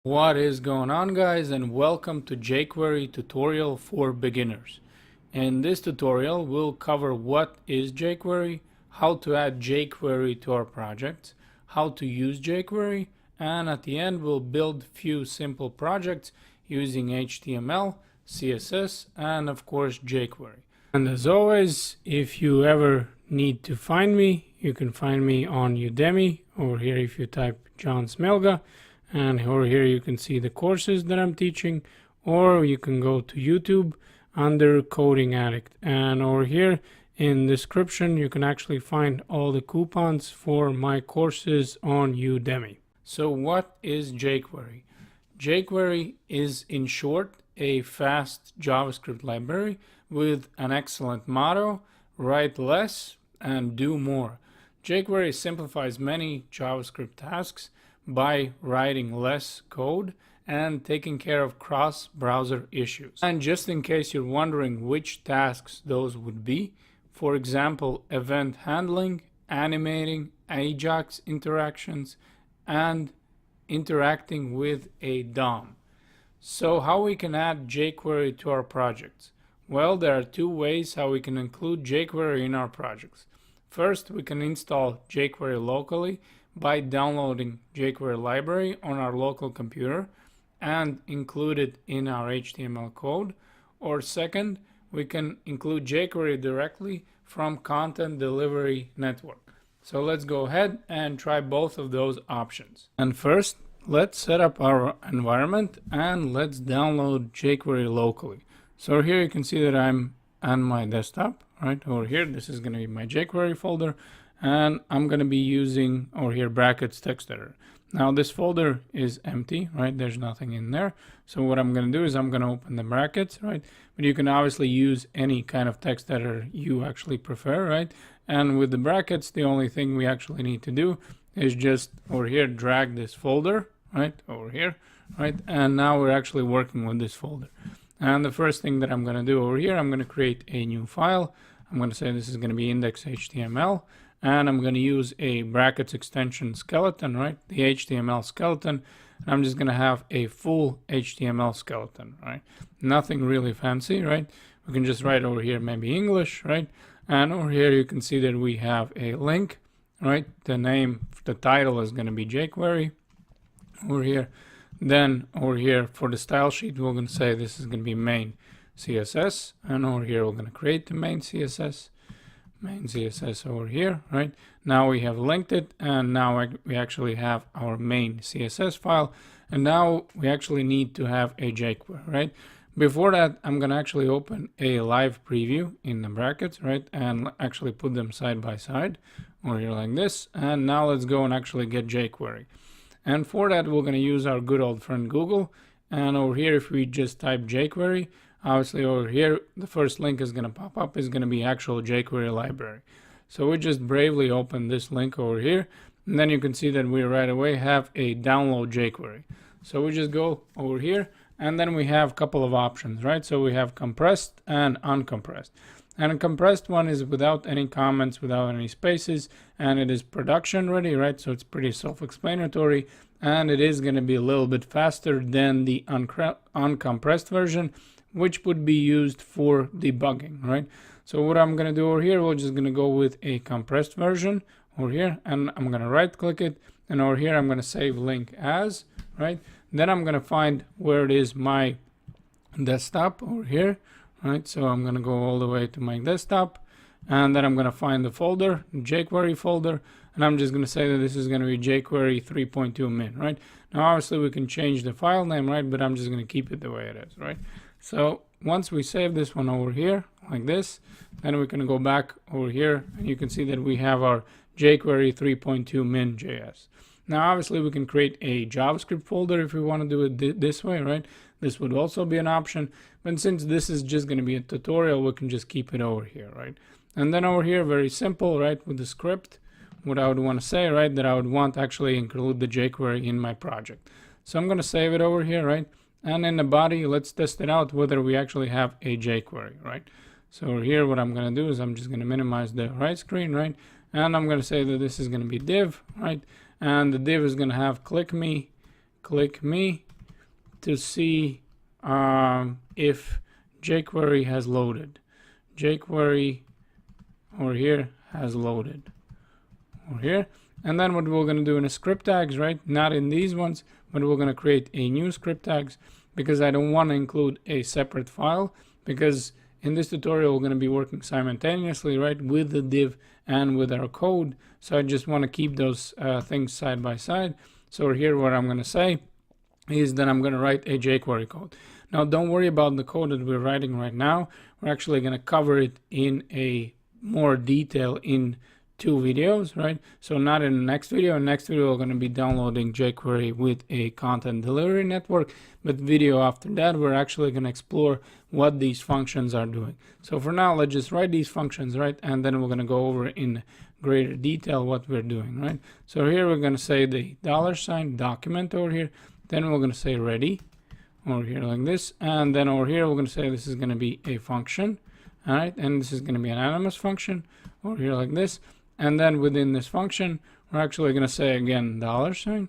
What is going on, guys, and welcome to jQuery tutorial for beginners. In this tutorial we'll cover what is jQuery, how to add jQuery to our projects, how to use jQuery, and at the end we'll build few simple projects using HTML, CSS, and of course jQuery. And as always, if you ever need to find me, you can find me on Udemy, or here if you type John Smelga. And over here you can see the courses that I'm teaching, or you can go to YouTube under Coding Addict. And over here in description you can actually find all the coupons for my courses on Udemy. So what is jQuery? jQuery is, in short, a fast JavaScript library with an excellent motto: write less and do more. jQuery simplifies many JavaScript tasks by writing less code and taking care of cross-browser issues. And just in case you're wondering which tasks those would be, for example, event handling, animating, Ajax interactions, and interacting with a DOM. So how we can add jQuery to our projects? Well, there are two ways how we can include jQuery in our projects. First, we can install jQuery locally by downloading jQuery library on our local computer and include it in our HTML code. Or second, we can include jQuery directly from Content Delivery Network. So let's go ahead and try both of those options. And first, let's set up our environment and let's download jQuery locally. So here you can see that I'm on my desktop, right over here. This is going to be my jQuery folder, and I'm going to be using over here brackets text editor. Now this folder is empty, right? There's nothing in there. So what I'm going to do is I'm going to open the brackets, right? But you can obviously use any kind of text editor you actually prefer, right? And with the brackets, the only thing we actually need to do is just over here drag this folder, right over here, right? And now we're actually working with this folder. And the first thing that I'm going to do over here, I'm going to create a new file. I'm going to say this is going to be index.html. And I'm going to use a brackets extension skeleton, right? The HTML skeleton. And I'm just going to have a full HTML skeleton, right? Nothing really fancy, right? We can just write over here maybe English, right? And over here you can see that we have a link, right? The title is going to be jQuery over here. Then over here for the style sheet, we're going to say this is going to be main CSS. And over here we're going to create the main CSS over here, right? Now we have linked it, and now we actually have our main CSS file, and now we actually need to have a jQuery, right? Before that, I'm going to actually open a live preview in the brackets, right? And actually put them side by side over here like this. And now let's go and actually get jQuery. And for that, we're going to use our good old friend Google. And over here, if we just type jQuery, obviously over here, the first link is going to pop up, is going to be actual jQuery library. So we just bravely open this link over here, and then you can see that we right away have a download jQuery. So we just go over here, and then we have a couple of options, right? So we have compressed and uncompressed. And a compressed one is without any comments, without any spaces, and it is production ready, right? So it's pretty self-explanatory, and it is going to be a little bit faster than the uncompressed version, which would be used for debugging, right? So what I'm going to do over here, we're just going to go with a compressed version over here, and I'm going to right click it, and over here I'm going to save link as, right? Then I'm going to find where it is my desktop over here, right? So I'm going to go all the way to my desktop, and then I'm going to find the folder, jQuery folder, and I'm just going to say that this is going to be jQuery 3.2 min, right? Now obviously we can change the file name, right? But I'm just going to keep it the way it is, right? So once we save this one over here like this, then we can go back over here, and you can see that we have our jQuery 3.2 min.js. Now obviously we can create a JavaScript folder if we want to do it this way, right? This would also be an option, but since this is just going to be a tutorial, we can just keep it over here, right? And then over here, very simple, right? With the script, what I would want to say, right, that I would want to actually include the jQuery in my project. So I'm going to save it over here, right? And in the body, let's test it out whether we actually have a jQuery, right? So here, what I'm going to do is I'm just going to minimize the right screen, right? And I'm going to say that this is going to be div, right? And the div is going to have click me, to see if jQuery has loaded. jQuery over here has loaded over here. And then what we're going to do in a script tags, right? Not in these ones, but we're going to create a new script tags because I don't want to include a separate file, because in this tutorial we're going to be working simultaneously, right, with the div and with our code. So I just want to keep those things side by side. So here what I'm going to say is that I'm going to write a jQuery code. Now don't worry about the code that we're writing right now. We're actually going to cover it in a more detail in 2 videos, right? So not in the next video. In the next video, we're going to be downloading jQuery with a content delivery network. But video after that, we're actually going to explore what these functions are doing. So for now, let's just write these functions, right? And then we're going to go over in greater detail what we're doing, right? So here we're going to say the $ document over here. Then we're going to say ready over here like this. And then over here, we're going to say this is going to be a function. All right. And this is going to be an anonymous function over here like this. And then within this function, we're actually going to say again $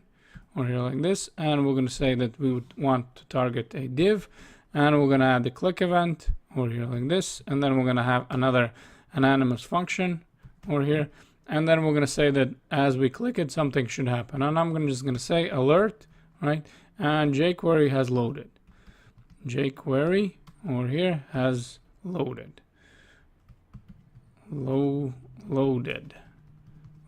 over here like this. And we're going to say that we would want to target a div. And we're going to add the click event over here like this. And then we're going to have another anonymous function over here. And then we're going to say that as we click it, something should happen. And I'm just going to say alert, right? And jQuery has loaded. jQuery over here has loaded. Loaded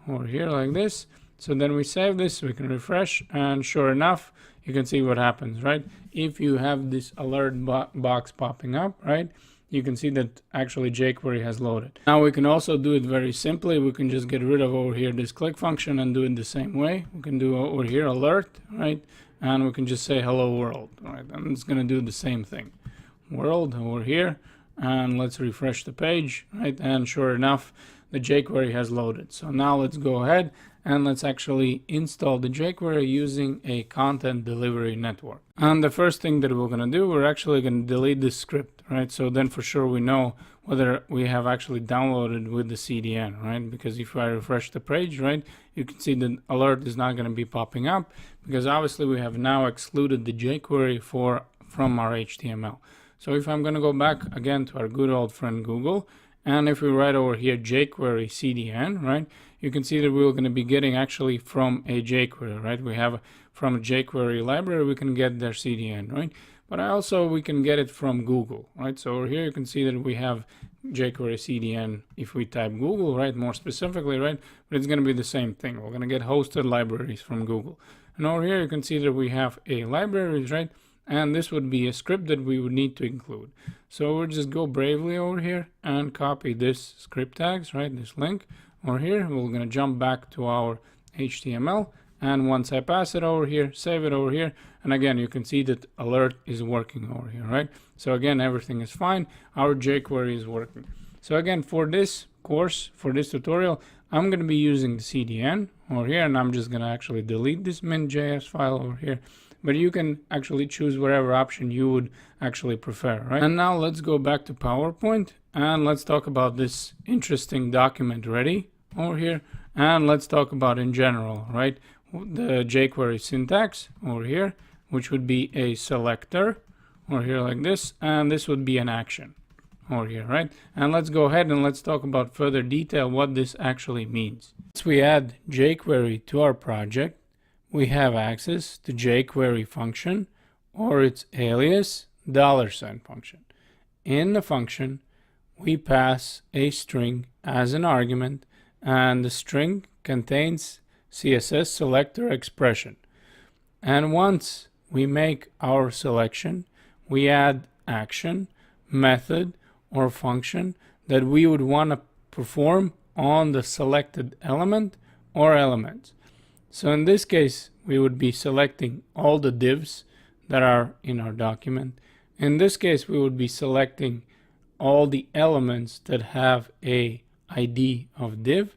over here like this. So then we save this, we can refresh, and sure enough, you can see what happens, right? If you have this alert box popping up, right, you can see that actually jQuery has loaded. Now we can also do it very simply. We can just get rid of over here this click function and do it the same way. We can do over here alert, right? And we can just say hello world, right? And it's going to do the same thing. World over here. And let's refresh the page, right? And sure enough, the jQuery has loaded. So now let's go ahead and let's actually install the jQuery using a content delivery network. And the first thing that we're going to do, we're actually going to delete this script, right? So then for sure we know whether we have actually downloaded with the CDN, right? Because if I refresh the page, right, you can see the alert is not going to be popping up because obviously we have now excluded the jQuery from our HTML. So if I'm going to go back again to our good old friend Google, and if we write over here jQuery CDN, right, you can see that we're going to be getting actually from a jQuery, right? We have from a jQuery library, we can get their CDN, right? But also we can get it from Google, right? So over here you can see that we have jQuery CDN if we type Google, right? More specifically, right? But it's going to be the same thing. We're going to get hosted libraries from Google. And over here you can see that we have a libraries, right? And this would be a script that we would need to include. So we'll just go bravely over here and copy this script tags, right? This link over here. We're going to jump back to our HTML. And once I pass it over here, save it over here. And again, you can see that alert is working over here, right? So again, everything is fine. Our jQuery is working. So again, for this course, for this tutorial, I'm going to be using the CDN over here. And I'm just going to actually delete this min.js file over here. But you can actually choose whatever option you would actually prefer, right? And now let's go back to PowerPoint and let's talk about this interesting document ready over here. And let's talk about in general, right? The jQuery syntax over here, which would be a selector over here like this. And this would be an action over here, right? And let's go ahead and let's talk about further detail what this actually means. Once we add jQuery to our project, we have access to jQuery function or its alias $sign function. In the function, we pass a string as an argument, and the string contains CSS selector expression. And once we make our selection, we add action, method, or function that we would want to perform on the selected element or elements. So in this case, we would be selecting all the divs that are in our document. In this case, we would be selecting all the elements that have a ID of div.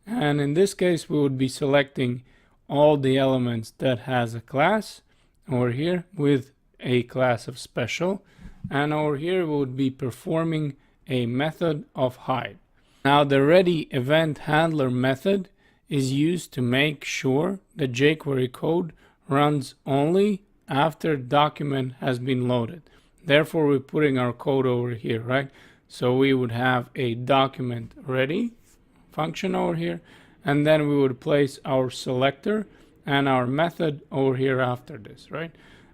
And in this case, we would be selecting all the elements that has a class over here with a class of special. And over here, we would be performing a method of hide. Now the ready event handler method is used to make sure that jQuery code runs only after document has been loaded. Therefore, we're putting our code over here, right? So we would have a document ready function over here, and then we would place our selector and our method over here after this, right?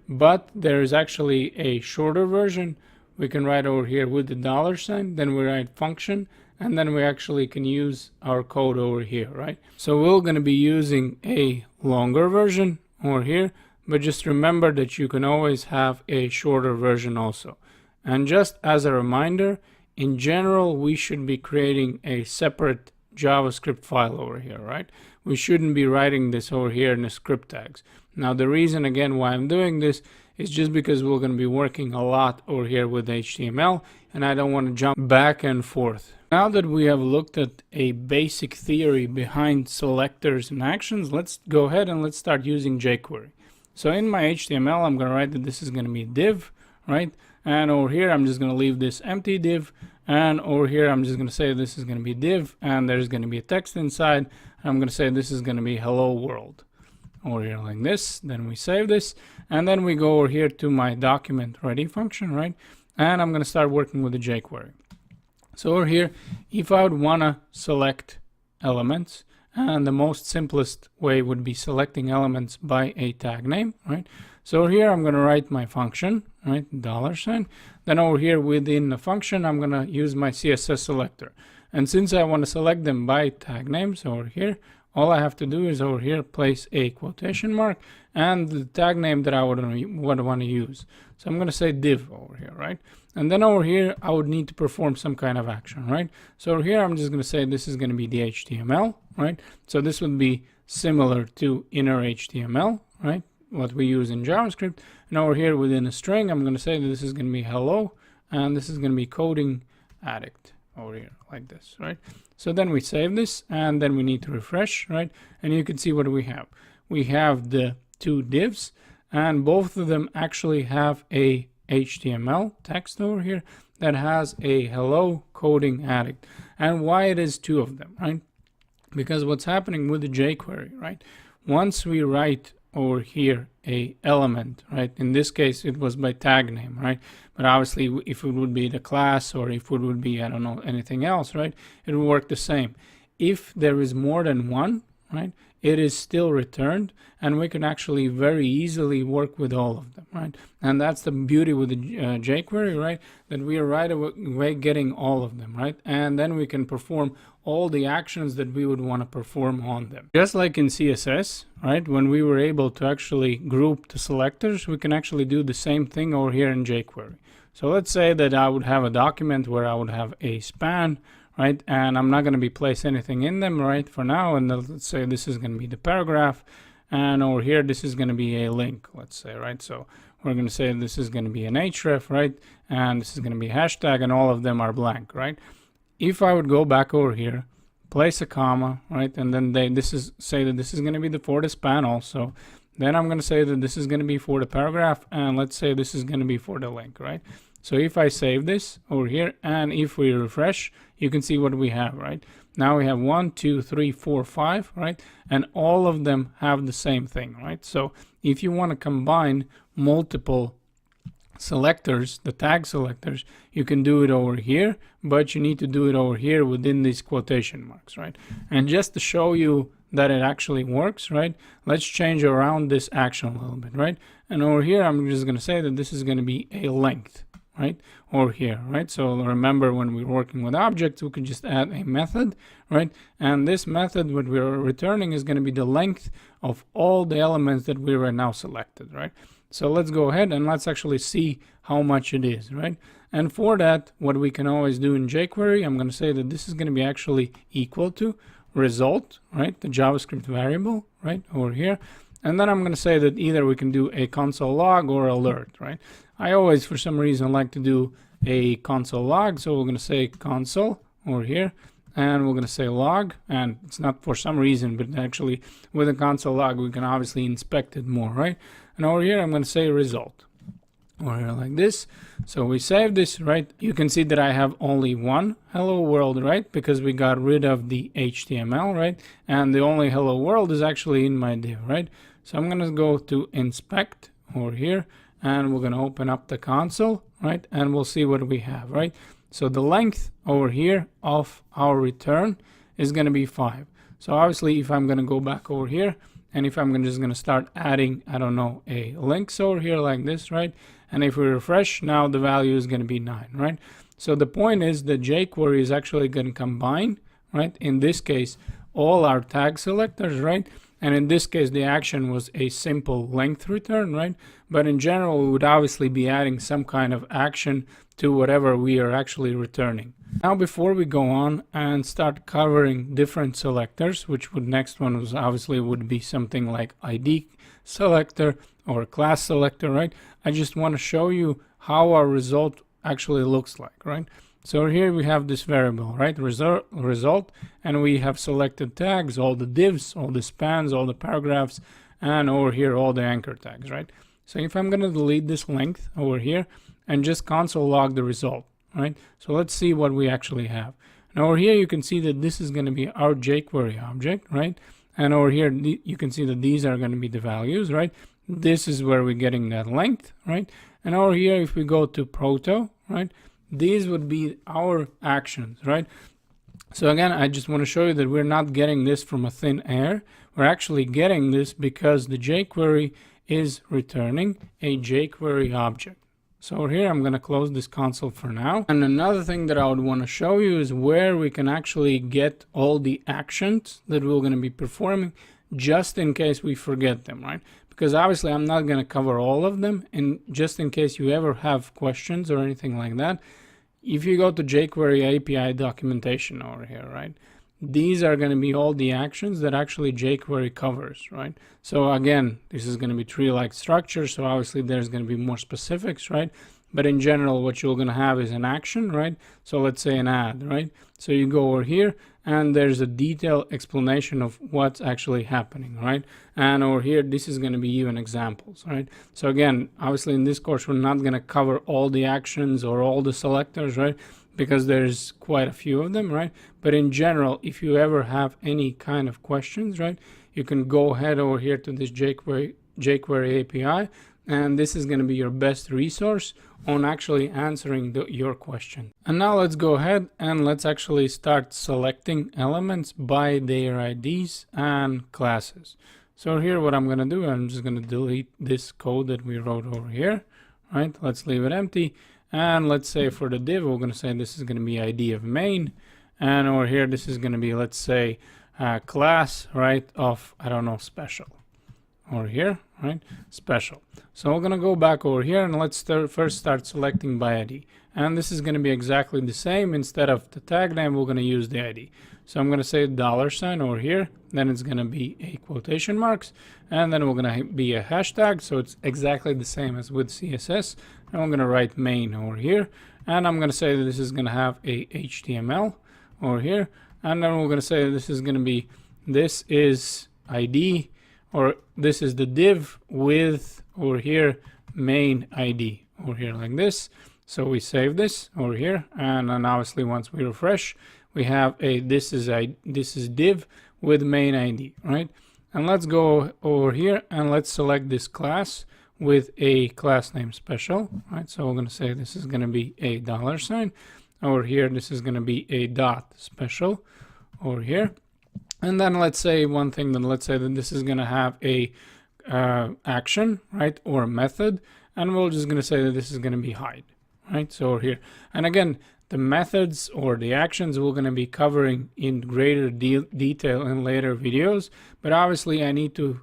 But there is actually a shorter version. We can write over here with the $, then we write function, and then we actually can use our code over here, right? So we're going to be using a longer version over here, but just remember that you can always have a shorter version also. And just as a reminder, in general, we should be creating a separate JavaScript file over here, right? We shouldn't be writing this over here in the script tags. Now, the reason again why I'm doing this is just because we're going to be working a lot over here with HTML, and I don't want to jump back and forth. Now that we have looked at a basic theory behind selectors and actions, let's go ahead and let's start using jQuery. So in my HTML, I'm going to write that this is going to be div, right? And over here, I'm just going to leave this empty div. And over here, I'm just going to say this is going to be div, and there's going to be a text inside. And I'm going to say this is going to be hello world. Over here like this. Then we save this. And then we go over here to my document ready function, right? And I'm going to start working with the jQuery. So over here, if I would want to select elements, and the most simplest way would be selecting elements by a tag name, right? So here I'm going to write my function, right? $. Then over here within the function, I'm going to use my CSS selector. And since I want to select them by tag names over here, all I have to do is over here place a quotation mark and the tag name that I would want to use. So I'm going to say div over here, right? And then over here, I would need to perform some kind of action, right? So over here, I'm just going to say this is going to be the HTML, right? So this would be similar to inner HTML, right? What we use in JavaScript. And over here within a string, I'm going to say that this is going to be hello, and this is going to be coding addict over here like this, right? So then we save this, and then we need to refresh, right? And you can see what we have. We have the two divs, and both of them actually have a HTML text over here that has a hello coding addict. And why it is two of them, right? Because what's happening with the jQuery, right? Once we write over here a element, right? In this case, it was by tag name, right? But obviously, if it would be the class or if it would be, I don't know, anything else, right? It would work the same. If there is more than one, right? It is still returned, and we can actually very easily work with all of them, right? And that's the beauty with the jQuery, right? That we are right away getting all of them, right? And then we can perform all the actions that we would want to perform on them. Just like in CSS, right? When we were able to actually group the selectors, we can actually do the same thing over here in jQuery. So let's say that I would have a document where I would have a span, right? And I'm not going to be place anything in them, right? For now, and let's say this is going to be the paragraph, and over here this is going to be a link, let's say, right? So we're going to say this is going to be an href, right? And this is going to be hashtag, and all of them are blank, right? If I would go back over here, place a comma, right? And then say that this is going to be for the span also. Then I'm going to say that this is going to be for the paragraph, and let's say this is going to be for the link, right? So if I save this over here, and if we refresh, you can see what we have, right? Now we have 1, 2, 3, 4, 5, right? And all of them have the same thing, right? So if you want to combine multiple selectors, the tag selectors, you can do it over here, but you need to do it over here within these quotation marks, right? And just to show you that it actually works, right? Let's change around this action a little bit, right? And over here, I'm just going to say that this is going to be a length, right? Over here, right? So remember, when we're working with objects, we can just add a method, right? And this method, what we're returning, is going to be the length of all the elements that we were now selected, right? So let's go ahead and let's actually see how much it is, right? And for that, what we can always do in jQuery, I'm going to say that this is going to be actually equal to result, right? The JavaScript variable, right? Over here. And then I'm going to say that either we can do a console log or alert, right? I always, for some reason, like to do a console log. So we're going to say console over here, and we're going to say log. And it's not for some reason, but actually with a console log, we can obviously inspect it more, right? And over here, I'm going to say result over here like this. So we save this, right? You can see that I have only one hello world, right? Because we got rid of the HTML, right? And the only hello world is actually in my div, right? So I'm going to go to inspect over here, and we're going to open up the console, right? And we'll see what we have, right? So the length over here of our return is going to be 5. So obviously, if I'm going to go back over here, and if I'm just going to start adding, I don't know, a links over here like this, right? And if we refresh, now the value is going to be 9, right? So the point is that jQuery is actually going to combine, right? In this case, all our tag selectors, right? And in this case, the action was a simple length return, right? But in general, we would obviously be adding some kind of action to whatever we are actually returning. Now, before we go on and start covering different selectors, which would next one was obviously would be something like ID selector or class selector, right? I just want to show you how our result actually looks like, right? So here we have this variable, right? Result, and we have selected tags, all the divs, all the spans, all the paragraphs, and over here all the anchor tags, right? So if I'm going to delete this length over here and just console log the result, right? So let's see what we actually have. And over here you can see that this is going to be our jQuery object, right? And over here you can see that these are going to be the values, right? This is where we're getting that length, right? And over here, if we go to proto, right, these would be our actions, right? So again, I just want to show you that we're not getting this from a thin air. We're actually getting this because the jQuery is returning a jQuery object. So over here, I'm going to close this console for now. And another thing that I would want to show you is where we can actually get all the actions that we're going to be performing just in case we forget them, right? Because obviously I'm not going to cover all of them, and just in case you ever have questions or anything like that, if you go to jQuery API documentation over here, right, these are going to be all the actions that actually jQuery covers, right? So again, this is going to be tree-like structure, so obviously there's going to be more specifics, right? But in general, what you're going to have is an action, right? So let's say an add, right? So you go over here and there's a detailed explanation of what's actually happening, right? And over here, this is going to be even examples, right? So again, obviously in this course, we're not going to cover all the actions or all the selectors, right? Because there's quite a few of them, right? But in general, if you ever have any kind of questions, right, you can go ahead over here to this jQuery API, and this is going to be your best resource on actually answering your question. And now let's go ahead and let's actually start selecting elements by their IDs and classes. So here, what I'm going to do, I'm just going to delete this code that we wrote over here, right? Let's leave it empty. And let's say for the div, we're going to say this is going to be ID of main. And over here, this is going to be, let's say, class, right, of, I don't know, special. Over here, right, special. So we're going to go back over here and let's first start selecting by ID. And this is going to be exactly the same. Instead of the tag name, we're going to use the ID. So I'm going to say $sign over here. Then it's going to be a quotation marks. And then we're going to be a hashtag. So it's exactly the same as with CSS. And I'm going to write main over here. And I'm going to say that this is going to have a HTML over here. And then we're going to say that this is going to be, this is ID, or this is the div with over here main ID over here like this. So we save this over here, and then obviously once we refresh, we have a this is div with main ID, right? And let's go over here and let's select this class with a class name special, right? So we're going to say this is going to be a $sign over here. This is going to be a dot special over here. And then let's say one thing, then let's say that this is going to have a action, right, or a method, and we're just going to say that this is going to be hide, right? So over here, and again, the methods or the actions we're going to be covering in greater detail in later videos, but obviously I need to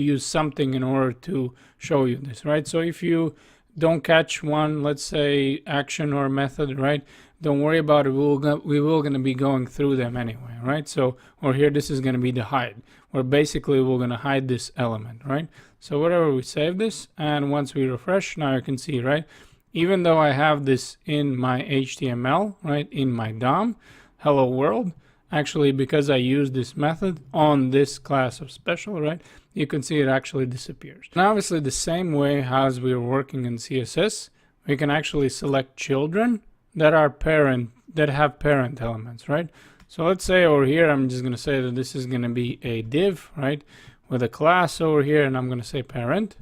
use something in order to show you this, right? So if you don't catch one, let's say action or method, right, don't worry about it. We will going to be going through them anyway, right? So, or here, this is going to be the hide, where basically we're going to hide this element, right? So whatever, we save this, and once we refresh, now you can see, right? Even though I have this in my HTML, right, in my DOM, hello world, actually, because I use this method on this class of special, right, you can see it actually disappears. And obviously, the same way as we're working in CSS, we can actually select children that have parent elements, right? So let's say over here, I'm just going to say that this is going to be a div, right, with a class over here, and I'm going to say parent,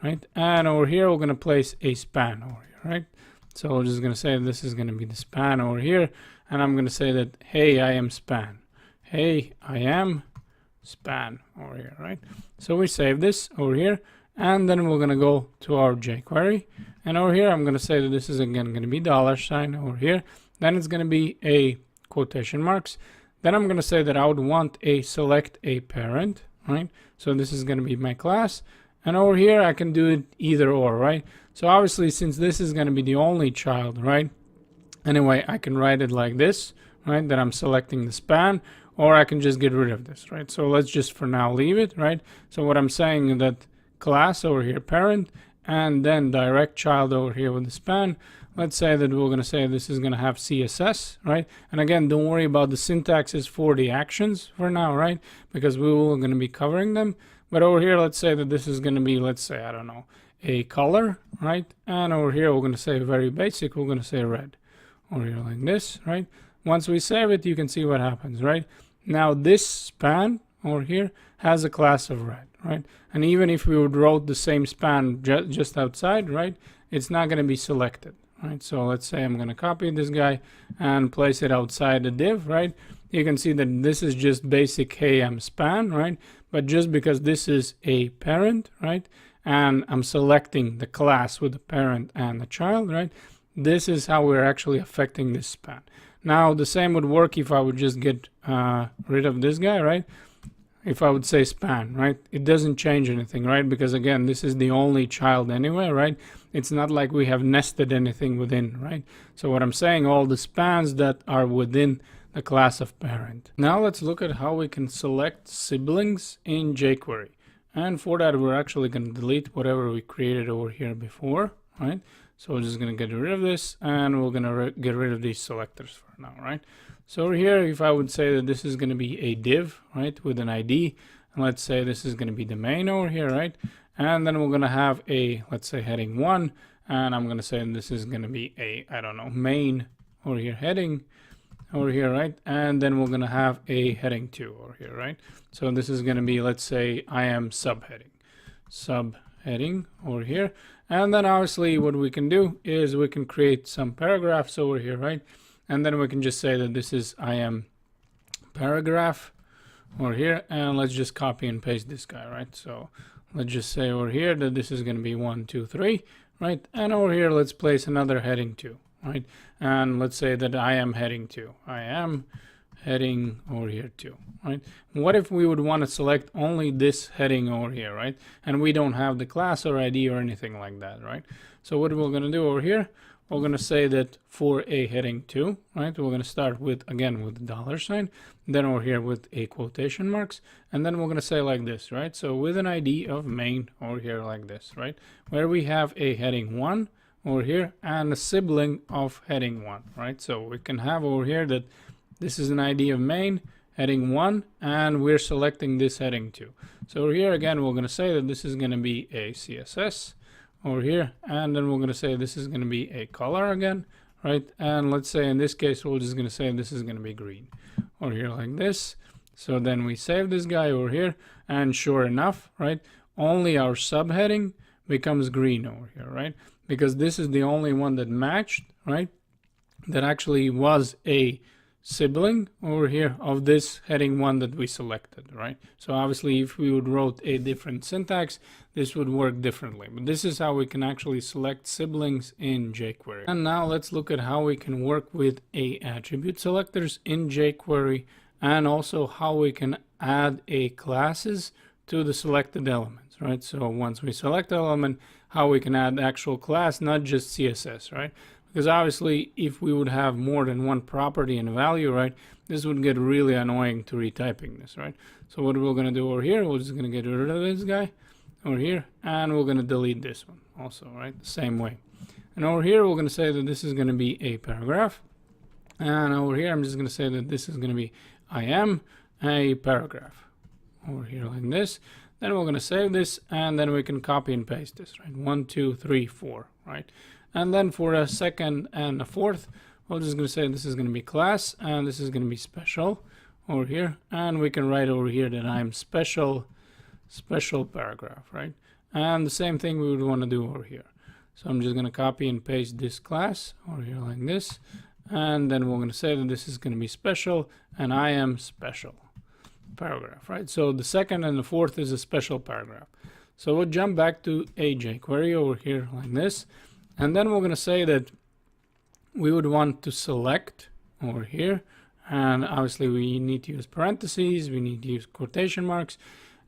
right? And over here, we're going to place a span over here, right? So we're just going to say this is going to be the span over here. And I'm going to say that, hey, I am span. Hey, I am span over here, right? So we save this over here. And then we're going to go to our jQuery. And over here, I'm going to say that this is again going to be $sign over here. Then it's going to be a quotation marks. Then I'm going to say that I would want a select a parent, right? So this is going to be my class. And over here, I can do it either or, right? So obviously, since this is going to be the only child, right? Anyway, I can write it like this, right? That I'm selecting the span, or I can just get rid of this, right? So let's just for now leave it, right? So what I'm saying is that class over here, parent, and then direct child over here with the span. Let's say that we're going to say this is going to have CSS, right? And again, don't worry about the syntaxes for the actions for now, right? Because we will going to be covering them. But over here, let's say that this is going to be, let's say, I don't know, a color, right? And over here, we're going to say very basic. We're going to say red over here like this, right? Once we save it, you can see what happens, right? Now this span over here has a class of red, right? And even if we would wrote the same span just outside, right? It's not going to be selected, right? So let's say I'm going to copy this guy and place it outside the div, right? You can see that this is just basic hey, I'm span, right? But just because this is a parent, right? And I'm selecting the class with the parent and the child, right? This is how we're actually affecting this span. Now, the same would work if I would just get rid of this guy, right? If I would say span, right? It doesn't change anything, right? Because again, this is the only child anyway, right? It's not like we have nested anything within, right? So what I'm saying, all the spans that are within the class of parent. Now let's look at how we can select siblings in jQuery. And for that, we're actually going to delete whatever we created over here before, right? So we're just going to get rid of this, and we're going to get rid of these selectors for now, right? So over here, if I would say that this is going to be a div, right, with an ID, and let's say this is going to be the main over here, right? And then we're going to have a, let's say, heading 1, and I'm going to say this is going to be a, I don't know, main over here, heading over here, right? And then we're going to have a heading 2 over here, right? So this is going to be, let's say, I am subheading over here. And then obviously what we can do is we can create some paragraphs over here, right? And then we can just say that this is I am paragraph over here, and let's just copy and paste this guy, right? So let's just say over here that this is going to be 1, 2, 3, right? And over here, let's place another heading 2, right? And let's say that I am heading 2. I am heading over here too, right? What if we would want to select only this heading over here, right? And we don't have the class or ID or anything like that, right? So what we're going to do over here, we're going to say that for a heading 2, right? We're going to start with, again, with the $sign, then over here with a quotation marks, and then we're going to say like this, right? So with an ID of main over here like this, right? Where we have a heading 1 over here and a sibling of heading 1, right? So we can have over here that this is an ID of main, heading 1, and we're selecting this heading 2. So over here, again, we're going to say that this is going to be a CSS over here, and then we're going to say this is going to be a color again, right? And let's say in this case, we're just going to say this is going to be green over here like this. So then we save this guy over here, and sure enough, right, only our subheading becomes green over here, right? Because this is the only one that matched, right? That actually was a sibling over here of this heading 1 that we selected, right? So obviously if we would wrote a different syntax, this would work differently, but this is how we can actually select siblings in jQuery. And now let's look at how we can work with a attribute selectors in jQuery, and also how we can add a classes to the selected elements, right? So once we select the element, how we can add actual class, not just CSS, right? Because obviously, if we would have more than one property and value, right, this would get really annoying to retyping this, right? So what we're going to do over here, we're just going to get rid of this guy over here, and we're going to delete this one also, right? The same way. And over here, we're going to say that this is going to be a paragraph. And over here, I'm just going to say that this is going to be I am a paragraph over here like this. Then we're going to save this, and then we can copy and paste this, right? 1, 2, 3, 4, right? And then for a second and a fourth, we're just going to say this is going to be class, and this is going to be special over here. And we can write over here that I'm special paragraph, right? And the same thing we would want to do over here. So I'm just going to copy and paste this class over here like this. And then we're going to say that this is going to be special, and I am special paragraph, right? So the second and the fourth is a special paragraph. So we'll jump back to a jQuery over here like this. And then we're going to say that we would want to select over here. And obviously we need to use parentheses, we need to use quotation marks,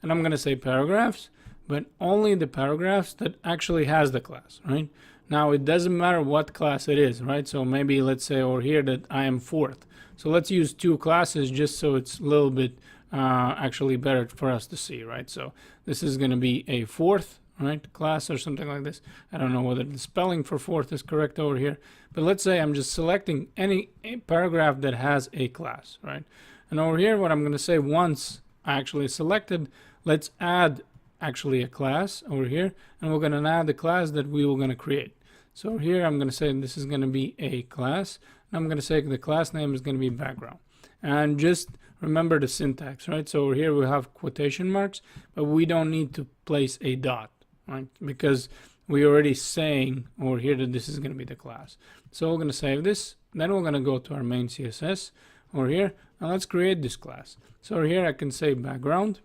and I'm going to say paragraphs, but only the paragraphs that actually has the class, right? Now it doesn't matter what class it is, right? So maybe let's say over here that I am fourth. So let's use two classes just so it's a little bit actually better for us to see, right? So this is going to be a fourth, right, class or something like this. I don't know whether the spelling for fourth is correct over here, but let's say I'm just selecting any paragraph that has a class, right? And over here, what I'm going to say, once I actually selected, let's add actually a class over here, and we're going to add the class that we were going to create. So here I'm going to say this is going to be a class, and I'm going to say the class name is going to be background. And just remember the syntax, right? So over here we have quotation marks, but we don't need to place a dot, right? Because we're already saying over here that this is going to be the class. So we're going to save this. Then we're going to go to our main CSS over here, and let's create this class. So over here I can say background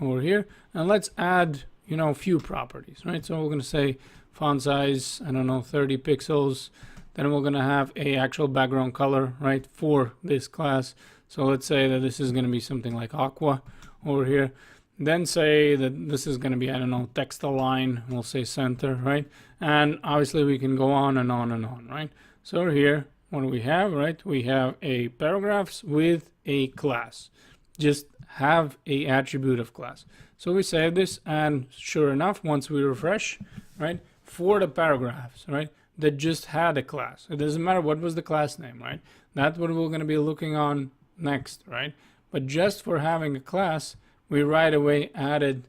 over here, and let's add, you know, a few properties, right? So we're going to say font size, I don't know, 30 pixels. Then we're going to have a actual background color, right, for this class. So let's say that this is going to be something like aqua over here. Then say that this is going to be, I don't know, text align. We'll say center, right? And obviously we can go on and on and on, right? So over here, what do we have, right? We have a paragraphs with a class. Just have a attribute of class. So we save this, and sure enough, once we refresh, right, for the paragraphs, right, that just had a class. It doesn't matter what was the class name, right? That's what we're going to be looking on next, right? But just for having a class, we right away added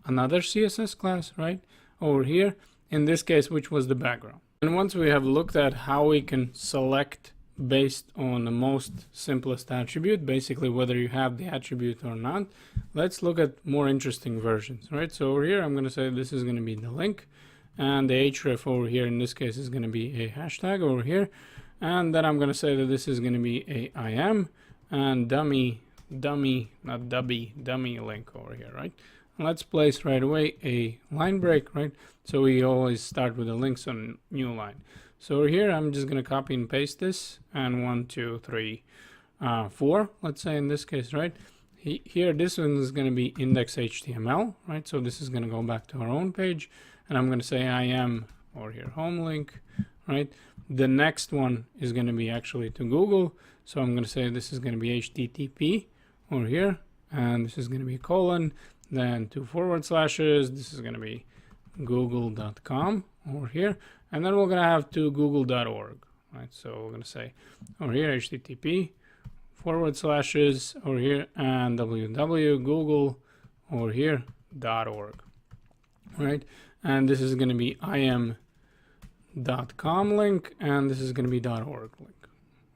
another CSS class, right, over here, in this case, which was the background. And once we have looked at how we can select based on the most simplest attribute, basically whether you have the attribute or not, let's look at more interesting versions, right? So over here, I'm going to say this is going to be the link, and the href over here in this case is going to be a hashtag over here, and then I'm going to say that this is going to be a IM and dummy link over here, right? And let's place right away a line break, right? So we always start with the links on new line. So over here, I'm just going to copy and paste this, and 1, 2, 3, 4, let's say in this case, right? Here, this one is going to be index.html, right? So this is going to go back to our own page, and I'm going to say IM over here, home link, right? The next one is going to be actually to Google. So I'm going to say this is going to be HTTP over here, and this is going to be colon, then 2 forward slashes. This is going to be google.com over here, and then we're going to have to google.org, right? So we're going to say over here HTTP forward slashes over here and www.google over here .org, right? And this is going to be im.com link, and this is going to be .org link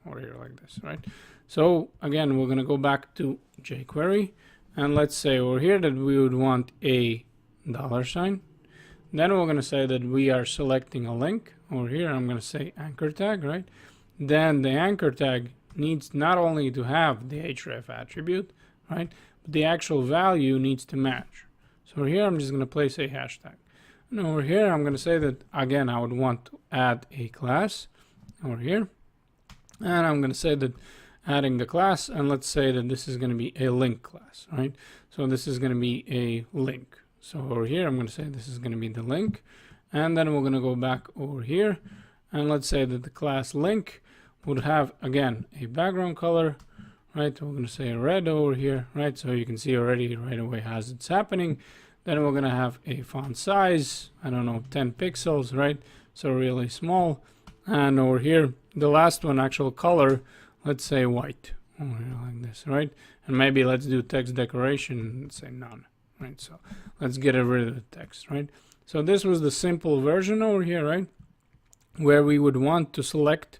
over here like this, right? So again, we're going to go back to jQuery, and let's say over here that we would want a $sign. Then we're going to say that we are selecting a link over here. I'm going to say anchor tag, right? Then the anchor tag needs not only to have the href attribute, right, but the actual value needs to match. So here I'm just going to place a hashtag. And over here, I'm going to say that, again, I would want to add a class over here. And I'm going to say that adding the class, and let's say that this is going to be a link class, right? So this is going to be a link. So over here, I'm going to say this is going to be the link. And then we're going to go back over here. And let's say that the class link would have, again, a background color, right? We're going to say red over here, right? So you can see already right away as it's happening. Then we're going to have a font size, I don't know, 10 pixels, right? So really small. And over here, the last one, actual color, let's say white over here like this, right? And maybe let's do text decoration, let's say none, right? So let's get rid of the text, right? So this was the simple version over here, right? Where we would want to select,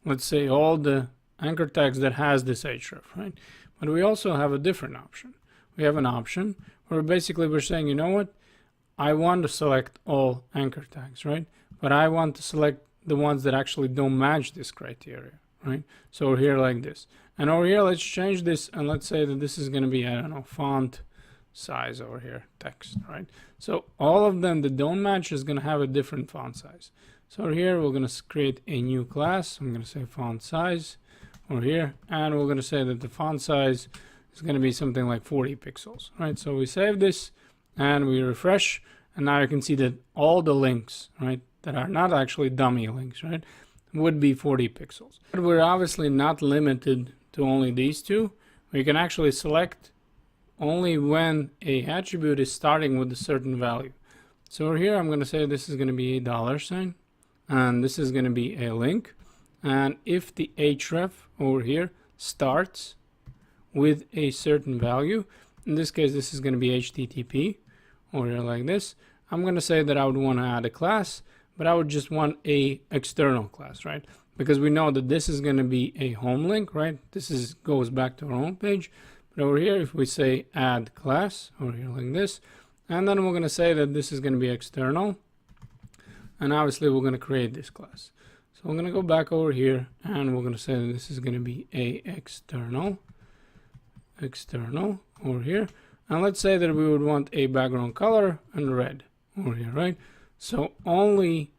let's say, all the anchor tags that has this href, right? But we also have a different option. We have an option where basically we're saying, you know what, I want to select all anchor tags, right? But I want to select the ones that actually don't match this criteria, right? So over here like this. And over here, let's change this and let's say that this is going to be, I don't know, font size over here, text, right? So all of them that don't match is going to have a different font size. So over here, we're going to create a new class. I'm going to say font size over here, and we're going to say that the font size is going to be something like 40 pixels, right? So we save this and we refresh, and now you can see that all the links, right, that are not actually dummy links, right, would be 40 pixels. But we're obviously not limited to only these two. We can actually select only when a attribute is starting with a certain value. So over here, I'm going to say this is going to be $, and this is going to be a link. And if the href over here starts with a certain value, in this case, this is going to be HTTP over here like this, I'm going to say that I would want to add a class, but I would just want a external class, right? Because we know that this is going to be a home link, right? This goes back to our home page. But over here, if we say add class over here like this, and then we're going to say that this is going to be external, and obviously we're going to create this class. So I'm going to go back over here, and we're going to say that this is going to be a external over here. And let's say that we would want a background color and red over here, right? So only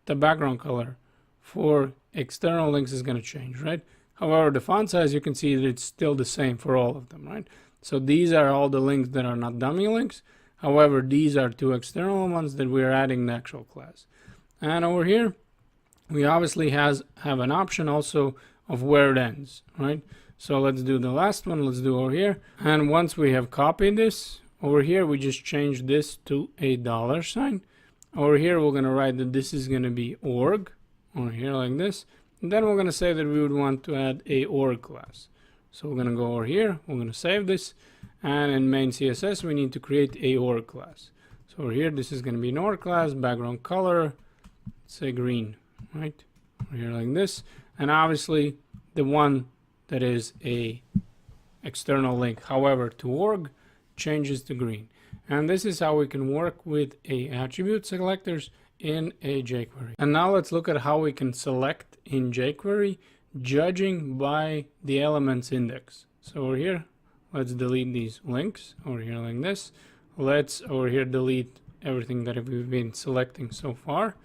the background color for external links is going to change, right? However, the font size, you can see that it's still the same for all of them, right? So these are all the links that are not dummy links. However, these are two external ones that we're adding in the actual class. And over here, we obviously have an option also of where it ends, right? So let's do the last one. Let's do over here. And once we have copied this, over here, we just change this to a $sign. Over here, we're going to write that this is going to be org over here like this. And then we're going to say that we would want to add a org class. So we're going to go over here. We're going to save this. And in main CSS, we need to create a org class. So over here, this is going to be an org class, background color, say green, right? Over here like this. And obviously, the one that is a external link, however, to org, changes to green. And this is how we can work with a attribute selectors in a jQuery. And now let's look at how we can select in jQuery, judging by the elements index. So over here, let's delete these links over here like this. Let's over here delete everything that we've been selecting so far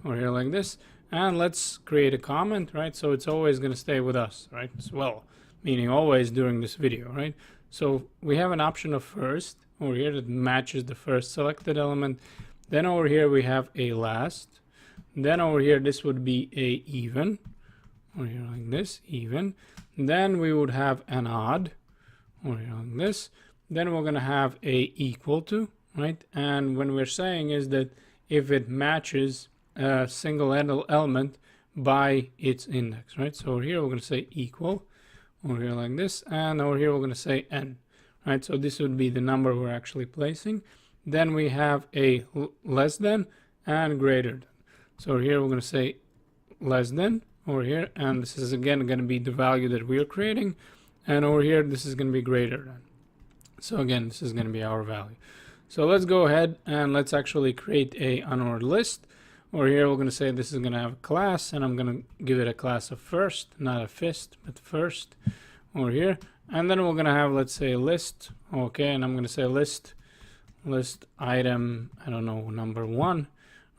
over here like this. And let's create a comment, right? So it's always going to stay with us, right? As well, meaning always during this video, right? So we have an option of first over here that matches the first selected element. Then over here we have a last. Then over here this would be a even. Over here like this, even. Then we would have an odd. Over here like this. Then we're going to have a equal to, right? And when we're saying is that if it matches a single element by its index, right? So over here we're going to say equal over here like this, and over here we're going to say n, right? So this would be the number we're actually placing. Then we have a less than and greater than. So over here we're going to say less than over here, and this is again going to be the value that we are creating, and over here this is going to be greater than. So again, this is going to be our value. So let's go ahead and let's actually create a unordered list. Over here, we're going to say this is going to have a class, and I'm going to give it a class of first, not a fist, but first over here. And then we're going to have, let's say, a list. Okay, and I'm going to say list item, I don't know, number 1,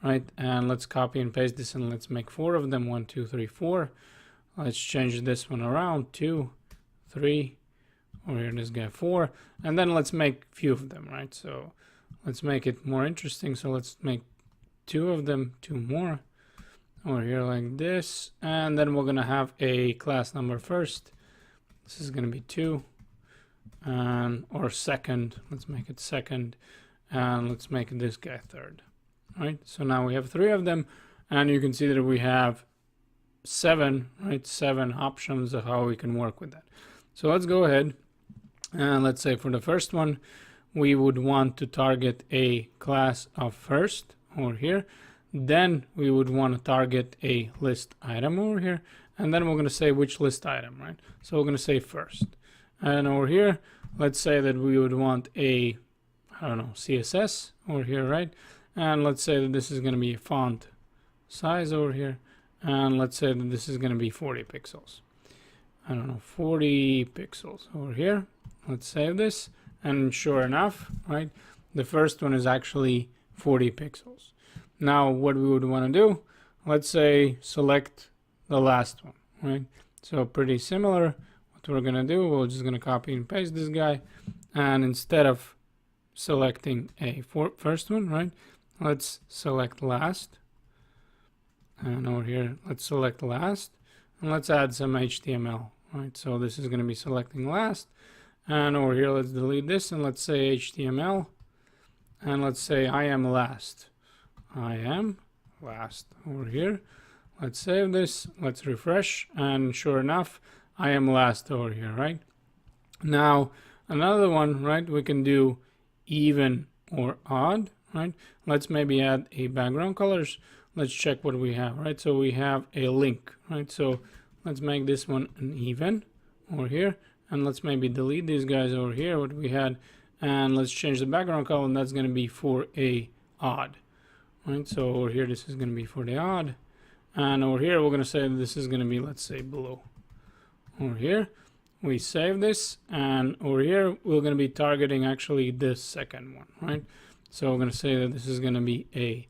right? And let's copy and paste this, and let's make 4 of them. 1, 2, 3, 4. Let's change this one around. 2, 3. Over here, this guy 4. And then let's make a few of them, right? So let's make it more interesting. So let's make 2 of them, 2 more over here like this, and then we're gonna have a class number first. This is gonna be 2, and or second. Let's make it second, and let's make this guy third. All right. So now we have 3 of them, and you can see that we have 7, right? 7 options of how we can work with that. So let's go ahead and let's say for the first one, we would want to target a class of first over here. Then we would want to target a list item over here, and then we're going to say which list item, right? So we're going to say first. And over here, let's say that we would want a I don't know, CSS over here, right? And let's say that this is going to be a font size over here. And let's say that this is going to be 40 pixels. I don't know, 40 pixels over here. Let's save this. And sure enough, right, the first one is actually 40 pixels. Now, what we would want to do, let's say select the last one, right? So pretty similar. What we're going to do, we're just going to copy and paste this guy. And instead of selecting a first one, right, let's select last. And over here, let's select last. And let's add some HTML, right? So this is going to be selecting last. And over here, let's delete this and let's say HTML. And let's say I am last. I am last over here. Let's save this. Let's refresh. And sure enough, I am last over here, right? Now, another one, right? We can do even or odd, right? Let's maybe add a background colors. Let's check what we have, right? So we have a link, right? So let's make this one an even over here. And let's maybe delete these guys over here, what we had. And let's change the background color, and that's going to be for a odd, right? So over here, this is going to be for the odd. And over here, we're going to say this is going to be, let's say, blue. Over here, we save this. And over here, we're going to be targeting actually this second one, right? So we're going to say that this is going to be a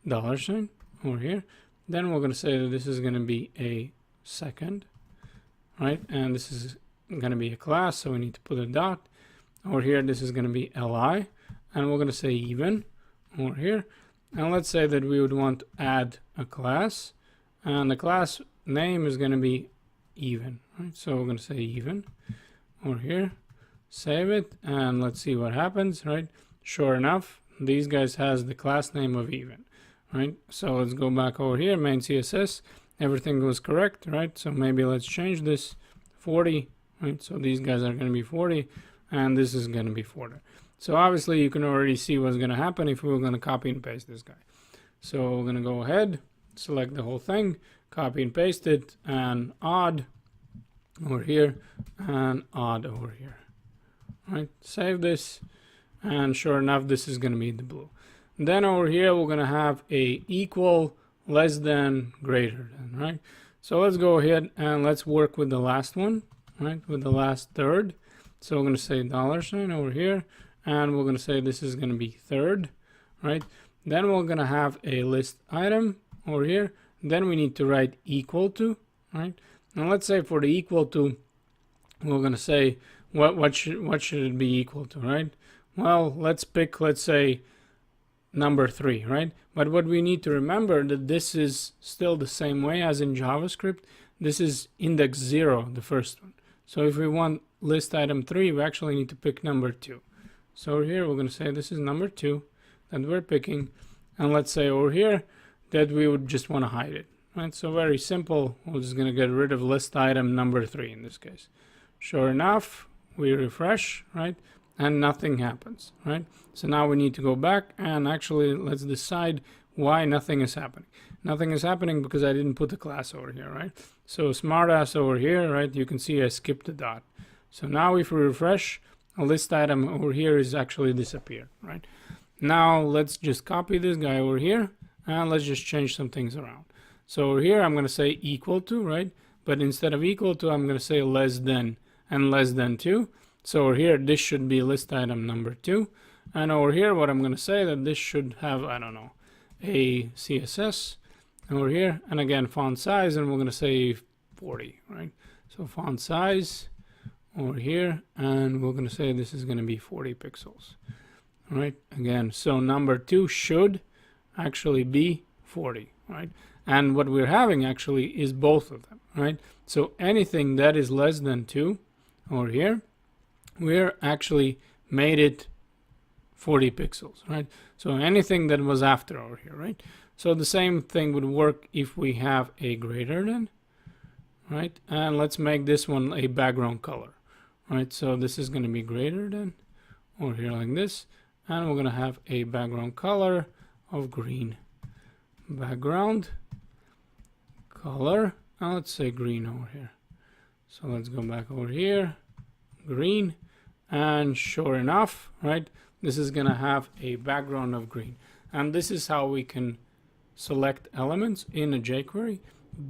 $sign over here. Then we're going to say that this is going to be a second, right? And this is going to be a class, so we need to put a dot. Over here, this is going to be li, and we're going to say even over here. And let's say that we would want to add a class, and the class name is going to be even, right? So we're going to say even over here, save it, and let's see what happens, right? Sure enough, these guys has the class name of even, right? So let's go back over here, main CSS, everything was correct, right? So maybe let's change this 40, right? So these guys are going to be 40. And this is going to be 40. So obviously you can already see what's going to happen if we were going to copy and paste this guy. So we're going to go ahead, select the whole thing, copy and paste it, and odd over here, and odd over here. All right, save this, and sure enough, this is going to be the blue. Then over here, we're going to have a equal, less than, greater than, right? So let's go ahead and let's work with the last one, right? With the last third. So we're going to say $sign over here, and we're going to say this is going to be third, right? Then we're going to have a list item over here. Then we need to write equal to, right? And let's say for the equal to, we're going to say what should it be equal to, right? Well, let's pick, let's say, number 3, right? But what we need to remember that this is still the same way as in JavaScript. This is index 0, the first one. So if we want list item 3, we actually need to pick number 2. So over here, we're going to say this is number 2 that we're picking. And let's say over here that we would just want to hide it, right? So very simple. We're just going to get rid of list item number 3 in this case. Sure enough, we refresh, right? And nothing happens, right? So now we need to go back and actually let's decide why nothing is happening. Nothing is happening because I didn't put the class over here, right? So smartass over here, right? You can see I skipped the dot. So now if we refresh, a list item over here is actually disappeared, right? Now let's just copy this guy over here and let's just change some things around. So over here, I'm going to say equal to, right? But instead of equal to, I'm going to say less than and less than 2. So over here, this should be list item number 2. And over here, what I'm going to say that this should have, I don't know, a CSS over here. And again, font size, and we're going to say 40, right? So font size over here, and we're going to say this is going to be 40 pixels. All right, again, so number 2 should actually be 40, right? And what we're having actually is both of them, right? So anything that is less than 2 over here, we're actually made it 40 pixels, right? So anything that was after over here, right? So the same thing would work if we have a greater than, right? And let's make this one a background color, right? So this is going to be greater than over here like this. And we're going to have a background color of green. Background color. And let's say green over here. So let's go back over here. Green. And sure enough, right? this is going to have a background of green. And this is how we can select elements in a jQuery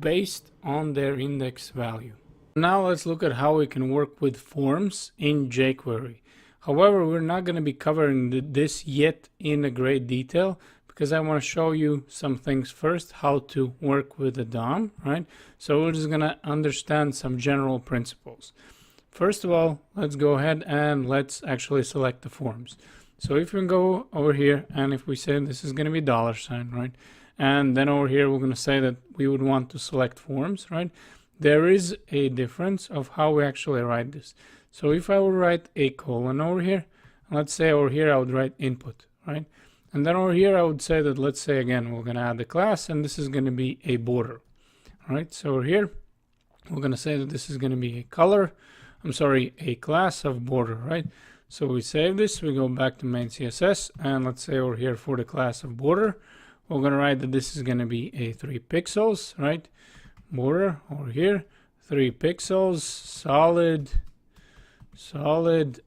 based on their index value. Now let's look at how we can work with forms in jQuery. However, we're not going to be covering this yet in a great detail, because I want to show you some things first, how to work with the DOM, right? So we're just going to understand some general principles. First of all, let's go ahead and let's actually select the forms. So if we go over here and if we say this is going to be $, right? And then over here, we're going to say that we would want to select forms, right? There is a difference of how we actually write this. So if I would write a colon over here, let's say over here, I would write input, right? And then over here, I would say that, let's say again, we're going to add the class, and this is going to be a border, all right? So over here, we're going to say that this is going to be a class of border, right? So we save this, we go back to main CSS, and let's say over here for the class of border, we're going to write that this is going to be a 3 pixels, right? Border over here, 3 pixels, solid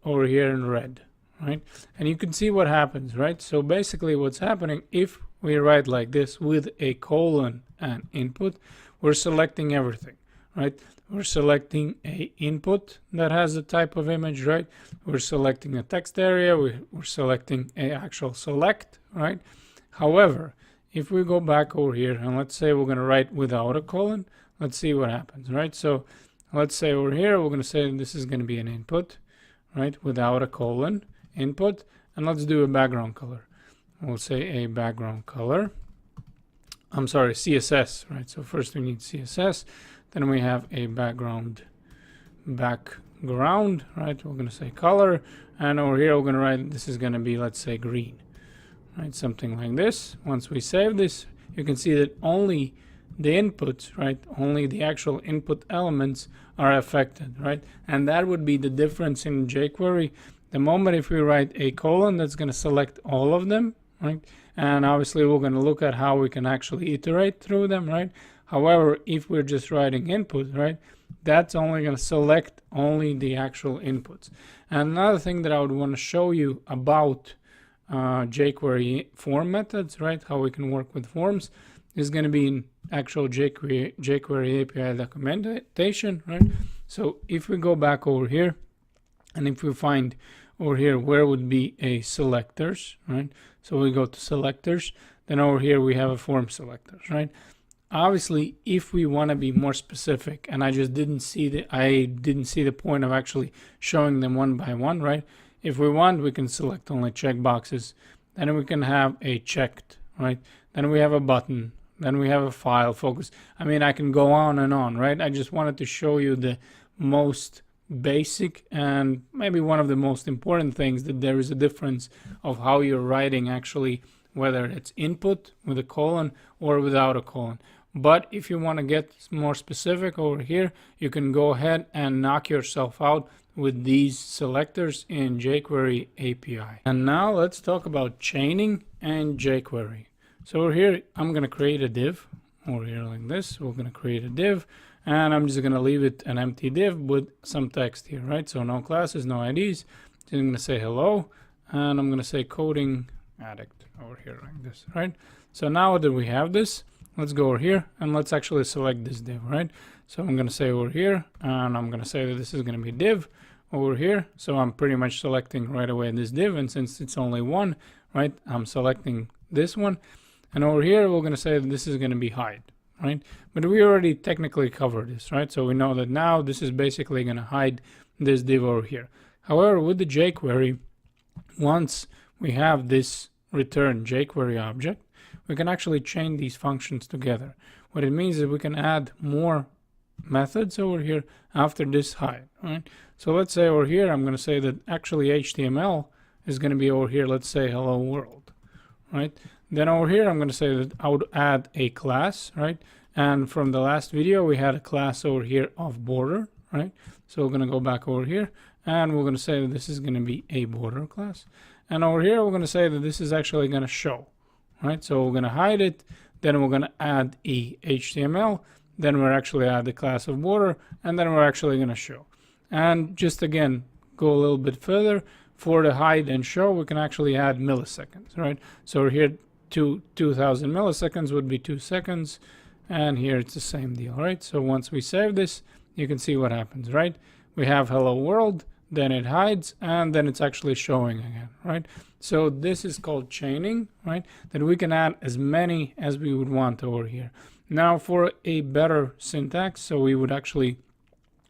over here in red, right? And you can see what happens, right? So basically what's happening, if we write like this with a colon and input, we're selecting everything, right? We're selecting a input that has a type of image, right? We're selecting a text area, we're selecting a actual select, right? However, if we go back over here and let's say we're going to write without a colon, let's see what happens, right? So let's say over here, we're going to say this is going to be an input, right? Without a colon, input, and let's do a background color. We'll say a background color. I'm sorry, CSS, right? So first we need CSS, then we have a background, right? We're going to say color, and over here we're going to write this is going to be, let's say, green, right? Something like this. Once we save this, you can see that only the inputs, right? Only the actual input elements are affected, right? And that would be the difference in jQuery. The moment if we write a colon, that's going to select all of them, right? And obviously we're going to look at how we can actually iterate through them, right? However, if we're just writing input, right, that's only going to select only the actual inputs. And another thing that I would want to show you about jQuery form methods, right, how we can work with forms, is going to be in actual jQuery API documentation, right? So if we go back over here, and if we find over here where would be a selectors, right? So we go to selectors, then over here we have a form selectors, right? Obviously, if we want to be more specific, and I didn't see the point of actually showing them one by one, right? If we want, we can select only checkboxes. Then we can have a checked, right? Then we have a button. Then we have a file focus. I mean, I can go on and on, right? I just wanted to show you the most basic and maybe one of the most important things, that there is a difference of how you're writing actually, whether it's input with a colon or without a colon. But if you want to get more specific over here, you can go ahead and knock yourself out with these selectors in jQuery API. And now let's talk about chaining and jQuery. So over here, I'm going to create a div over here like this. We're going to create a div, and I'm just going to leave it an empty div with some text here, right? So no classes, no IDs. Then I'm going to say hello, and I'm going to say coding addict over here like this, right? So now that we have this, let's go over here and let's actually select this div, right? So I'm going to say over here, and I'm going to say that this is going to be div over here. So I'm pretty much selecting right away this div, and since it's only one, right, I'm selecting this one. And over here, we're going to say that this is going to be hide, right? But we already technically covered this, right? So we know that now this is basically going to hide this div over here. However, with the jQuery, once we have this return jQuery object, we can actually chain these functions together. What it means is we can add more methods over here after this hide, right? So let's say over here, I'm going to say that actually HTML is going to be over here. Let's say hello world, right? Then over here, I'm going to say that I would add a class, right? And from the last video, we had a class over here of border, right? So we're going to go back over here, and we're going to say that this is going to be a border class. And over here, we're going to say that this is actually going to show, right? So we're going to hide it, then we're going to add a HTML, then we're actually add the class of border, and then we're actually going to show. And just again, go a little bit further. for the hide and show, we can actually add milliseconds, right? So here, 2000 milliseconds would be 2 seconds, and here it's the same deal, right? So once we save this, you can see what happens, right? We have hello world, then it hides, and then it's actually showing again, right? So this is called chaining, right? That we can add as many as we would want over here. Now for a better syntax, so we would actually,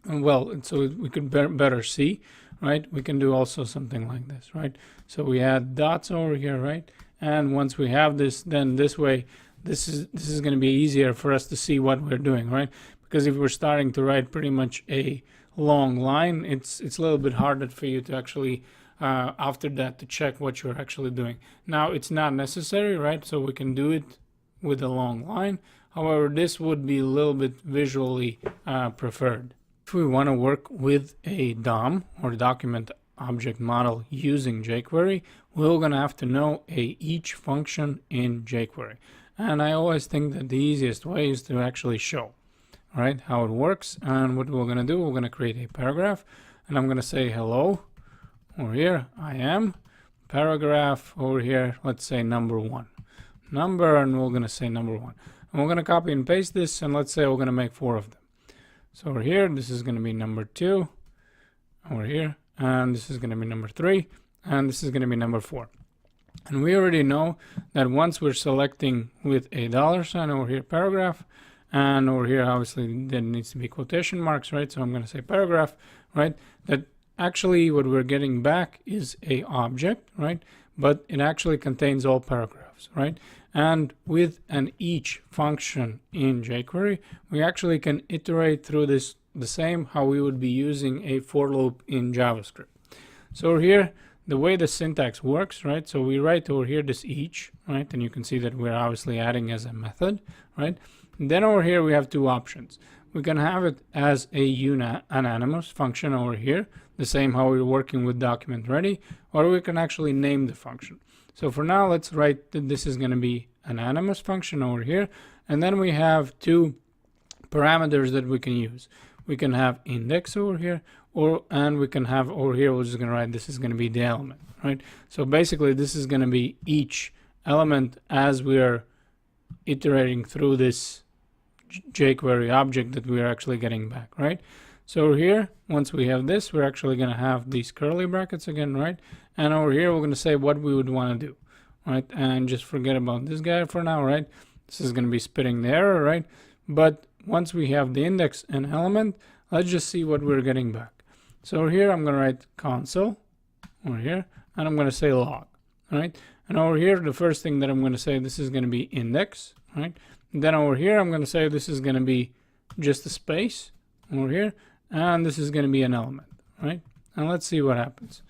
well, so we could better see, right? We can do also something like this, right? So we add dots over here, right? And once we have this, then this way, this is going to be easier for us to see what we're doing, right? Because if we're starting to write pretty much a long line, it's a little bit harder for you to actually after that to check what you're actually doing. Now it's not necessary, right? So we can do it with a long line. However, this would be a little bit visually preferred. If we want to work with a DOM or document object model using jQuery, we're going to have to know each function in jQuery. And I always think that the easiest way is to actually show, right, how it works. And what we're going to do, we're going to create a paragraph, and I'm going to say hello over here, I am paragraph over here, let's say number 1 number, and we're going to say number 1, and we're going to copy and paste this, and let's say we're going to make 4 of them. So over here, this is going to be number 2 over here, and this is going to be number 3, and this is going to be number 4. And we already know that once we're selecting with a $sign over here paragraph, and over here obviously there needs to be quotation marks, right? So I'm going to say paragraph, right? That actually what we're getting back is a object, right? But it actually contains all paragraphs, right? And with an each function in jQuery, we actually can iterate through this the same how we would be using a for loop in JavaScript. So here, the way the syntax works, right? So we write over here this each, right? And you can see that we're obviously adding as a method, right? And then over here we have 2 options. We can have it as a anonymous function over here, the same how we're working with document ready, or we can actually name the function. So for now, let's write that this is going to be an anonymous function over here, and then we have 2 parameters that we can use. We can have index over here, and we can have over here, we're just going to write this is going to be the element, right? So basically this is going to be each element as we are iterating through this jQuery object that we're actually getting back, right? So here, once we have this, we're actually going to have these curly brackets again, right? And over here, we're going to say what we would want to do, right? And just forget about this guy for now, right? This is going to be spitting the error, right? But once we have the index and element, let's just see what we're getting back. So here, I'm going to write console over here, and I'm going to say log, right? And over here, the first thing that I'm going to say, this is going to be index, right? And then over here, I'm going to say this is going to be just a space over here, and this is going to be an element, right? And let's see what happens.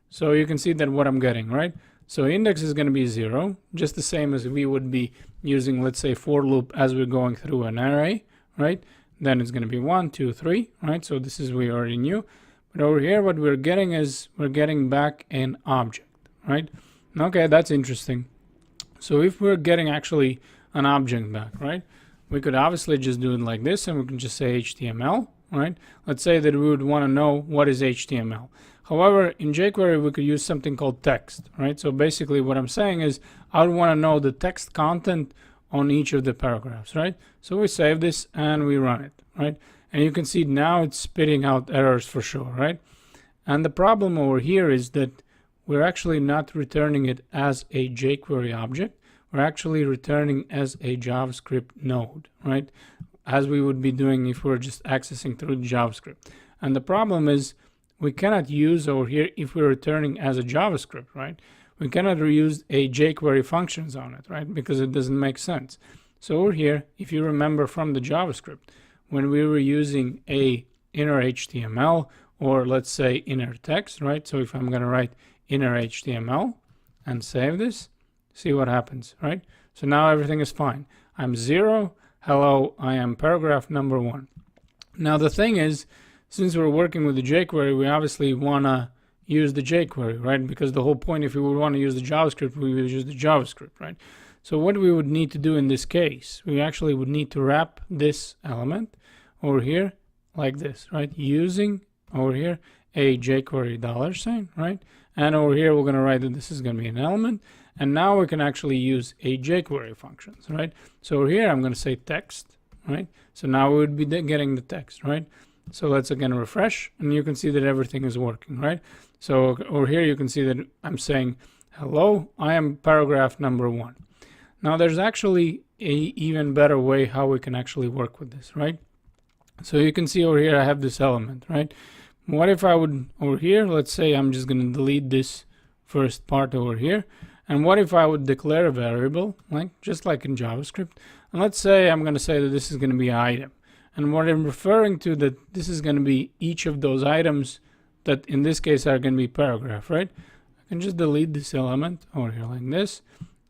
So you can see that what I'm getting, right? So index is going to be 0, just the same as we would be using, let's say, for loop as we're going through an array, right? Then it's going to be 1, 2, 3, right? So this is we already knew. But over here, what we're getting is we're getting back an object, right? Okay, that's interesting. So if we're getting actually an object back, right? We could obviously just do it like this, and we can just say HTML, right? Let's say that we would want to know what is HTML. However, in jQuery, we could use something called text, right? So basically what I'm saying is I would want to know the text content on each of the paragraphs, right? So we save this and we run it, right? And you can see now it's spitting out errors for sure, right? And the problem over here is that we're actually not returning it as a jQuery object. We're actually returning as a JavaScript node, right? As we would be doing if we're just accessing through JavaScript. And the problem is we cannot use over here if we're returning as a JavaScript, right? We cannot reuse a jQuery functions on it, right? Because it doesn't make sense. So over here, if you remember from the JavaScript, when we were using a inner HTML or let's say inner text, right? So if I'm going to write inner HTML and save this, see what happens, right? So now everything is fine. I'm 0. Hello, I am paragraph number 1. Now the thing is, since we're working with the jQuery, we obviously want to use the jQuery, right? Because the whole point, if we would want to use the JavaScript, we would use the JavaScript, right? So what we would need to do in this case, we actually would need to wrap this element over here like this, right? Using over here a jQuery $sign, right? And over here, we're going to write that this is going to be an element. And now we can actually use a jQuery functions, right? So over here, I'm going to say text, right? So now we would be getting the text, right? So let's again refresh, and you can see that everything is working, right? So over here, you can see that I'm saying, hello, I am paragraph number 1. Now there's actually a even better way how we can actually work with this, right? So you can see over here, I have this element, right? What if I would over here, let's say I'm just going to delete this first part over here. And what if I would declare a variable, like just like in JavaScript? And let's say I'm going to say that this is going to be an item. And what I'm referring to, that this is going to be each of those items that in this case are going to be paragraph, right? I can just delete this element over here like this.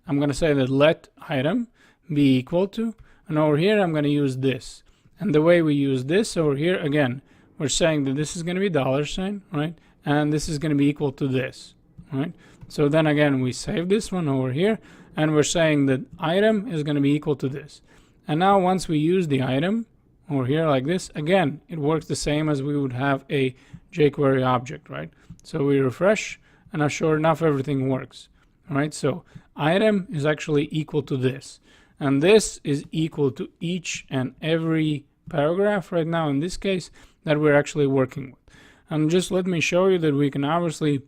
I'm going to say that let item be equal to, and over here I'm going to use this. And the way we use this over here, again, we're saying that this is going to be $, right? And this is going to be equal to this, right? So then again, we save this one over here, and we're saying that item is going to be equal to this. And now once we use the item over here like this, again, it works the same as we would have a jQuery object, right? So we refresh, and now sure enough, everything works, all right? So item is actually equal to this, and this is equal to each and every paragraph right now in this case that we're actually working with. And just let me show you that we can obviously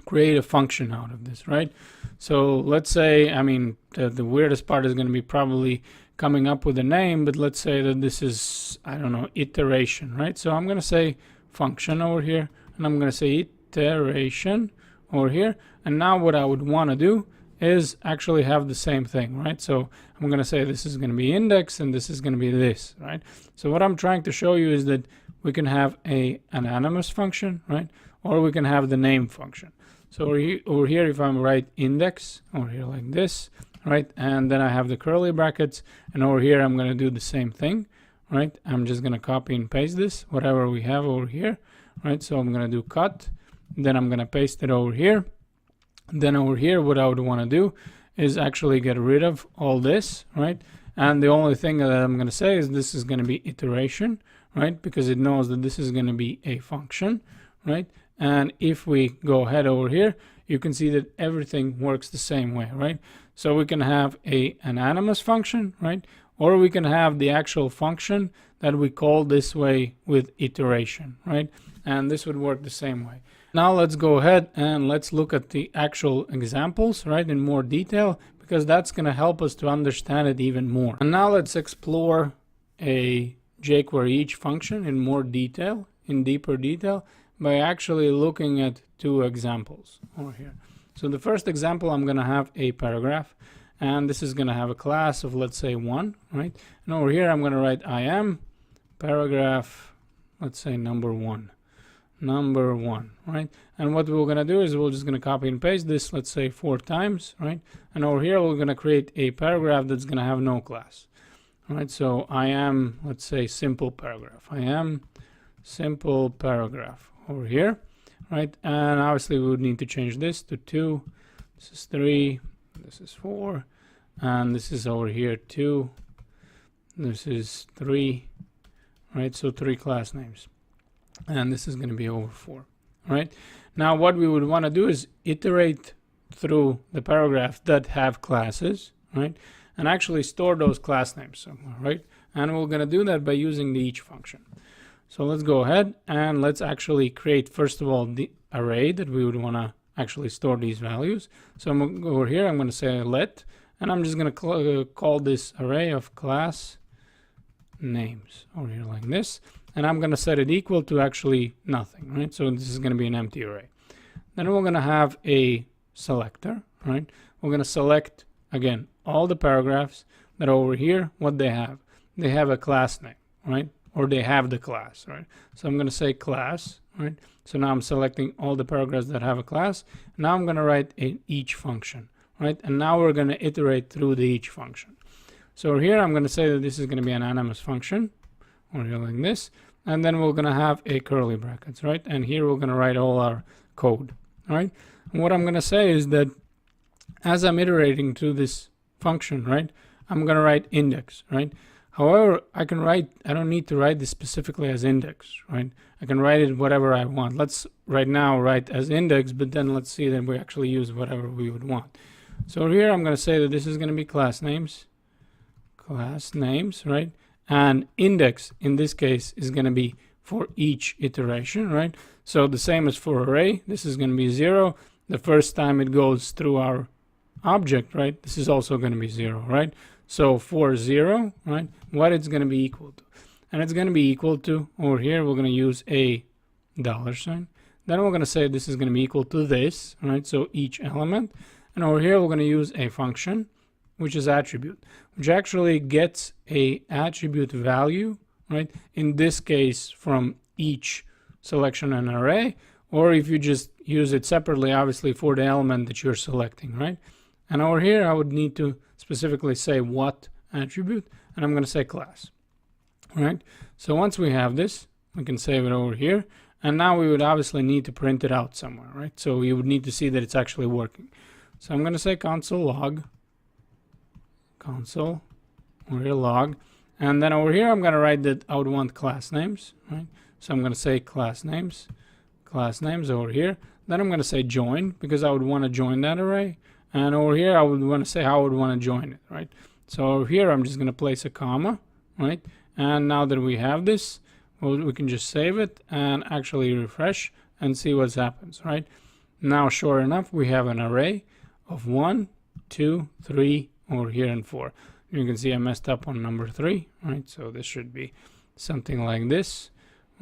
create a function out of this, right? So let's say, I mean, the weirdest part is going to be probably coming up with a name, but let's say that this is, I don't know, iteration, right? So I'm going to say function over here, and I'm going to say iteration over here. And now what I would want to do is actually have the same thing, right? So I'm going to say this is going to be index, and this is going to be this, right? So what I'm trying to show you is that we can have an anonymous function, right? Or we can have the name function. So over here, if I'm write index over here like this, right? And then I have the curly brackets, and over here, I'm going to do the same thing, right? I'm just going to copy and paste this, whatever we have over here, right? So I'm going to do cut, then I'm going to paste it over here. Then over here, what I would want to do is actually get rid of all this, right? And the only thing that I'm going to say is this is going to be iteration, right? Because it knows that this is going to be a function, right? And if we go ahead over here, you can see that everything works the same way, right? So we can have an anonymous function, right? Or we can have the actual function that we call this way with iteration, right? And this would work the same way. Now let's go ahead and let's look at the actual examples, right, in more detail, because that's going to help us to understand it even more. And now let's explore a jQuery each function in more detail, in deeper detail, by actually looking at 2 examples over here. So the first example, I'm going to have a paragraph, and this is going to have a class of, let's say, 1, right? And over here, I'm going to write I am paragraph, let's say number 1, right? And what we're going to do is we're just going to copy and paste this, let's say 4 times, right? And over here, we're going to create a paragraph that's going to have no class, right? So I am, let's say, simple paragraph. I am simple paragraph over here, right? And obviously we would need to change this to 2. This is 3. This is 4. And this is over here 2. This is 3, right? So 3 class names. And this is going to be over 4, right? Now what we would want to do is iterate through the paragraph that have classes, right? And actually store those class names somewhere, right? And we're going to do that by using the each function. So let's go ahead and let's actually create, first of all, the array that we would want to actually store these values. So I'm going to go over here, I'm going to say let, and I'm just going to call this array of class names over here like this. And I'm going to set it equal to actually nothing, right? So this is going to be an empty array. Then we're going to have a selector, right? We're going to select, again, all the paragraphs that are over here, what they have. They have a class name, right? Or they have the class, right? So I'm going to say class, right? So now I'm selecting all the paragraphs that have a class. Now I'm going to write an each function, right? And now we're going to iterate through the each function. So here I'm going to say that this is going to be an anonymous function, or here like this. And then we're going to have a curly brackets, right? And here we're going to write all our code, right? And what I'm going to say is that as I'm iterating through this function, right, I'm going to write index, right? However, I don't need to write this specifically as index, right? I can write it whatever I want. Let's right now write as index, but then let's see that we actually use whatever we would want. So here I'm going to say that this is going to be class names, right? And index in this case is going to be for each iteration, right? So the same as for array, this is going to be 0. The first time it goes through our object, right? This is also going to be 0, right? So for 0, right, what it's going to be equal to. And it's going to be equal to, over here, we're going to use a $sign. Then we're going to say this is going to be equal to this, right? So each element. And over here, we're going to use a function, which is attribute, which actually gets a attribute value, right? In this case, from each selection and array, or if you just use it separately, obviously for the element that you're selecting, right? And over here, I would need to specifically say what attribute, and I'm going to say class, right? So once we have this, we can save it over here. And now we would obviously need to print it out somewhere, right? So you would need to see that it's actually working. So I'm going to say console log, over here log, and then over here I'm going to write that I would want class names, right? So I'm going to say class names over here. Then I'm going to say join, because I would want to join that array. And over here I would want to say how I would want to join it, right? So over here I'm just going to place a comma, right? And now that we have this, well, we can just save it and actually refresh and see what happens, right? Now, sure enough, we have an array of 1, 2, 3 over here and 4. You can see I messed up on number 3, right? So this should be something like this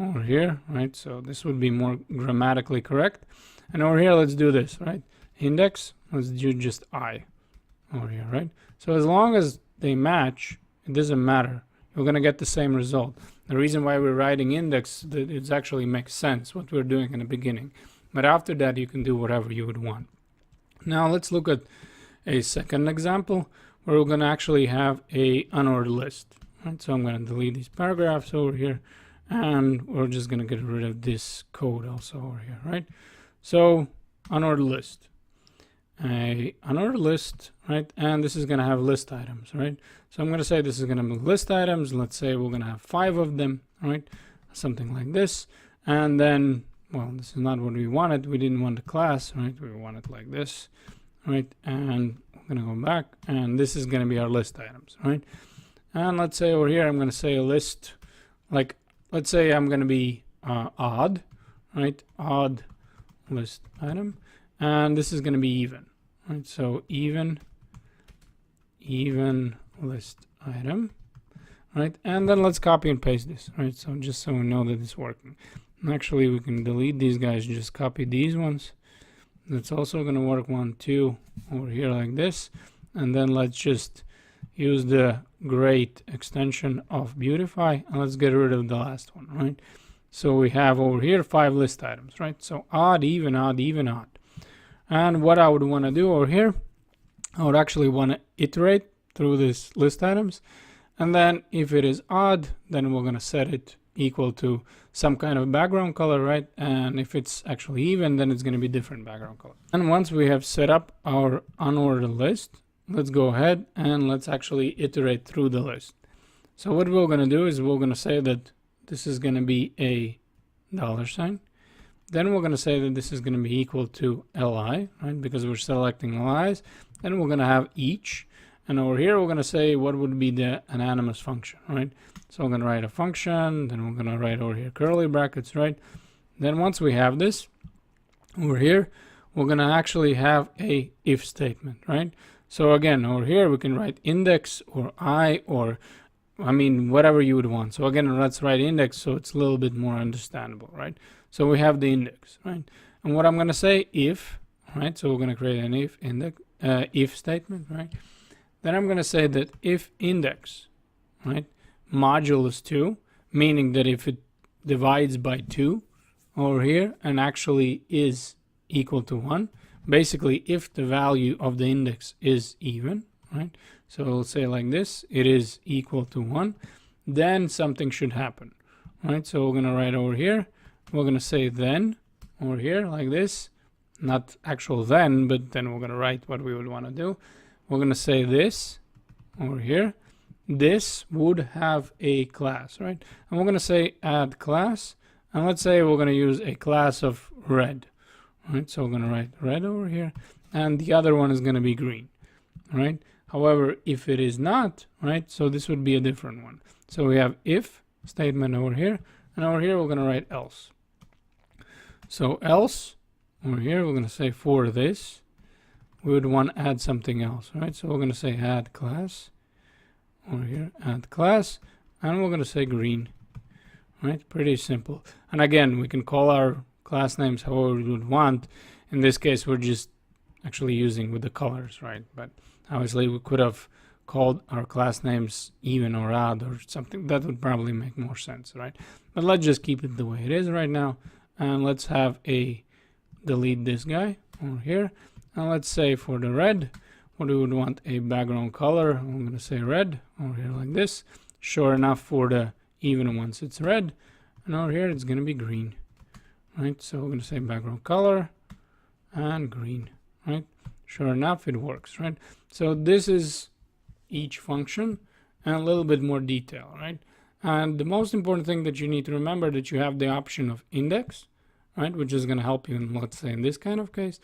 over here, right? So this would be more grammatically correct. And over here, let's do this, right? Index, let's do just I over here, right? So as long as they match, it doesn't matter. You're going to get the same result. The reason why we're writing index, it actually makes sense what we're doing in the beginning. But after that, you can do whatever you would want. Now let's look at a second example where we're going to actually have a unordered list, right? So I'm going to delete these paragraphs over here, and we're just going to get rid of this code also over here, right? So unordered list, a unordered list, right? And this is going to have list items, right? So I'm going to say this is going to be list items. Let's say we're going to have 5 of them, right? Something like this. And then, well, this is not what we wanted. We didn't want the class, right? We want it like this, right? And I'm going to go back, and this is going to be our list items, right? And let's say over here, I'm going to say a list, like, let's say I'm going to be odd, right? Odd list item. And this is going to be even, right? So even list item, right? And then let's copy and paste this, right? So just so we know that it's working. And actually, we can delete these guys, just copy these ones. That's also going to work 1, 2 over here like this. And then let's just use the great extension of Beautify, and let's get rid of the last one, right? So we have over here 5 list items, right? So odd, even, odd, even, odd. And what I would want to do over here, I would actually want to iterate through this list items. And then if it is odd, then we're going to set it equal to some kind of background color, right? And if it's actually even, then it's going to be different background color. And once we have set up our unordered list, let's go ahead and let's actually iterate through the list. So what we're going to do is we're going to say that this is going to be a $sign. Then we're going to say that this is going to be equal to li, right? Because we're selecting li's. Then we're going to have each. And over here, we're going to say what would be the anonymous function, right? So we're going to write a function. Then we're going to write over here curly brackets, right? Then once we have this over here, we're going to actually have a if statement, right? So again, over here, we can write index or I, or I mean, whatever you would want. So again, let's write index so it's a little bit more understandable, right? So we have the index, right? And what I'm going to say if, right? So we're going to create an if index, if statement, right? Then I'm going to say that if index, right, modulus 2, meaning that if it divides by 2 over here and actually is equal to 1, basically if the value of the index is even, right? So we'll say like this, it is equal to 1, then something should happen, right? So we're going to write over here, we're going to say then over here like this, not actual then, but then we're going to write what we would want to do. We're going to say this over here, this would have a class, right? And we're going to say add class, and let's say we're going to use a class of red, right? So we're going to write red over here, and the other one is going to be green, right? However, if it is not, right, so this would be a different one. So we have if statement over here, and over here we're going to write else. So else over here we're going to say for this we would want to add something else, right? So we're going to say add class over here, add class, and we're going to say green, right? Pretty simple. And again, we can call our class names however we would want. In this case, we're just actually using with the colors, right? But obviously we could have called our class names even or odd or something. That would probably make more sense, right? But let's just keep it the way it is right now, and let's have a delete this guy over here. And let's say for the red, what we would want a background color. I'm going to say red over here like this. Sure enough, for the even ones, it's red, and over here it's going to be green, right? So we're going to say background color and green, right? Sure enough, it works, right? So this is each function and a little bit more detail, right? And the most important thing that you need to remember that you have the option of index, right? Which is going to help you in, let's say, in this kind of case.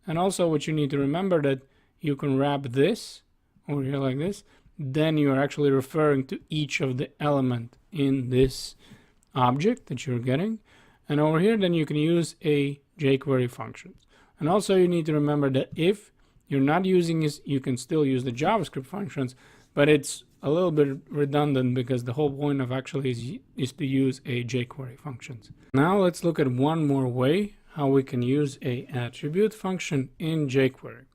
And also what you need to remember that you can wrap this over here like this. Then you're actually referring to each of the element in this object that you're getting. And over here, then you can use a jQuery functions. And also you need to remember that if you're not using this, you can still use the JavaScript functions, but it's a little bit redundant because the whole point of actually is to use a jQuery functions. Now let's look at one more way how we can use a attribute function in jQuery.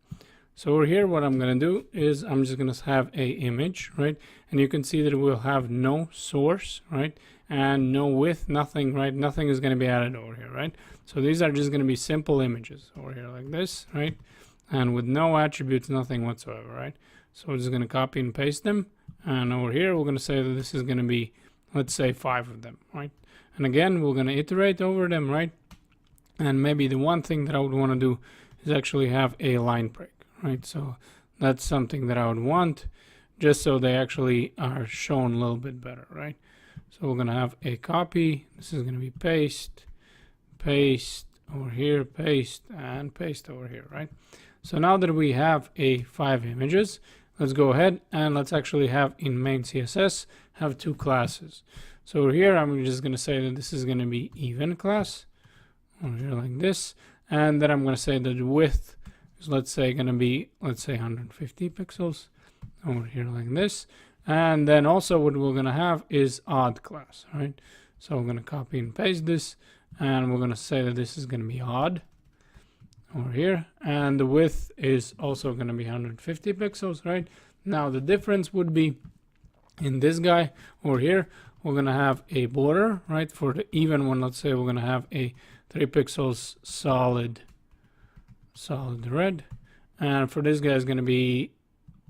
So over here, what I'm going to do is I'm just going to have a image, right? And you can see that we'll have no source, right? And no width, nothing, right? Nothing is going to be added over here, right? So these are just going to be simple images over here like this, right? And with no attributes, nothing whatsoever, right? So we're just going to copy and paste them. And over here, we're going to say that this is going to be, let's say 5 of them, right? And again, we're going to iterate over them, right? And maybe the one thing that I would want to do is actually have a line break, right? So that's something that I would want just so they actually are shown a little bit better, right? So we're going to have a copy. This is going to be paste, paste over here, paste, and paste over here, right? So now that we have a 5 images, let's go ahead and let's actually have in main CSS have 2 classes. So over here, I'm just going to say that this is going to be even class over here like this. And then I'm going to say that the width is, let's say, going to be, let's say 150 pixels over here like this. And then also what we're going to have is odd class, right? So we're going to copy and paste this, and we're going to say that this is going to be odd over here. And the width is also going to be 150 pixels, right? Now the difference would be in this guy over here, we're going to have a border, right? For the even one, let's say we're going to have a 3 pixels solid red. And for this guy is going to be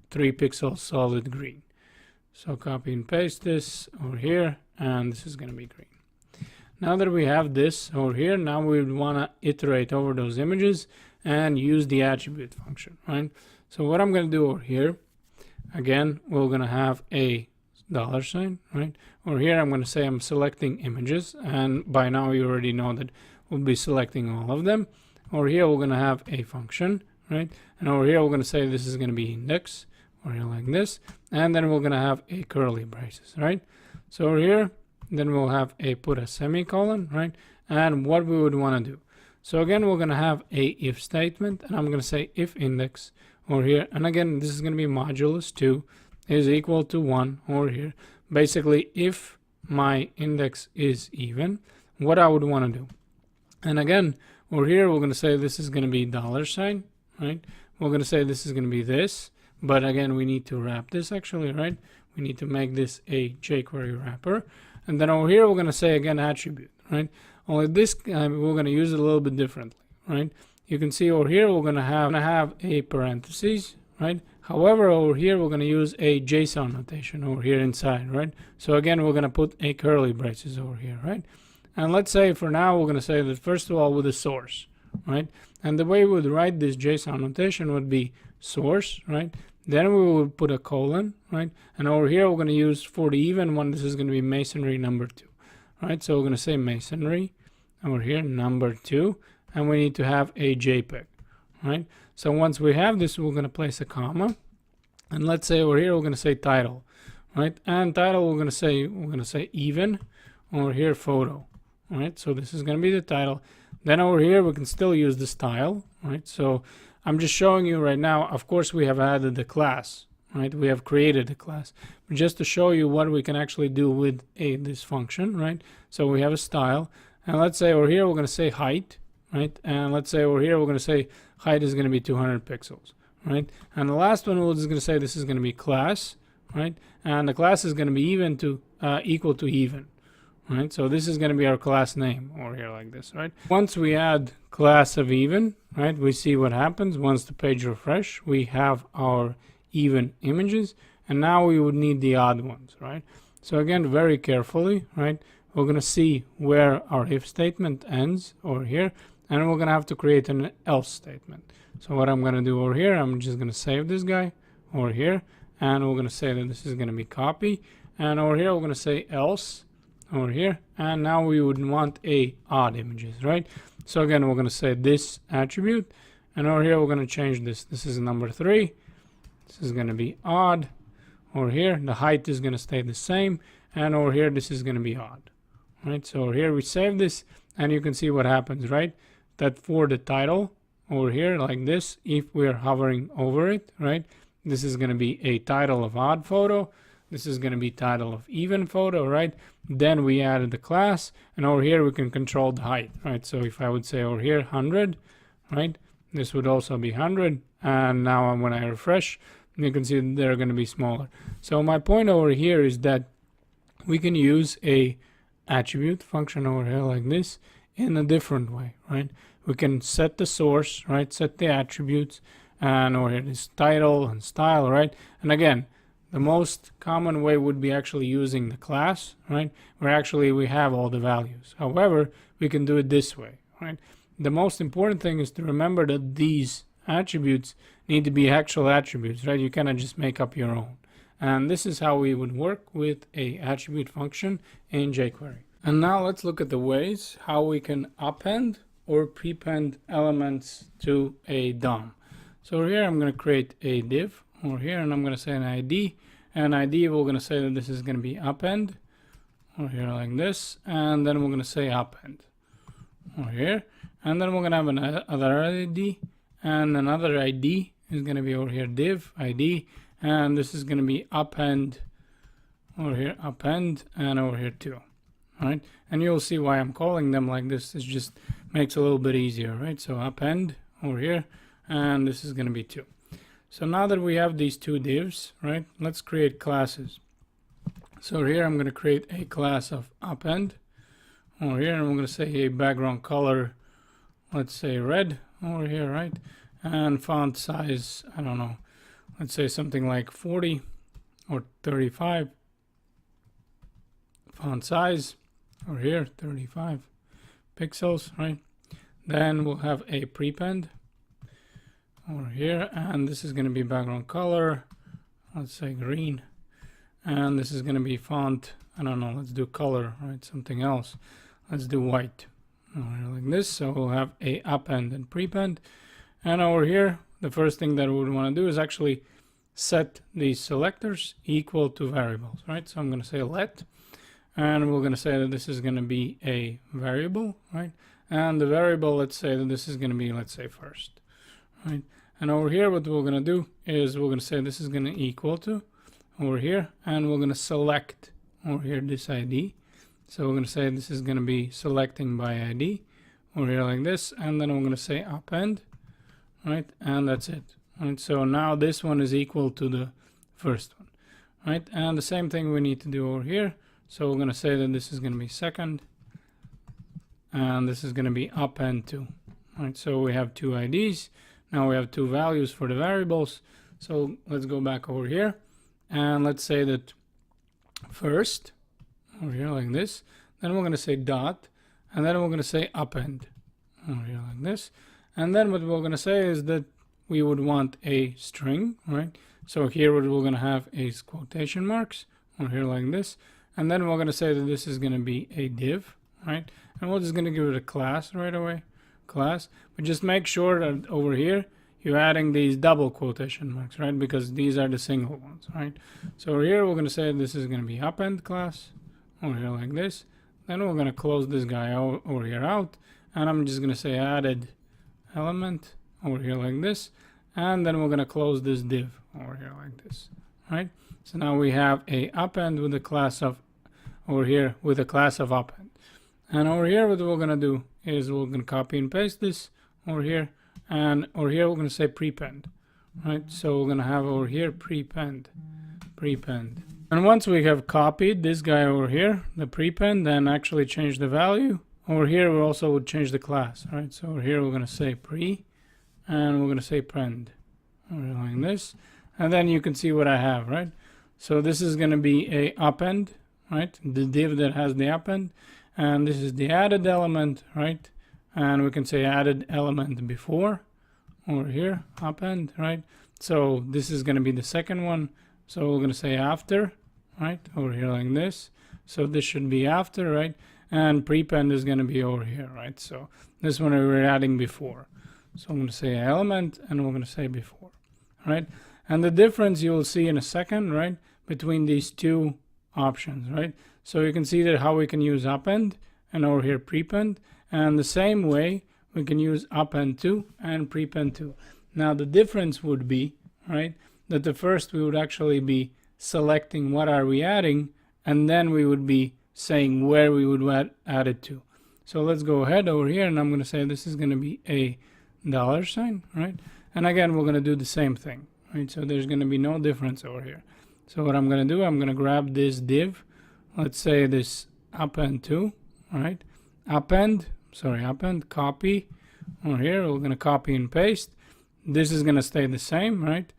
3 pixels solid green. So copy and paste this over here, and this is going to be green. Now that we have this over here, now we would want to iterate over those images and use the attribute function, right? So what I'm going to do over here, again, we're going to have a $sign, right? Over here, I'm going to say I'm selecting images, and by now you already know that we'll be selecting all of them. Over here, we're going to have a function, right? And over here, we're going to say this is going to be index, over here like this, and then we're going to have a curly braces, right? So over here, then we'll have a put a semicolon, right? And what we would want to do. So again, we're going to have a if statement, and I'm going to say if index over here. And again, this is going to be modulus 2 is equal to 1 over here. Basically, if my index is even, what I would want to do. And again, over here, we're going to say this is going to be $sign, right? We're going to say this is going to be this. But again, we need to wrap this actually, right? We need to make this a jQuery wrapper. And then over here, we're going to say again attribute, right? Only this time we're going to use it a little bit differently, right? You can see over here, we're going to have a parentheses, right? However, over here, we're going to use a JSON notation over here inside, right? So again, we're going to put a curly braces over here, right? And let's say for now, we're going to say that first of all with the source, right? And the way we would write this JSON notation would be source, right? Then we will put a colon, right? And over here, we're going to use for the even one, this is going to be masonry number 2, right? So we're going to say masonry over here, number 2, and we need to have a JPEG, right? So once we have this, we're going to place a comma, and let's say over here, we're going to say title, right? And title, we're going to say even over here, photo, right? So this is going to be the title. Then over here, we can still use the style, right? So I'm just showing you right now. Of course, we have added the class, right? We have created the class, but just to show you what we can actually do with this function, right? So we have a style, and let's say over here, we're going to say height, right? And let's say over here, we're going to say height is going to be 200 pixels, right? And the last one, we're just going to say this is going to be class, right? And the class is going to be equal to even. Right, so this is going to be our class name over here like this, right? Once we add class of even, right, we see what happens. Once the page refresh, we have our even images, and now we would need the odd ones, right? So again, very carefully, right, we're going to see where our if statement ends over here, and we're going to have to create an else statement. So what I'm going to do over here, I'm just going to save this guy over here, and we're going to say that this is going to be copy, and over here we're going to say else over here, and now we would want a odd images, right? So again, we're going to say this attribute, and over here we're going to change this. This is number 3. This is going to be odd. Over here, the height is going to stay the same, and over here this is going to be odd, right? So over here we save this, and you can see what happens, right? That for the title over here like this, if we're hovering over it, right, this is going to be a title of odd photo. This is going to be title of even photo, right? Then we added the class, and over here we can control the height, right? So if I would say over here 100, right, this would also be 100, and now when I refresh, you can see they're going to be smaller. So my point over here is that we can use a attribute function over here like this in a different way, right? We can set the source, right? Set the attributes, and over here is title and style, right? And again, the most common way would be actually using the class, right? Where actually we have all the values. However, we can do it this way, right? The most important thing is to remember that these attributes need to be actual attributes, right? You cannot just make up your own. And this is how we would work with a attribute function in jQuery. And now let's look at the ways how we can append or prepend elements to a DOM. So here I'm going to create a div over here, and I'm going to say an ID, and ID we're going to say that this is going to be append over here like this, and then we're going to say append over here, and then we're going to have another ID, and another ID is going to be over here div ID, and this is going to be append over here, append, and over here too. All right, and you'll see why I'm calling them like this. It just makes it a little bit easier, right? So append over here, and this is going to be 2. So now that we have these 2 divs, right, let's create classes. So here I'm going to create a class of append over here, and we're going to say a background color, let's say red over here, right? And font size, I don't know, let's say something like 40 or 35. Font size over here, 35 pixels, right? Then we'll have a prepend over here, and this is going to be background color, let's say green, and this is going to be font, I don't know, let's do color, right? Something else, let's do white over here like this. So we'll have a append and prepend, and over here the first thing that we would want to do is actually set these selectors equal to variables, right? So I'm going to say let, and we're going to say that this is going to be a variable, right? And the variable, let's say that this is going to be, let's say first, right? And over here what we're going to do is we're going to say this is going to equal to over here, and we're going to select over here this ID. So we're going to say this is going to be selecting by ID over here like this, and then we're going to say append, right? And that's it, right? So now this one is equal to the first one, right? And the same thing we need to do over here. So we're going to say that this is going to be second, and this is going to be append to, right? So we have 2 IDs. Now we have 2 values for the variables. So let's go back over here, and let's say that first over here like this, then we're going to say dot, and then we're going to say append over here like this, and then what we're going to say is that we would want a string, right? So here what we're going to have is quotation marks over here like this, and then we're going to say that this is going to be a div, right? And we're just going to give it a class right away, class. But just make sure that over here you're adding these double quotation marks, right? Because these are the single ones, right? So over here we're going to say this is going to be append class over here like this. Then we're going to close this guy over here out, and I'm just going to say added element over here like this, and then we're going to close this div over here like this, right? So now we have a append with a class of over here with a class of append. And over here what we're going to do is we're going to copy and paste this over here, and over here we're going to say prepend, right? So we're going to have over here prepend. And once we have copied this guy over here, the prepend, then actually change the value, over here we also would change the class, right? So over here we're going to say pre, and we're going to say pend over here like this, and then you can see what I have, right? So this is going to be a append, right? The div that has the append, and this is the added element, right? And we can say added element before over here, append, right? So this is going to be the second one. So we're going to say after, right? Over here like this. So this should be after, right? And prepend is going to be over here, right? So this one we were adding before. So I'm going to say element, and we're going to say before, right? And the difference you will see in a second, right? Between these two options, right? So you can see that how we can use append and over here prepend, and the same way we can use append to and prepend to. Now the difference would be, right, that the first we would actually be selecting what are we adding, and then we would be saying where we would add it to. So let's go ahead over here, and I'm going to say this is going to be a $sign, right? And again, we're going to do the same thing, right? So there's going to be no difference over here. So what I'm going to do, I'm going to grab this div, let's say this append to, right? Append, copy over here. We're going to copy and paste. This is going to stay the same, right?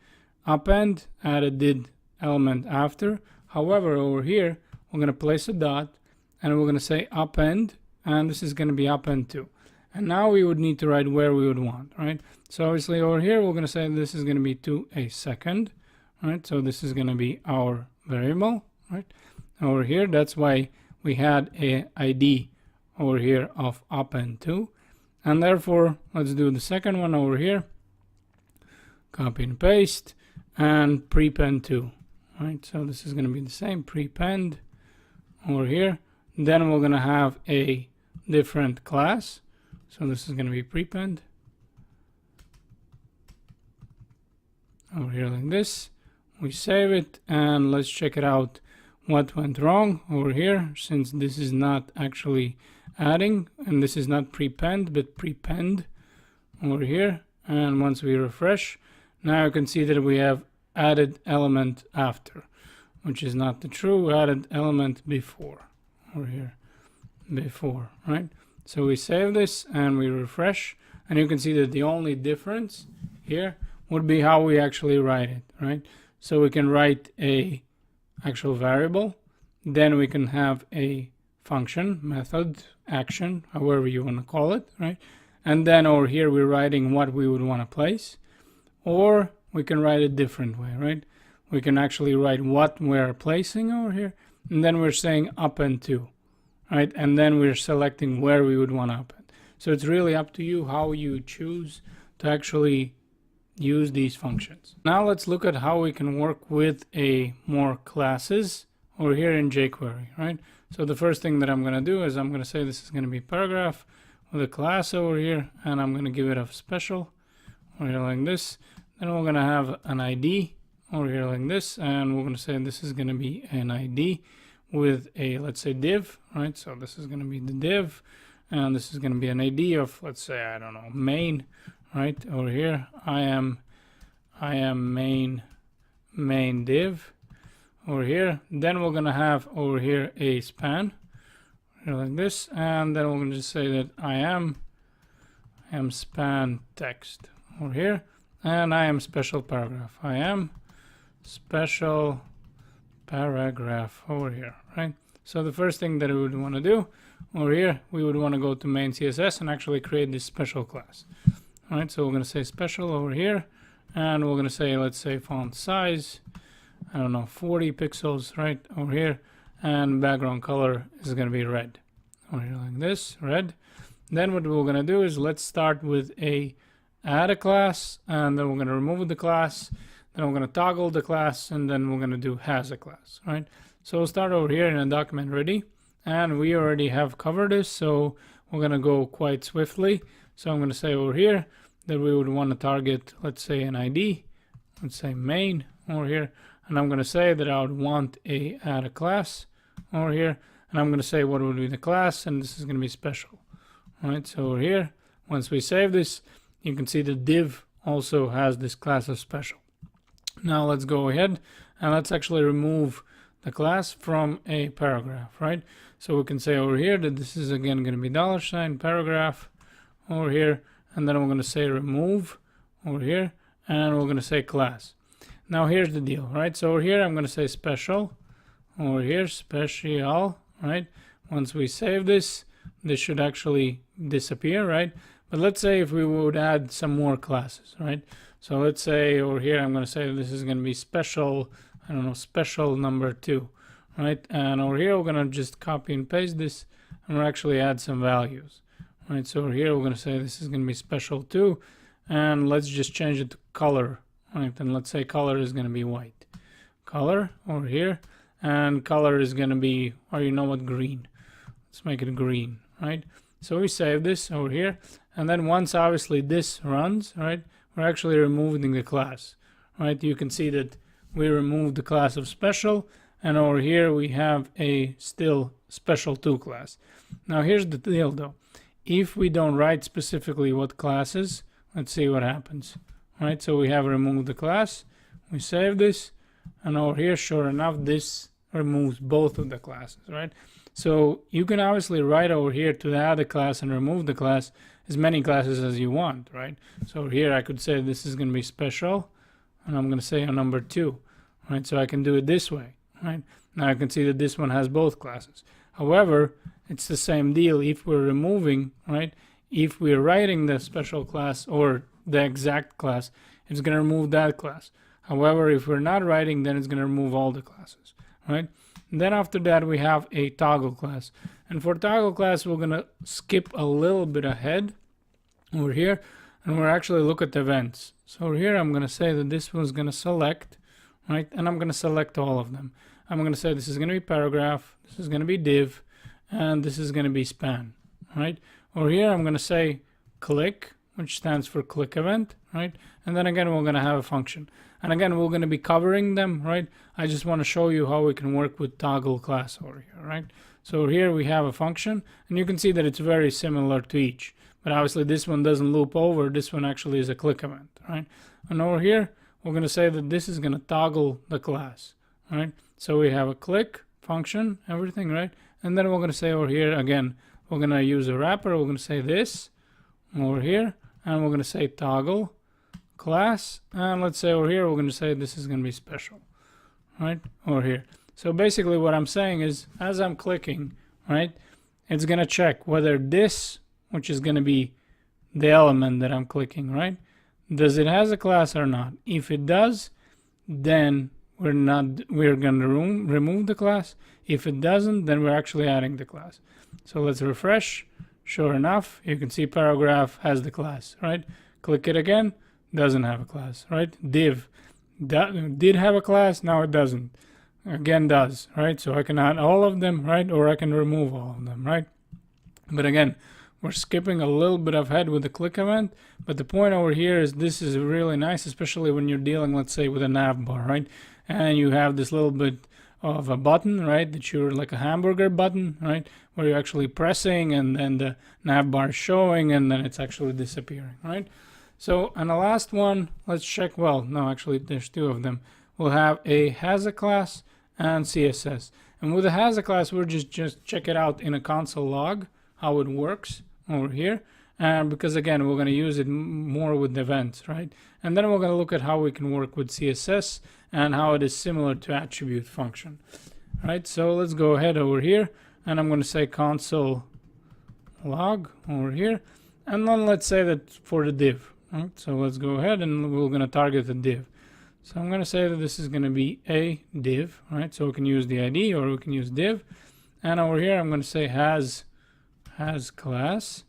Append, add a did element after. However, over here, we're going to place a dot, and we're going to say append, and this is going to be append to. And now we would need to write where we would want, right? So obviously over here, we're going to say this is going to be to a second, right? So this is going to be our variable, right? Over here, that's why we had a ID over here of append to. And therefore, let's do the second one over here. Copy and paste, and prepend to, right? So this is going to be the same, prepend over here. Then we're going to have a different class. So this is going to be prepend over here like this. We save it, and let's check it out what went wrong over here, since this is not actually adding, and this is not prepend but prepend over here. And once we refresh, now you can see that we have added element after, which is not the true. Added element before over here, before, right? So we save this and we refresh, and you can see that the only difference here would be how we actually write it, right? So we can write a actual variable, then we can have a function, method, action, however you want to call it, right? And then over here we're writing what we would want to place, or we can write it different way, right? We can actually write what we're placing over here, and then we're saying append to, right? And then we're selecting where we would want to append. So it's really up to you how you choose to actually use these functions. Now let's look at how we can work with a more classes over here in jQuery, right? So the first thing that I'm going to do is I'm going to say this is going to be paragraph with a class over here, and I'm going to give it a special over here like this. Then we're going to have an ID over here like this, and we're going to say this is going to be an ID with a, let's say, div, right? So this is going to be the div, and this is going to be an ID of, let's say, I don't know, main, right? Over here, I am main div over here. Then we're going to have over here a span like this, and then we're going to just say that I am span text over here, and I am special paragraph. I am special paragraph over here, right? So the first thing that we would want to do over here, we would want to go to main CSS and actually create this special class. All right, so we're going to say special over here, and we're going to say, let's say font size, I don't know, 40 pixels right over here, and background color is going to be red over here like this, red. Then what we're going to do is let's start with a add a class, and then we're going to remove the class, then we're going to toggle the class, and then we're going to do has a class, right? So we'll start over here in a document ready, and we already have covered this, so we're going to go quite swiftly. So I'm going to say over here that we would want to target, let's say an ID, let's say main over here, and I'm going to say that I would want a add a class over here, and I'm going to say what would be the class, and this is going to be special. All right, so over here, once we save this, you can see the div also has this class of special. Now let's go ahead and let's actually remove the class from a paragraph, right? So we can say over here that this is again going to be $ paragraph over here, and then we're going to say remove over here, and we're going to say class. Now here's the deal, right? So over here I'm going to say special, over here special, right? Once we save this, this should actually disappear, right? But let's say if we would add some more classes, right? So let's say over here I'm going to say this is going to be special, I don't know, special number 2, right? And over here we're going to just copy and paste this, and we'll actually add some values, right? So over here we're going to say this is going to be special 2, and let's just change it to color, right? And let's say color is going to be white, color over here, and color is going to be, or you know what, green. Let's make it green, right? So we save this over here, and then once obviously this runs, right, we're actually removing the class, right? You can see that we removed the class of special, and over here we have a still special 2 class. Now here's the deal though. If we don't write specifically what classes, let's see what happens, right? So we have removed the class, we save this, and over here, sure enough, this removes both of the classes, right? So you can obviously write over here to add a class and remove the class as many classes as you want, right? So here I could say this is going to be special, and I'm going to say a number 2, right? So I can do it this way, right? Now I can see that this one has both classes. However, it's the same deal if we're removing, right? If we're writing the special class or the exact class, it's going to remove that class. However, if we're not writing, then it's going to remove all the classes, right? And then after that, we have a toggle class. And for toggle class, we're going to skip a little bit ahead over here, and we're actually look at events. So over here, I'm going to say that this one's going to select, right? And I'm going to select all of them. I'm going to say this is going to be paragraph, this is going to be div, and this is going to be span, right? Over here, I'm going to say click, which stands for click event, right? And then again, we're going to have a function. And again, we're going to be covering them, right? I just want to show you how we can work with toggle class over here, right? So here we have a function, and you can see that it's very similar to each. But obviously this one doesn't loop over, this one actually is a click event, right? And over here, we're going to say that this is going to toggle the class, right? So we have a click function, everything, right? And then we're going to say over here, again, we're going to use a wrapper, we're going to say this over here, and we're going to say toggle class, and let's say over here we're going to say this is going to be special, right, over here. So basically what I'm saying is, as I'm clicking, right, it's going to check whether this, which is going to be the element that I'm clicking, right, does it has a class or not. If it does, then we're going to remove the class. If it doesn't, then we're actually adding the class. So let's refresh. Sure enough, you can see paragraph has the class, right? Click it again, doesn't have a class, right? Div did have a class, now it doesn't. Again, does, right? So I can add all of them, right? Or I can remove all of them, right? But again, we're skipping a little bit ahead with the click event, but the point over here is this is really nice, especially when you're dealing, let's say, with a nav bar, right? And you have this little bit of a button, right, that you're like a hamburger button, right, where you're actually pressing and then the nav bar is showing and then it's actually disappearing, right? So, and the last one, let's check, well, no, actually there's 2 of them. We'll have a has a class and CSS. And with the has a class, we'll just check it out in a console log, how it works over here. And because again, we're going to use it more with events, right? And then we're going to look at how we can work with CSS and how it is similar to attribute function, right? So let's go ahead over here, and I'm going to say console log over here, and then let's say that for the div, Right? So let's go ahead and we're going to target a div. So I'm going to say that this is going to be a div, right? So we can use the ID or we can use div. And over here, I'm going to say has class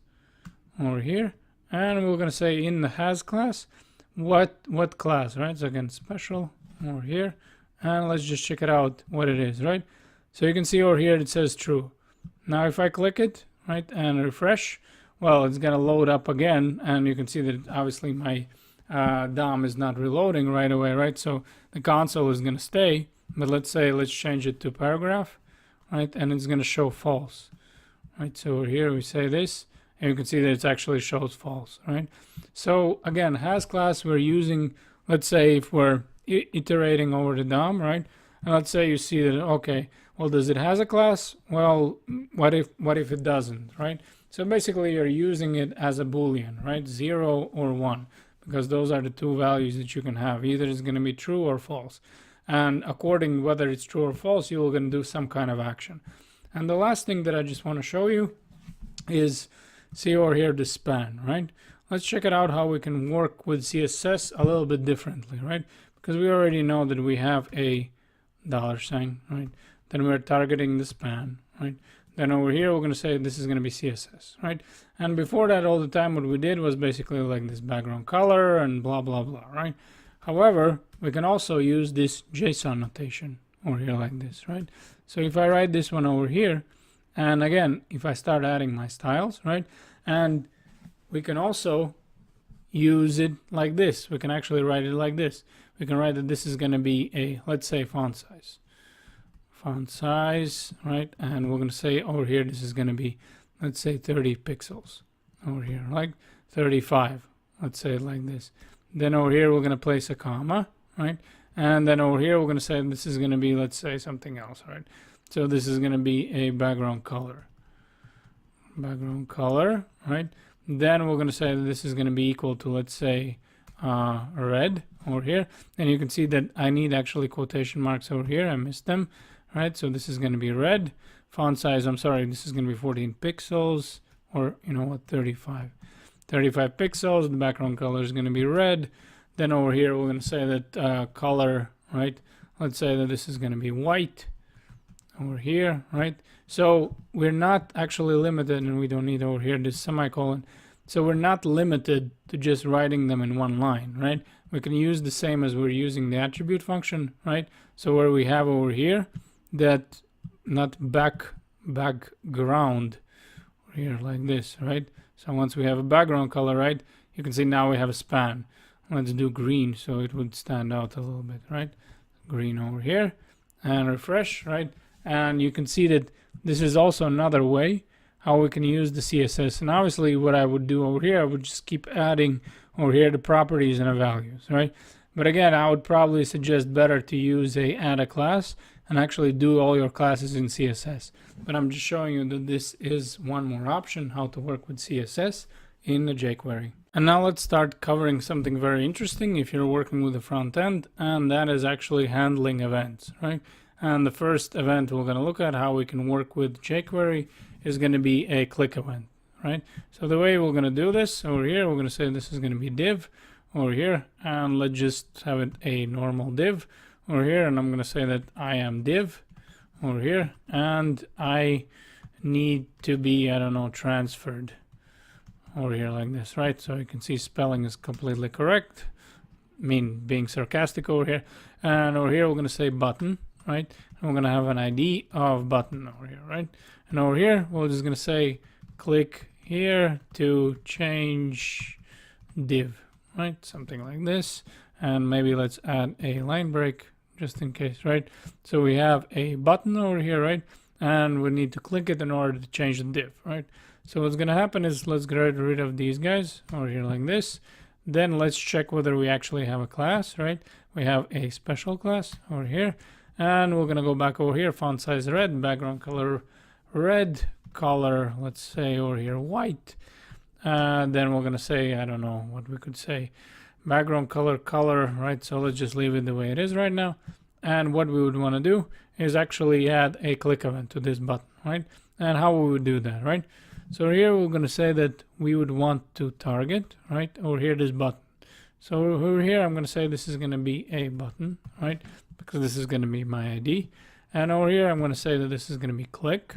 over here. And we're going to say in the has class, what class, right? So again, special over here. And let's just check it out what it is, right? So you can see over here, it says true. Now, if I click it, right, and refresh, well, it's going to load up again. And you can see that obviously my DOM is not reloading right away, right? So the console is going to stay, but let's change it to paragraph, right? And it's going to show false, right? So here we say this, and you can see that it actually shows false, right? So again, has class we're using, let's say if we're iterating over the DOM, right? And let's say you see that, okay, well, does it has a class? Well, what if it doesn't, right? So basically you're using it as a Boolean, right? 0 or 1. Because those are the two values that you can have. Either it's going to be true or false. And according whether it's true or false, you're going to do some kind of action. And the last thing that I just want to show you is, see over here, the span, right? Let's check it out how we can work with CSS a little bit differently, right? Because we already know that we have a $sign, right? Then we're targeting the span, right? Then over here, we're going to say this is going to be CSS, right? And before that, all the time, what we did was basically like this background color and blah, blah, blah, right? However, we can also use this JSON notation over here like this, right? So if I write this one over here, and again, if I start adding my styles, right? And we can also use it like this. We can actually write it like this. We can write that this is going to be a, let's say, font size, right? And we're going to say over here, this is going to be, let's say 30 pixels over here, like 35. Let's say it like this. Then over here, we're going to place a comma, right? And then over here, we're going to say this is going to be, let's say something else, right? So this is going to be a background color, right? Then we're going to say that this is going to be equal to, let's say, red over here. And you can see that I need actually quotation marks over here. I missed them. Right, so this is going to be red. Font size, I'm sorry, this is going to be 14 pixels, or you know what, 35 pixels. The background color is going to be red. Then over here, we're going to say that color, right? Let's say that this is going to be white over here, right? So we're not actually limited, and we don't need over here this semicolon. So we're not limited to just writing them in one line, right? We can use the same as we're using the attribute function, right? So where we have over here, that not background here like this, right? So once we have a background color, right, you can see now we have a span. Let's do green so it would stand out a little bit, right? Green over here and refresh, right? And you can see that this is also another way how we can use the CSS. And obviously what I would do over here, I would just keep adding over here the properties and the values, right? But again, I would probably suggest better to use a add a class and actually do all your classes in CSS. But I'm just showing you that this is one more option how to work with CSS in the jQuery. And now let's start covering something very interesting if you're working with the front end, and that is actually handling events, right? And the first event we're going to look at how we can work with jQuery is going to be a click event, right? So the way we're going to do this over here, we're going to say this is going to be div over here, and let's just have it a normal div over here, and I'm going to say that I am div over here, and I need to be, I don't know, transferred over here like this, right? So you can see spelling is completely correct, I mean being sarcastic over here. And over here we're going to say button, right? And we're going to have an ID of button over here, right? And over here we're just going to say click here to change div, right? Something like this. And maybe let's add a line break just in case, right? So we have a button over here, right? And we need to click it in order to change the div, right? So what's going to happen is let's get rid of these guys over here like this. Then let's check whether we actually have a class, right? We have a special class over here, and we're going to go back over here, font size red, background color red, color, let's say over here white. Then we're going to say, I don't know what we could say, background color, right? So let's just leave it the way it is right now. And what we would want to do is actually add a click event to this button, right? And how we would do that, right? So here we're going to say that we would want to target, right, over here this button. So over here I'm going to say this is going to be a button, right, because this is going to be my ID. And over here I'm going to say that this is going to be click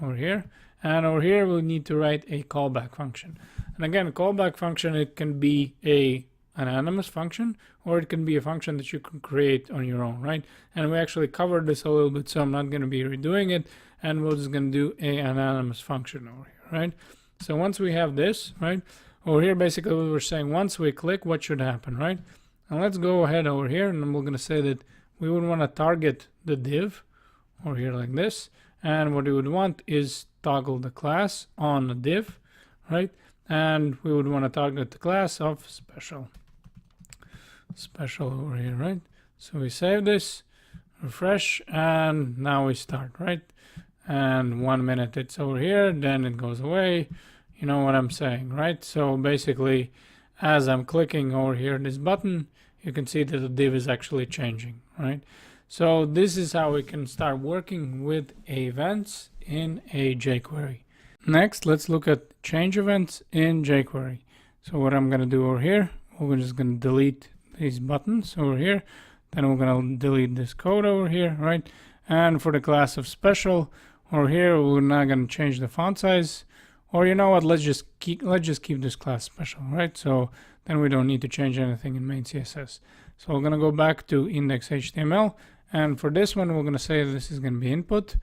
over here. And over here we'll need to write a callback function. And again, a callback function, it can be a anonymous function, or it can be a function that you can create on your own, right? And we actually covered this a little bit, so I'm not going to be redoing it, and we're just going to do a anonymous function over here, right? So once we have this, right, over here basically we were saying once we click, what should happen, right? And let's go ahead over here, and then we're going to say that we would want to target the div over here like this, and what we would want is toggle the class on the div, right? And we would want to target the class of special over here, right? So we save this, refresh, and now we start, right? And 1 minute it's over here, then it goes away. You know what I'm saying, right? So basically, as I'm clicking over here this button, you can see that the div is actually changing, right? So this is how we can start working with events in a jQuery. Next, let's look at change events in jQuery. So what I'm going to do over here, we're just going to delete these buttons over here. Then we're going to delete this code over here, right? And for the class of special over here, we're not going to change the font size. Or you know what? Let's just keep this class special, right? So then we don't need to change anything in main CSS. So we're going to go back to index.html, and for this one, we're going to say this is going to be input.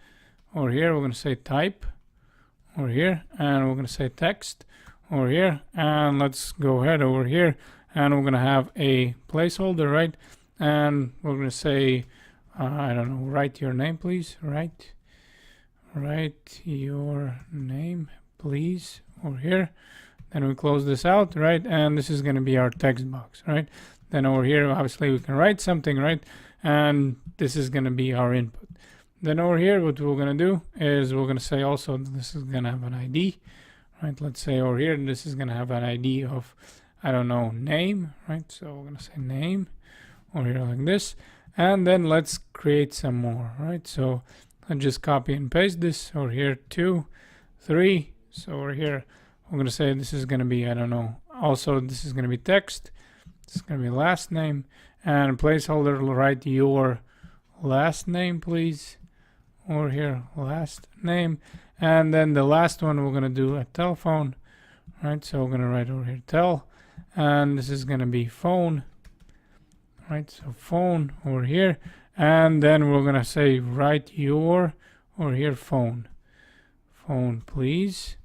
Over here, we're going to say type over here, and we're going to say text over here, and let's go ahead over here, and we're going to have a placeholder, right? And we're going to say, I don't know, write your name, please. Write your name, please, over here. Then we close this out, right? And this is going to be our text box, right? Then over here, obviously, we can write something, right? And this is going to be our input. Then over here, what we're going to do is we're going to say also this is going to have an ID, right? Let's say over here, this is going to have an ID of, I don't know, name, right? So we're going to say name over here like this. And then let's create some more, right? So let's just copy and paste this over here, 2, 3. So over here, we're going to say this is going to be, I don't know, also this is going to be text. This is going to be last name, and placeholder will write your last name, please. Over here, last name. And then the last one, we're going to do a telephone, right? So we're going to write over here tel, and this is going to be phone, right? So phone over here, and then we're going to say write your over here phone, please,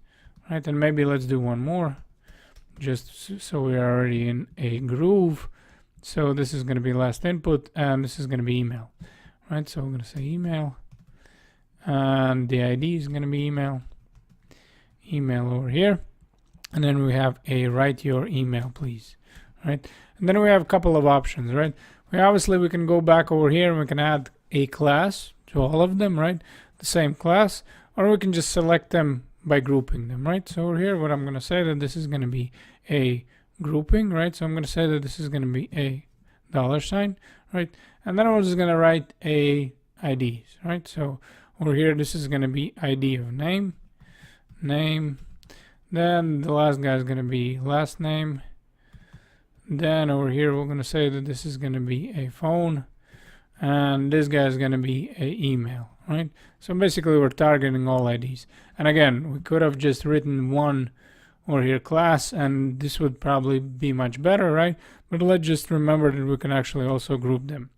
right? And maybe let's do one more, just so we are already in a groove. So this is going to be last input, and this is going to be email, right? So we're going to say email, and the ID is going to be email over here. And then we have a write your email, please, right? And then we have a couple of options, right? We can go back over here and we can add a class to all of them, right? The same class, or we can just select them by grouping them, right? So over here, what I'm going to say that this is going to be a grouping, right? So I'm going to say that this is going to be a $, right? And then I'm just going to write a IDs, right? So over here, this is going to be ID of name. Then the last guy is going to be last name. Then over here, we're going to say that this is going to be a phone, and this guy is going to be a email, right? So basically, we're targeting all IDs. And again, we could have just written one over here class, and this would probably be much better, right? But let's just remember that we can actually also group them,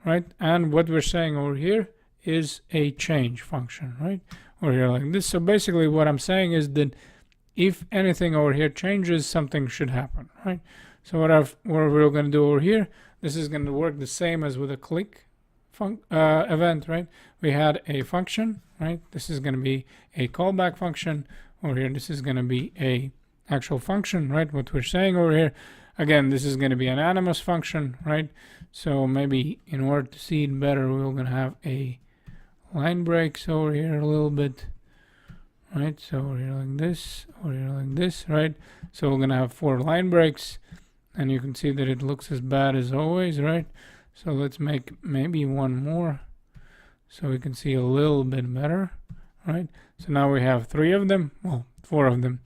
right? And what we're saying over here is a change function, right? Over here like this. So basically, what I'm saying is that if anything over here changes, something should happen, right? So what we're going to do over here, this is going to work the same as with a click event, right? We had a function, right? This is going to be a callback function. Over here, this is going to be a actual function, right? What we're saying over here, again, this is going to be an anonymous function, right? So maybe in order to see it better, we're going to have a line breaks over here a little bit, right? So over here like this, over here like this, right? So we're going to have 4 line breaks, and you can see that it looks as bad as always, right? So let's make maybe one more so we can see a little bit better, right? So now we have 3 of them, well, 4 of them.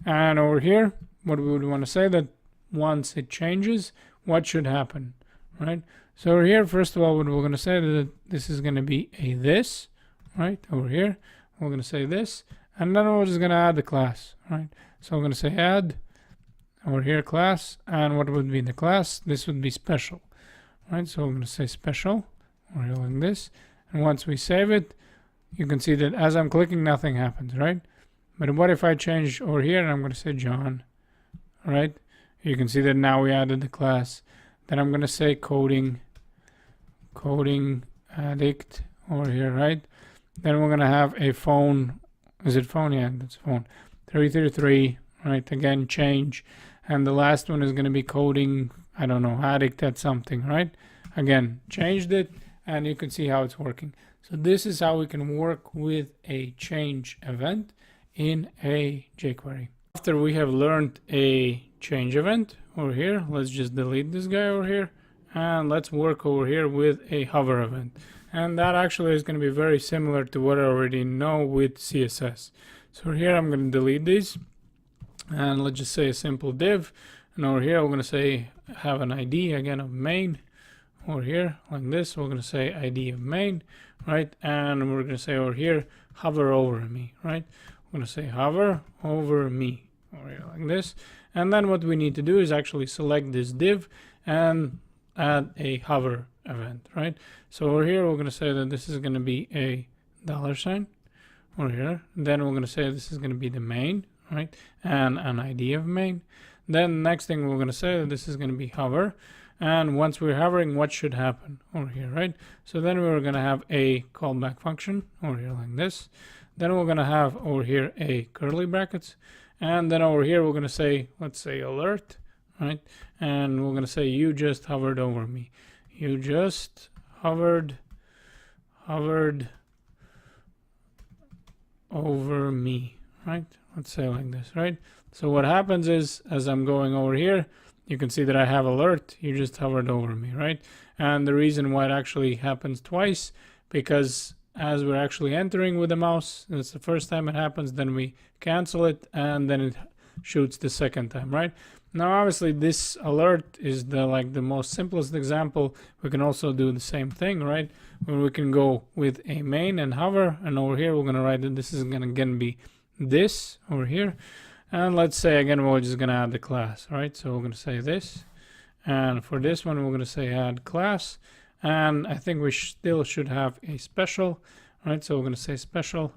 And over here, what we would want to say that once it changes, what should happen, right? So over here, first of all, what we're going to say that this is going to be a this, right? Over here, we're going to say this, and then we're just going to add the class, right? So we're going to say add over here class, and what would be the class? This would be special, right? So we're going to say special over here like this, and once we save it, you can see that as I'm clicking, nothing happens, right? But what if I change over here and I'm going to say John, right? You can see that now we added the class. Then I'm going to say coding addict over here, right? Then we're going to have a phone. Is it phone? Yeah, that's phone. 333, right? Again, change. And the last one is going to be coding, I don't know, addict at something, right? Again, changed it, and you can see how it's working. So this is how we can work with a change event in a jQuery. After we have learned a change event over here, let's just delete this guy over here, and let's work over here with a hover event. And that actually is going to be very similar to what I already know with CSS. So here I'm going to delete these, and let's just say a simple div. And over here, we're going to say have an ID again of main. Over here, like this, we're going to say ID of main, right? And we're going to say over here, hover over me, right? We're going to say hover over me over here like this. And then what we need to do is actually select this div and add a hover event, right? So over here, we're going to say that this is going to be a $sign over here. Then we're going to say this is going to be the main, right? And an ID of main. Then next thing we're going to say that this is going to be hover. And once we're hovering, what should happen over here, right? So then we're going to have a callback function over here like this. Then we're going to have over here a curly brackets. And then over here, we're going to say, let's say alert, right? And we're going to say, you just hovered over me. You just hovered over me, right? Let's say like this, right? So what happens is, as I'm going over here, you can see that I have alert, you just hovered over me, right? And the reason why it actually happens twice, because as we're actually entering with the mouse, and it's the first time it happens, then we cancel it, and then it shoots the second time, right? Now, obviously, this alert is the most simplest example. We can also do the same thing, right? Where we can go with a main and hover, and over here, we're going to write that this is going to again be this over here. And let's say again, we're just going to add the class, right? So we're going to say this. And for this one, we're going to say add class. And I think we still should have a special, right? So we're going to say special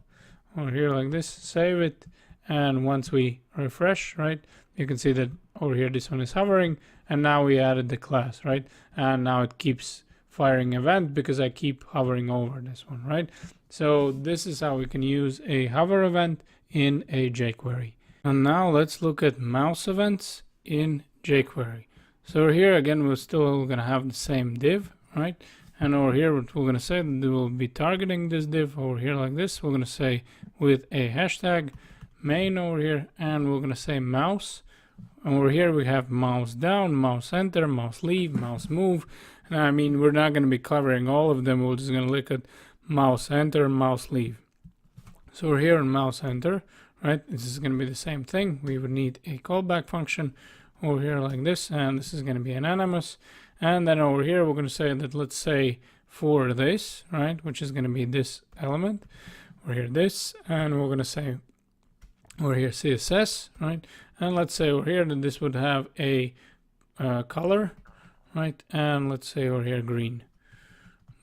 over here like this, save it. And once we refresh, right, you can see that over here, this one is hovering. And now we added the class, right? And now it keeps firing event because I keep hovering over this one, right? So this is how we can use a hover event in a jQuery. And now let's look at mouse events in jQuery. So here again, we're still going to have the same div, right? And over here, what we're going to say that we will be targeting this div over here like this. We're going to say with a hashtag main over here, and we're going to say mouse. And over here, we have mouse down, mouse enter, mouse leave, mouse move. And I mean, we're not going to be covering all of them. We're just going to look at mouse enter, mouse leave. So we're here in mouse enter. Right, this is going to be the same thing. We would need a callback function over here like this, and this is going to be anonymous. And then over here, we're going to say that, let's say for this, right, which is going to be this element, over here this, and we're going to say over here CSS, right, and let's say over here that this would have a color, right, and let's say over here green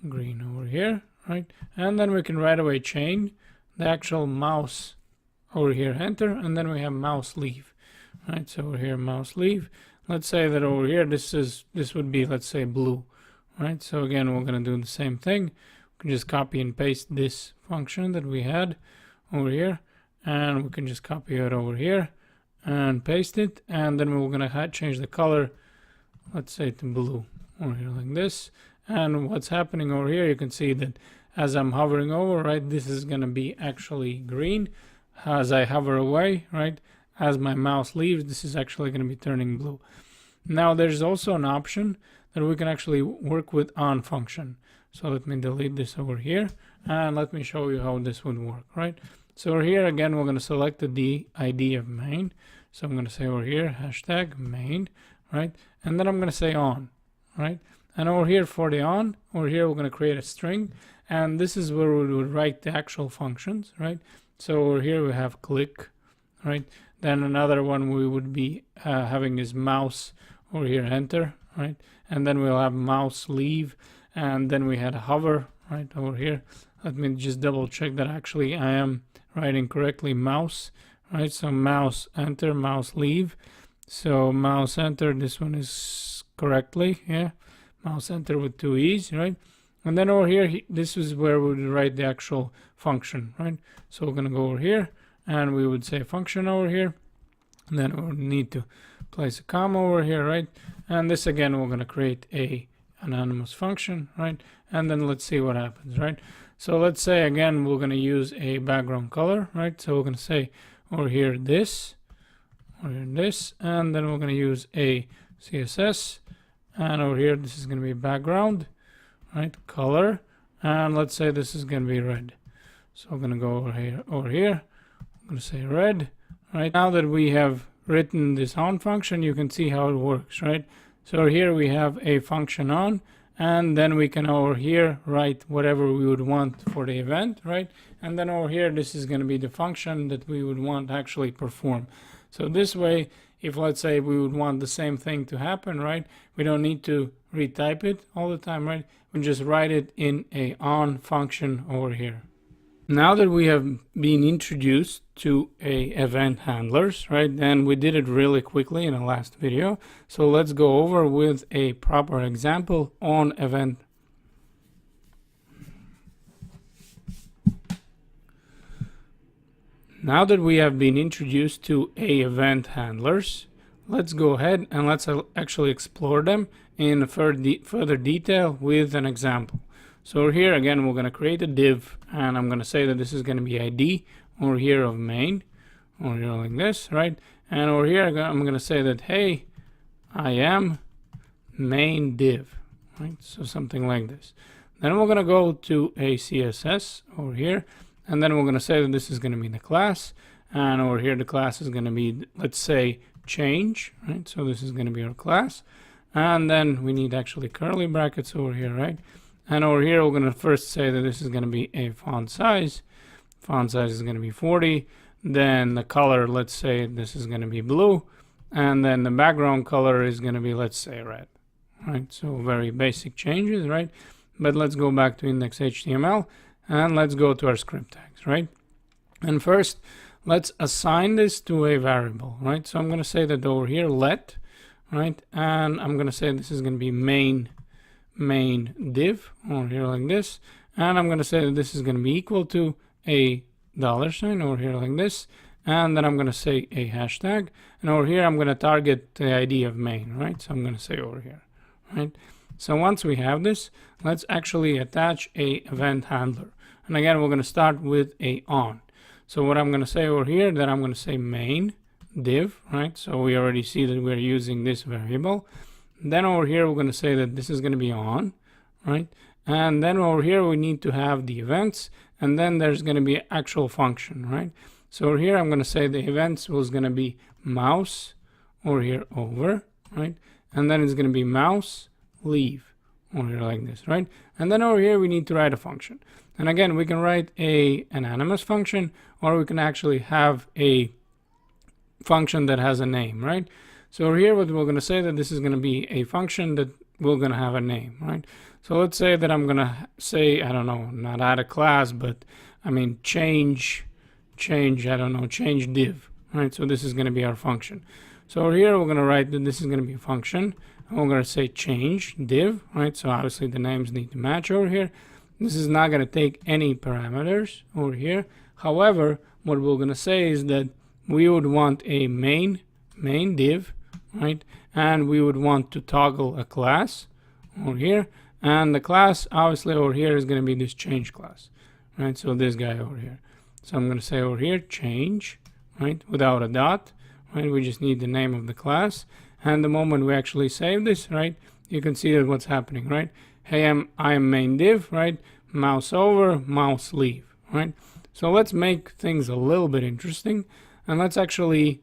over here, right, and then we can right away chain the actual mouse over here enter, and then we have mouse leave, right? So over here mouse leave, let's say that over here this would be, let's say, blue, right? So again, we're going to do the same thing. We can just copy and paste this function that we had over here, and we can just copy it over here and paste it, and then we're going to change the color, let's say, to blue over here like this. And what's happening over here, you can see that as I'm hovering over, right, this is going to be actually green. As I hover away, right, as my mouse leaves, this is actually going to be turning blue. Now there's also an option that we can actually work with on function. So let me delete this over here and let me show you how this would work, right? So over here again, we're going to select the ID of main. So I'm going to say over here hashtag main, right? And then I'm going to say on, right? And over here for the on, over here we're going to create a string, and this is where we would write the actual functions, right? So over here we have click, right? Then another one we would be having is mouse over here, enter, right? And then we'll have mouse leave, and then we had hover right over here. Let me just double check that actually I am writing correctly, mouse, right? So mouse enter, mouse leave. So mouse enter, this one is correctly, yeah. Mouse enter with 2 E's, right? And then over here, this is where we would write the actual function, right? So we're gonna go over here and we would say function over here. And then we'll need to place a comma over here, right? And this again, we're gonna create a anonymous function, right? And then let's see what happens, right? So let's say again, we're gonna use a background color, right? So we're gonna say over here this, over here this, and then we're gonna use a CSS, and over here this is gonna be background, right? Color, and let's say this is gonna be red. So I'm gonna go over here. I'm gonna say red, right? Now that we have written this on function, you can see how it works, right? So here we have a function on, and then we can over here write whatever we would want for the event, right? And then over here, this is going to be the function that we would want to actually perform. So this way, if let's say we would want the same thing to happen, right? We don't need to retype it all the time, right? We just write it in a on function over here. Now that we have been introduced to a event handlers, right, then we did it really quickly in the last video. So let's go over with a proper example on event. Now that we have been introduced to a event handlers, let's go ahead and let's actually explore them in further detail with an example. So here again, we're going to create a div, and I'm going to say that this is going to be ID over here of main, over here like this, right? And over here, I'm going to say that, hey, I am main div, right? So something like this. Then we're going to go to a CSS over here, and then we're going to say that this is going to be the class, and over here, the class is going to be, let's say, change, right? So this is going to be our class, and then we need actually curly brackets over here, right? And over here, we're going to first say that this is going to be a font size. Font size is going to be 40. Then the color, let's say this is going to be blue. And then the background color is going to be, let's say, red. Right? So very basic changes, right? But let's go back to index.html and let's go to our script tags, right? And first, let's assign this to a variable, right? So I'm going to say that over here, let, right? And I'm going to say this is going to be main div over here like this, and I'm going to say that this is going to be equal to a $sign over here like this, and then I'm going to say a hashtag, and over here I'm going to target the ID of main, right? So I'm going to say over here, right? So once we have this, let's actually attach a event handler, and again we're going to start with a on. So what I'm going to say over here, that I'm going to say main div, right? So we already see that we're using this variable. Then over here, we're going to say that this is going to be on, right? And then over here, we need to have the events, and then there's going to be actual function, right? So over here, I'm going to say the events was going to be mouse over here over, right? And then it's going to be mouse leave over here like this, right? And then over here, we need to write a function. And again, we can write a anonymous function, or we can actually have a function that has a name, right? So over here, what we're going to say that this is going to be a function that we're going to have a name, right? So let's say that I'm going to say, I don't know, not add a class, but I mean, change, I don't know, change div, right? So this is going to be our function. So over here, we're going to write that this is going to be a function, and we're going to say change div, right? So obviously the names need to match over here. This is not going to take any parameters over here. However, what we're going to say is that we would want a main div, right? And we would want to toggle a class over here, and the class obviously over here is going to be this change class, right? So this guy over here. So I'm going to say over here change, right, without a dot, right? We just need the name of the class, and the moment we actually save this, right, you can see that what's happening, right? hey, I am main div, right? Mouse over, mouse leave, right? So let's make things a little bit interesting, and let's actually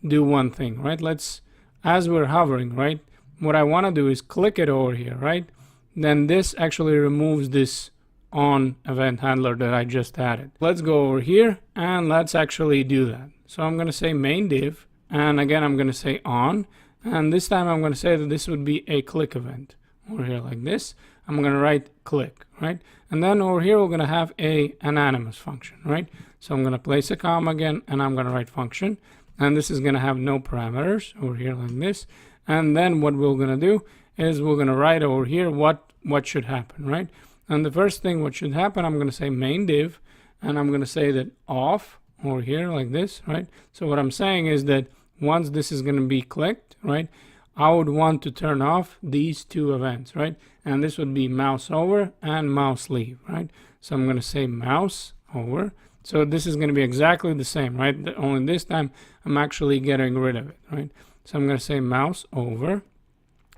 do one thing, right? Let's, as we're hovering, right? What I want to do is click it over here, right? Then this actually removes this on event handler that I just added. Let's go over here and let's actually do that. So I'm going to say main div, and again I'm going to say on, and this time I'm going to say that this would be a click event over here like this. I'm going to write click, right? And then over here we're going to have a anonymous function, right? So I'm going to place a comma again, and I'm going to write function, and this is going to have no parameters over here like this. And then what we're going to do is we're going to write over here what should happen, right? And the first thing what should happen, I'm going to say main div, and I'm going to say that off over here like this, right? So what I'm saying is that once this is going to be clicked, right, I would want to turn off these two events, right? And this would be mouse over and mouse leave, right? So I'm going to say mouse over. So this is going to be exactly the same, right? Only this time I'm actually getting rid of it, right? So I'm going to say mouse over,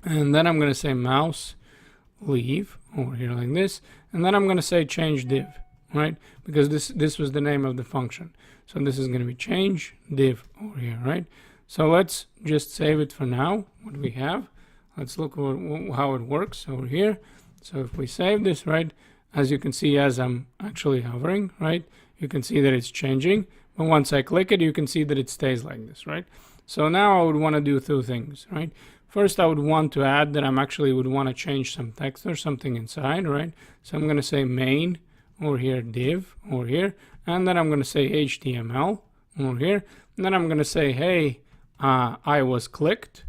and then I'm going to say mouse leave over here like this, and then I'm going to say change div, right? Because this was the name of the function. So this is going to be change div over here, right? So let's just save it for now. What we have, let's look how it works over here. So if we save this, right, as you can see, as I'm actually hovering, right, you can see that it's changing. But once I click it, you can see that it stays like this, right? So now I would want to do two things, right? First, I would want to add that I'm actually would want to change some text or something inside, right? So I'm going to say main over here, div over here, and then I'm going to say HTML over here. And then I'm going to say, hey, I was clicked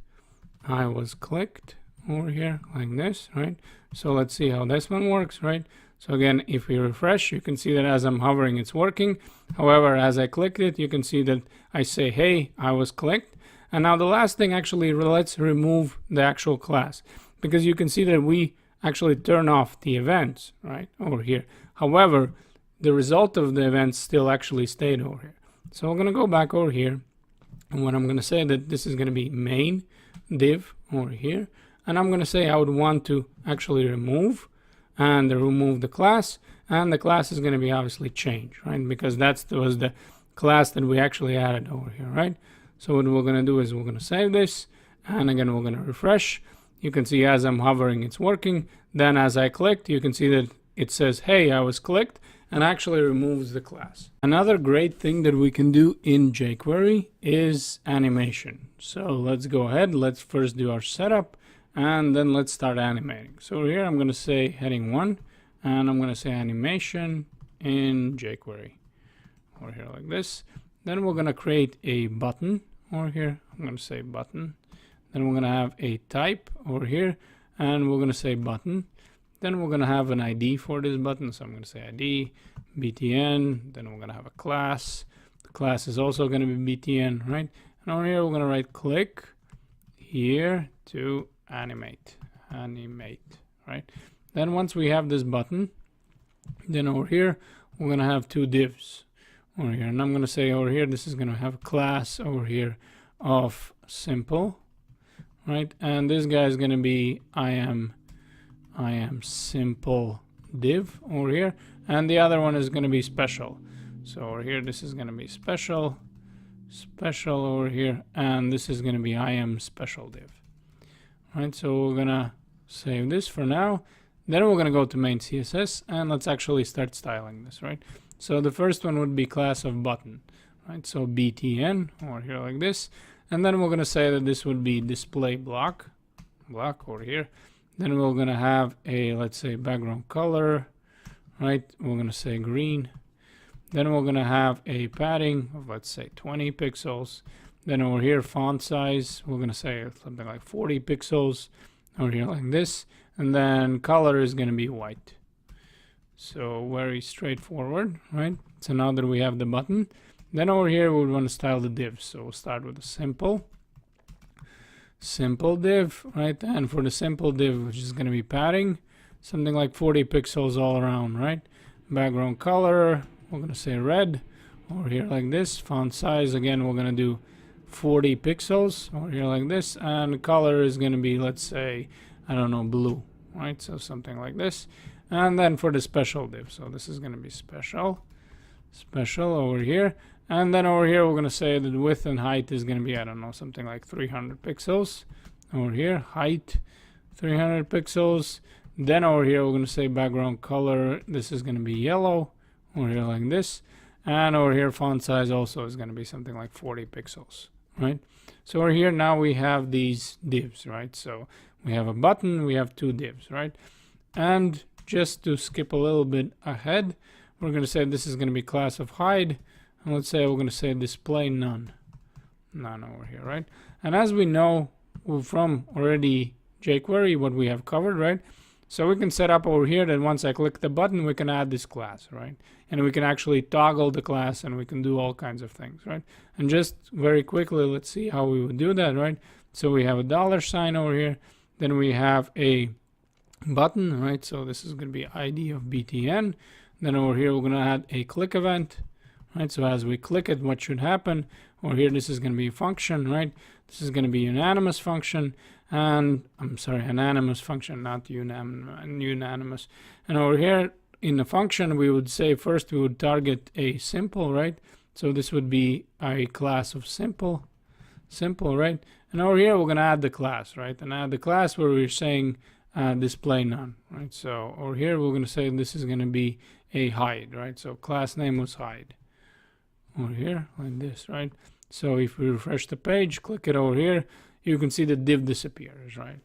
over here like this, right? So let's see how this one works, right? So again, if we refresh, you can see that as I'm hovering, it's working. However, as I clicked it, you can see that I say, hey, I was clicked. And now the last thing, actually, let's remove the actual class, because you can see that we actually turn off the events right over here. However, the result of the events still actually stayed over here. So I'm going to go back over here, and what I'm going to say that this is going to be main div over here, and I'm going to say I would want to actually remove the class, and the class is going to be obviously change, right? Because that was the class that we actually added over here, right? So what we're going to do is we're going to save this, and again we're going to refresh. You can see as I'm hovering, it's working. Then as I clicked, you can see that it says, hey, I was clicked, and actually removes the class. Another great thing that we can do in jQuery is animation. So let's go ahead. Let's first do our setup, and then let's start animating. So here I'm going to say heading 1, and I'm going to say animation in jQuery over here like this. Then we're going to create a button over here. I'm going to say button. Then we're going to have a type over here, and we're going to say button. Then we're going to have an ID for this button. So I'm going to say ID, btn. Then we're going to have a class. The class is also going to be btn, right? And over here, we're going to write click here to animate, right? Then once we have this button, then over here, we're going to have two divs over here. And I'm going to say over here, this is going to have a class over here of simple, right? And this guy is going to be I am simple div over here, and the other one is going to be special. So over here, this is going to be special over here, and this is going to be I am special div. Right, so we're going to save this for now. Then we're going to go to main CSS, and let's actually start styling this, right? So the first one would be class of button, right? So btn over here like this, and then we're going to say that this would be display block over here. Then we're going to have a, let's say, background color, right? We're going to say green. Then we're going to have a padding of, let's say, 20 pixels. Then over here, font size, we're going to say something like 40 pixels over here like this. And then color is going to be white. So very straightforward, right? So now that we have the button, then over here, we want to style the div. So we'll start with a simple div, right? And for the simple div, which is going to be padding, something like 40 pixels all around, right? Background color, we're going to say red over here like this. Font size, again, we're going to do 40 pixels over here like this. And the color is going to be, let's say, I don't know, blue right? So something like this. And then for the special div, so this is going to be special over here. And then over here, we're going to say that width and height is going to be, I don't know, something like 300 pixels. Over here, height, 300 pixels. Then over here, we're going to say background color. This is going to be yellow. Over here like this. And over here, font size also is going to be something like 40 pixels, right? So over here, now we have these divs, right? So we have a button, we have two divs, right? And just to skip a little bit ahead, we're going to say this is going to be class of hide. And let's say we're going to say display none over here, right? And as we know from already jQuery, what we have covered, right? So we can set up over here that once I click the button, we can add this class, right? And we can actually toggle the class and we can do all kinds of things, right? And just very quickly, let's see how we would do that, right? So we have a $sign over here. Then we have a button, right? So this is going to be ID of BTN. Then over here, we're going to add a click event, right? So as we click it, what should happen? Over here, this is going to be a function, right? This is going to be unanimous function. And I'm sorry, anonymous function, not unanimous. And over here in the function, we would say first we would target a simple, right? So this would be a class of simple, right? And over here, we're going to add the class, right? And add the class where we're saying display none, right? So over here, we're going to say this is going to be a hide, right? So class name was hide over here like this, right? So if we refresh the page, click it over here, you can see the div disappears, right?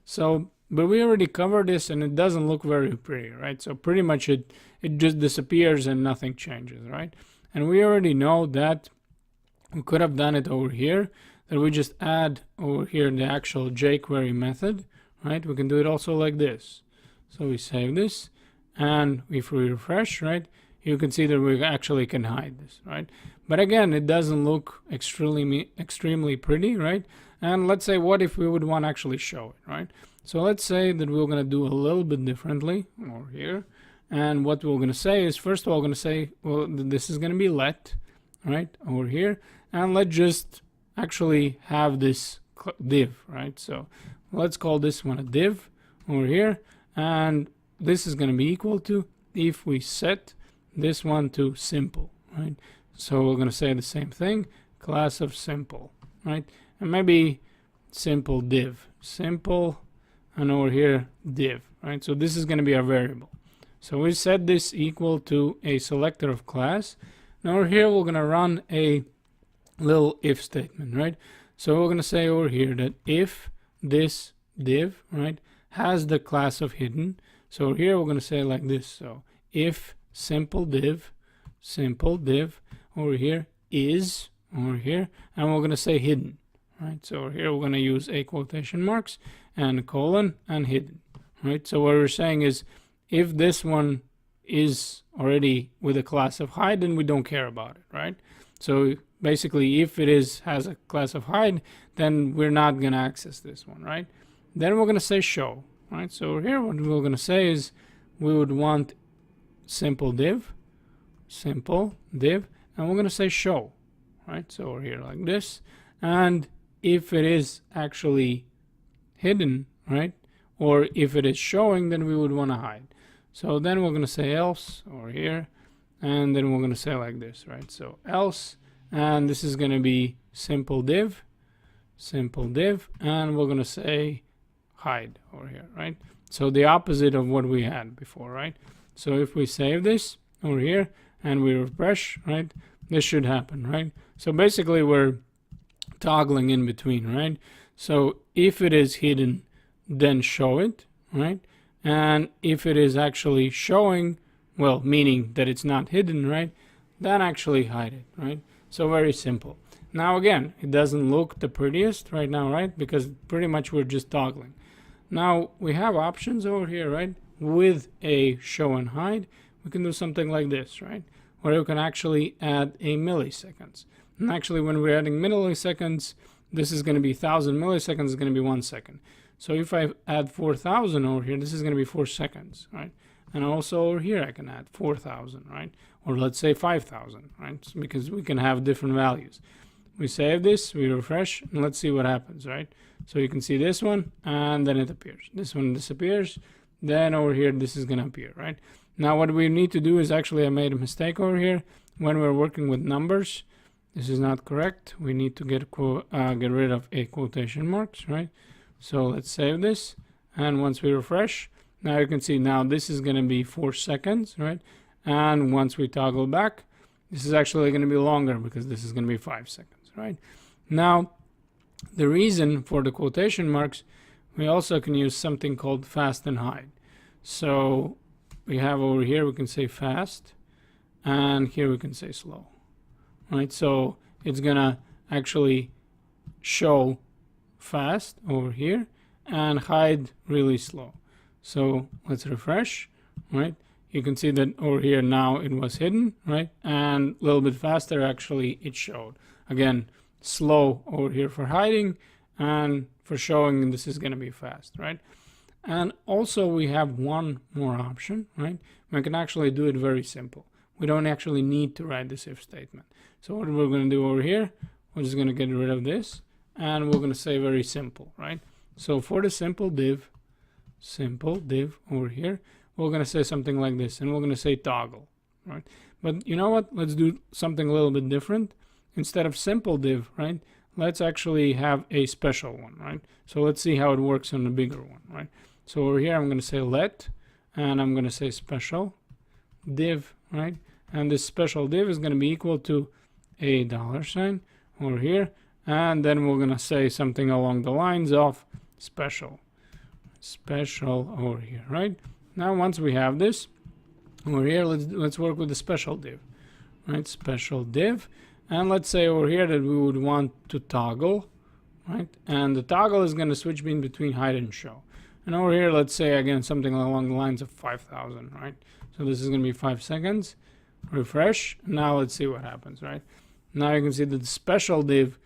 So, but we already covered this and it doesn't look very pretty, right? So pretty much it just disappears and nothing changes, right? And we already know that we could have done it over here, that we just add over here the actual jQuery method, right? We can do it also like this. So we save this, and if we refresh, right, you can see that we actually can hide this, right? But again, it doesn't look extremely pretty, right? And let's say, what if we would want to actually show it, right? So let's say that we're going to do a little bit differently over here. And what we're going to say is, first of all, we're going to say, well, this is going to be let, right, over here. And let's just actually have this div, right? So let's call this one a div over here. And this is going to be equal to if we set this one to simple, right? So we're going to say the same thing, class of simple, right? And maybe simple div, simple, and over here div, right? So this is going to be our variable. So we set this equal to a selector of class. Now over here, we're going to run a little if statement, right? So we're going to say over here that if this div, right, has the class of hidden. So here we're going to say like this. So if simple div over here is over here, and we're going to say hidden, right? So over here we're going to use a quotation marks and a colon and hidden, right? So what we're saying is, if this one is already with a class of hide, then we don't care about it, right? So basically, if it has a class of hide, then we're not going to access this one, right? Then we're going to say show, right? So here what we're going to say is we would want simple div, and we're going to say show, right? So over here like this. And if it is actually hidden, right, or if it is showing, then we would want to hide. So then we're going to say else over here, and then we're going to say like this, right? So else, and this is going to be simple div, and we're going to say hide over here, right? So the opposite of what we had before, right? So if we save this over here and we refresh, right, this should happen, right? So basically we're toggling in between, right? So if it is hidden, then show it, right? And if it is actually showing, well, meaning that it's not hidden, right, then actually hide it, right? So very simple. Now again, it doesn't look the prettiest right now, right? Because pretty much we're just toggling. Now we have options over here, right? With a show and hide, we can do something like this, right? Where you can actually add a milliseconds. And actually when we're adding milliseconds, this is going to be 1,000 milliseconds is going to be 1 second. So if I add 4,000 over here, this is going to be 4 seconds, right? And also over here, I can add 4,000, right? Or let's say 5,000, right? Because we can have different values. we save this, we refresh, and let's see what happens, right? So you can see this one, and then it appears. This one disappears. Then over here, this is gonna appear, right? Now what we need to do is actually I made a mistake over here when we're working with numbers. This is not correct. We need to get rid of a quotation marks, right? So let's save this, and once we refresh, now you can see now this is gonna be 4 seconds, right? And once we toggle back, this is actually going to be longer because this is going to be 5 seconds, right? Now, the reason for the quotation marks, we also can use something called fast and hide. So we have over here, we can say fast, and here we can say slow, right? So it's going to actually show fast over here and hide really slow. So let's refresh, right? You can see that over here now it was hidden, right? And a little bit faster, actually, it showed. Again, slow over here for hiding, and for showing this is going to be fast, right? And also we have one more option, right? We can actually do it very simple. We don't actually need to write this if statement. So what we're going to do over here, we're just going to get rid of this, and we're going to say very simple, right? So for the simple div over here, we're going to say something like this, and we're going to say toggle, right? But you know what? Let's do something a little bit different. Instead of simple div, right? Let's actually have a special one, right? So let's see how it works on the bigger one, right? So over here, I'm going to say let, and I'm going to say special div, right? And this special div is going to be equal to a $sign over here. And then we're going to say something along the lines of special over here, right? Now, once we have this over here, let's work with the special div, right? Special div, and let's say over here that we would want to toggle, right? And the toggle is going to switch between hide and show. And over here, let's say again something along the lines of 5,000, right? So this is going to be 5 seconds. Refresh. Now let's see what happens, right? Now you can see that the special div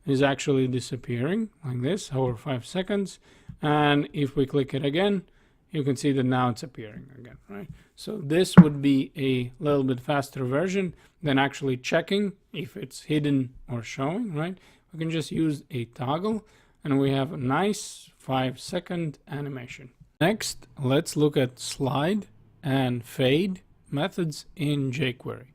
is actually disappearing like this over 5 seconds, and if we click it again, you can see that now it's appearing again, right? So this would be a little bit faster version than actually checking if it's hidden or showing, right? We can just use a toggle, and we have a nice 5-second animation. Next, let's look at slide and fade methods in jQuery.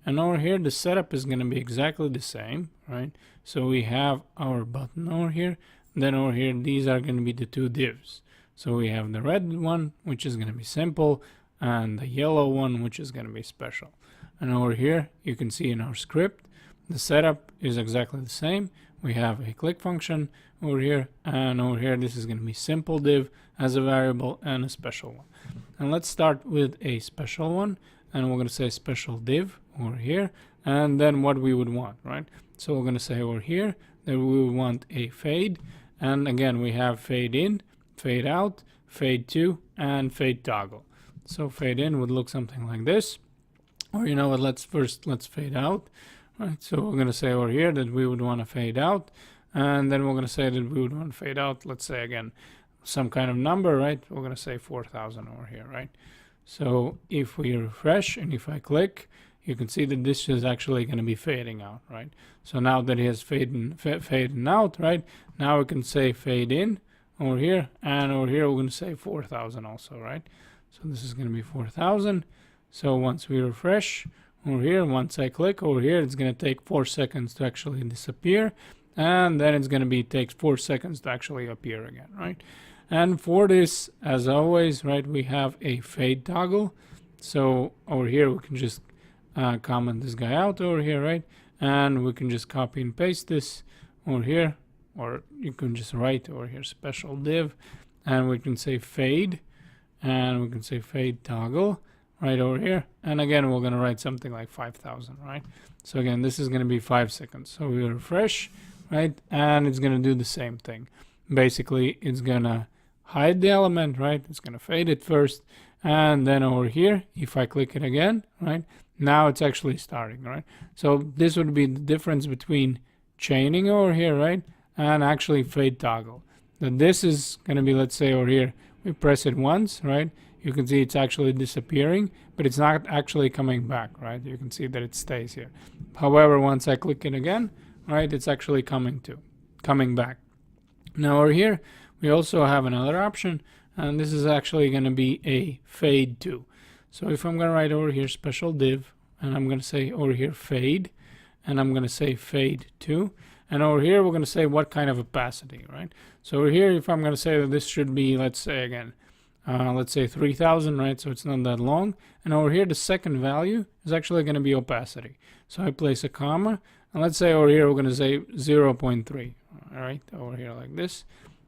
And over here, the setup is going to be exactly the same, right? So we have our button over here. Then over here, these are going to be the two divs. So we have the red one, which is going to be simple, and the yellow one, which is going to be special. And over here, you can see in our script, the setup is exactly the same. We have a click function over here, and over here, this is going to be simple div as a variable and a special one. And let's start with a special one, and we're going to say special div over here, and then what we would want, right? So we're going to say over here that we would want a fade, and again, we have fade in, fade out, fade to, and fade toggle. So fade in would look something like this, or you know what, let's fade out, right? So we're going to say over here that we would want to fade out, and then we're going to say that we would want to fade out, let's say again some kind of number, right? We're going to say 4,000 over here, right? So if we refresh and if I click, you can see that this is actually going to be fading out, right? So now that it has fading out, right? Now we can say fade in over here, and over here we're going to say 4,000 also, right? So this is going to be 4,000. So once we refresh over here, once I click over here, it's going to take 4 seconds to actually disappear, and then it's going to be takes 4 seconds to actually appear again, right? And for this, as always, right, we have a fade toggle. So over here we can just comment this guy out over here, right? And we can just copy and paste this over here, or you can just write over here special div, and we can say fade, and we can say fade toggle right over here, and again we're going to write something like 5,000, right? So again, this is going to be 5 seconds. So we refresh, right, and it's going to do the same thing. Basically, it's going to hide the element, right? It's going to fade it first, and then over here, if I click it again, right, now it's actually starting, right? So this would be the difference between chaining over here, right, and actually fade toggle. Then this is going to be, let's say over here, we press it once, right? You can see it's actually disappearing, but it's not actually coming back, right? You can see that it stays here. However, once I click it again, right, it's actually coming back. Now over here, we also have another option, and this is actually going to be a fade to. So if I'm going to write over here special div, and I'm going to say over here fade, and I'm going to say fade to, and over here we're going to say what kind of opacity, right? So over here, if I'm going to say that this should be, let's say again, let's say 3000, right? So it's not that long. And over here, the second value is actually going to be opacity. So I place a comma, and let's say over here we're going to say 0.3. All right, over here like this.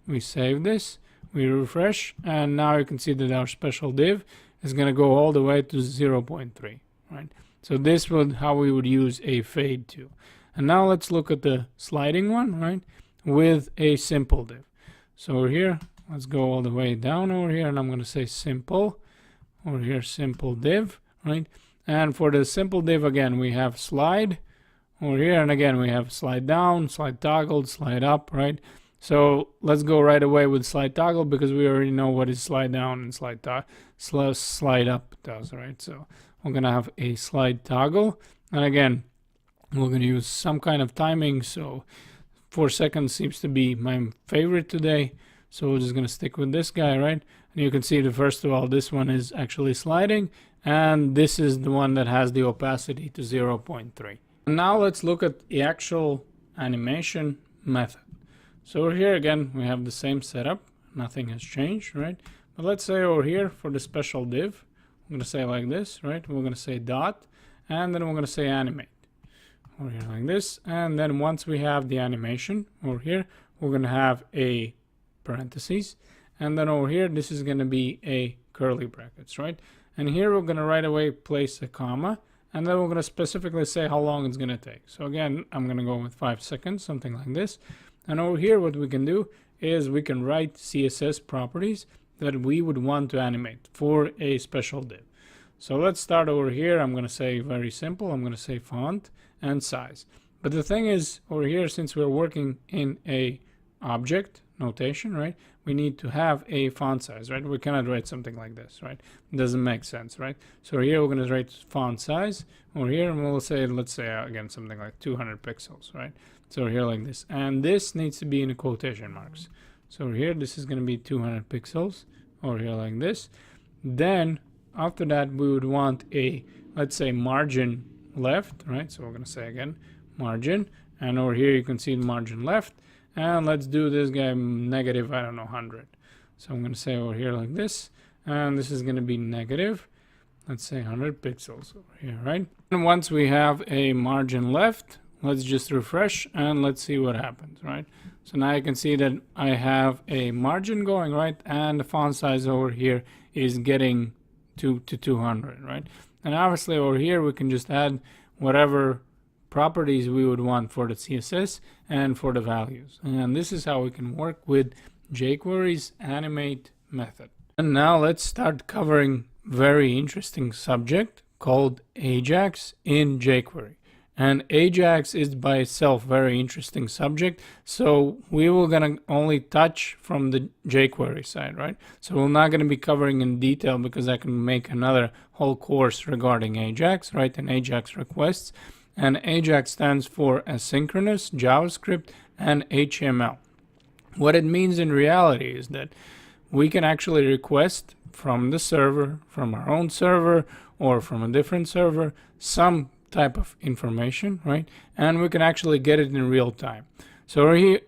We save this, we refresh, and now you can see that our special div is going to go all the way to 0.3, right? So this would how we would use a fade to. And now let's look at the sliding one, right, with a simple div. So over here, let's go all the way down over here, and I'm going to say simple over here, simple div, right? And for the simple div, again, we have slide over here, and again, we have slide down, slide toggled, slide up, right? So let's go right away with slide toggle because we already know what is slide down and slide up does, right? So we're going to have a slide toggle, and again, we're going to use some kind of timing. So 4 seconds seems to be my favorite today. So we're just going to stick with this guy, right? And you can see that first of all, this one is actually sliding, and this is the one that has the opacity to 0.3. Now let's look at the actual animation method. So over here again, we have the same setup. Nothing has changed, right? But let's say over here for the special div, I'm going to say like this, right? We're going to say dot, and then we're going to say animate over here like this. And then once we have the animation over here, we're going to have a parentheses, and then over here this is going to be a curly brackets, right? And here we're going to right away place a comma, and then we're going to specifically say how long it's going to take. So again, I'm going to go with 5 seconds, something like this. And over here what we can do is we can write CSS properties that we would want to animate for a special div. So let's start over here. I'm going to say very simple. I'm going to say font and size. But the thing is over here, since we're working in a object notation, right, we need to have a font size, right? We cannot write something like this, right? It doesn't make sense, right? So here we're going to write font size over here, and we'll say, let's say again something like 200 pixels, right? So here like this, and this needs to be in quotation marks. So here this is going to be 200 pixels over here like this. Then after that we would want a, let's say, margin left, right? So we're going to say again margin, and over here you can see the margin left. And let's do this guy negative, I don't know, 100. So I'm going to say over here like this, and this is going to be negative, let's say 100 pixels over here, right? And once we have a margin left, let's just refresh and let's see what happens, right? So now you can see that I have a margin going, right? And the font size over here is getting to 200, right? And obviously over here we can just add whatever properties we would want for the CSS and for the values. And this is how we can work with jQuery's Animate method. And now let's start covering very interesting subject called Ajax in jQuery. And Ajax is by itself very interesting subject. So we will gonna only touch from the jQuery side, right? So we're not gonna be covering in detail because I can make another whole course regarding Ajax, right? And Ajax requests. And Ajax stands for asynchronous, JavaScript, and HTML. What it means in reality is that we can actually request from the server, from our own server, or from a different server, some type of information, right? And we can actually get it in real time. So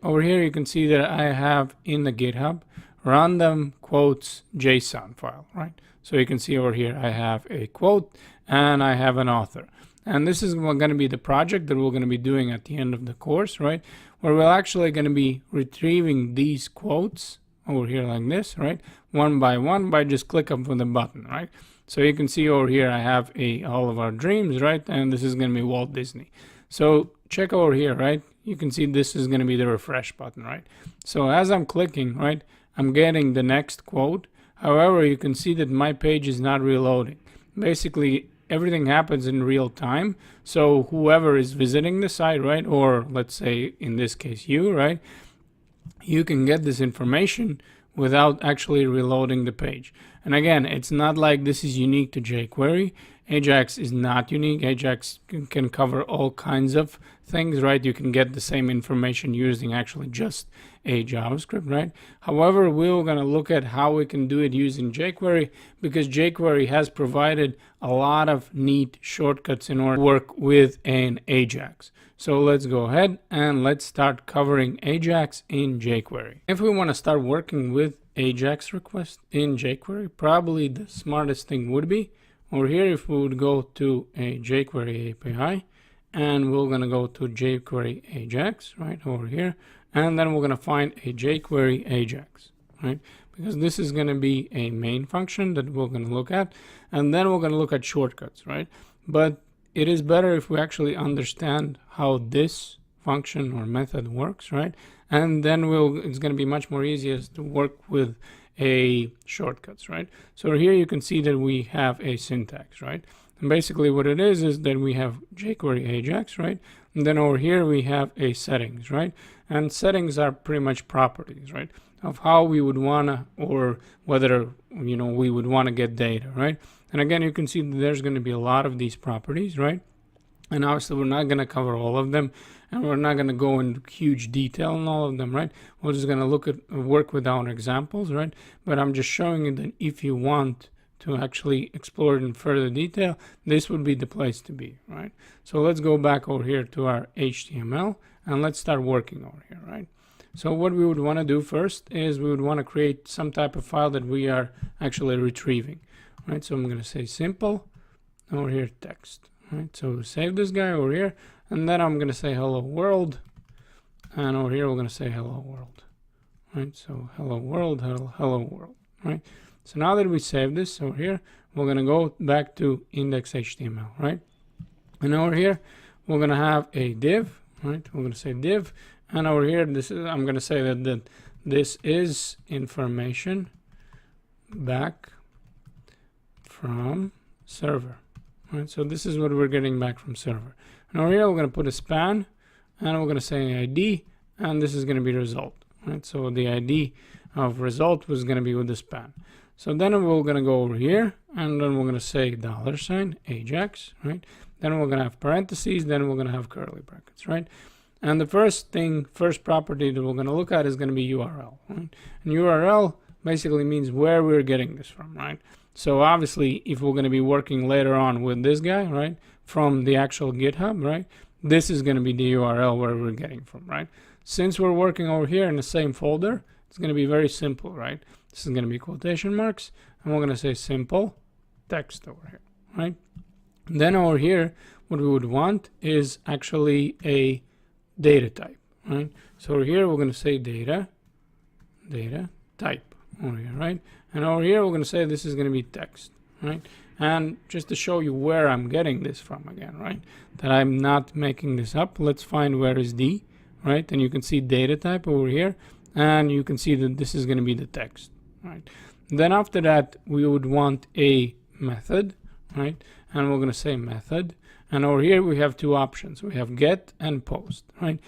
over here you can see that I have in the GitHub random quotes JSON file, right? So you can see over here I have a quote and I have an author. And this is going to be the project that we're going to be doing at the end of the course, right? Where we're actually going to be retrieving these quotes over here like this, right? One by one by just click up with the button, right? So you can see over here I have all of our dreams, right? And this is going to be Walt Disney. So check over here, right? You can see this is going to be the refresh button, right? So as I'm clicking, right, I'm getting the next quote. However, you can see that my page is not reloading. Basically, everything happens in real time. So whoever is visiting the site, right, or let's say in this case you, right, you can get this information without actually reloading the page. And again, it's not like this is unique to jQuery. Ajax is not unique. Ajax can cover all kinds of things, right? You can get the same information using actually just a JavaScript, right? However, we're going to look at how we can do it using jQuery, because jQuery has provided a lot of neat shortcuts in order to work with an Ajax. So let's go ahead and let's start covering Ajax in jQuery. If we want to start working with Ajax request in jQuery, probably the smartest thing would be over here if we would go to a jQuery API, and we're going to go to jQuery Ajax right over here, and then we're going to find a jQuery Ajax, right? Because this is going to be a main function that we're going to look at, and then we're going to look at shortcuts, right? But it is better if we actually understand how this function or method works, right? And then it's going to be much more easier to work with a shortcuts, right? So here you can see that we have a syntax, right? And basically what it is that we have jQuery Ajax, right? And then over here we have a settings, right? And settings are pretty much properties, right? Of how we would wanna, or whether, you know, we would wanna get data, right? And again, you can see that there's gonna be a lot of these properties, right? And obviously we're not gonna cover all of them, and we're not gonna go into huge detail on all of them, right? We're just gonna work with our examples, right? But I'm just showing you that if you want to actually explore it in further detail, this would be the place to be, right? So let's go back over here to our HTML and let's start working over here, right? So what we would want to do first is we would want to create some type of file that we are actually retrieving, right? So I'm going to say simple over here text, right? So save this guy over here, and then I'm going to say hello world, and over here we're going to say hello world, right? So hello world, hello world, right? So now that we save this over here, we're going to go back to index.html, right? And over here we're going to have a div, right? We're going to say div, and over here I'm going to say that this is information back from server, right? So this is what we're getting back from server. And over here we're going to put a span, and we're going to say ID, and this is going to be result, right? So the ID of result was going to be with the span. So then we're going to go over here, and then we're going to say $ Ajax, right? Then we're going to have parentheses, then we're going to have curly brackets, right? And the first property that we're going to look at is going to be URL, right? And URL basically means where we're getting this from, right? So obviously, if we're going to be working later on with this guy, right, from the actual GitHub, right, this is going to be the URL where we're getting from, right? Since we're working over here in the same folder, it's going to be very simple, right? This is going to be quotation marks, and we're going to say simple text over here, right? And then over here, what we would want is actually a data type, right? So over here, we're going to say data type over here, right? And over here, we're going to say this is going to be text, right? And just to show you where I'm getting this from again, right? That I'm not making this up. Let's find where is D, right? And you can see data type over here, and you can see that this is going to be the text, right? Then after that, we would want a method, right? And we're going to say method. And over here, we have two options. We have get and post, right?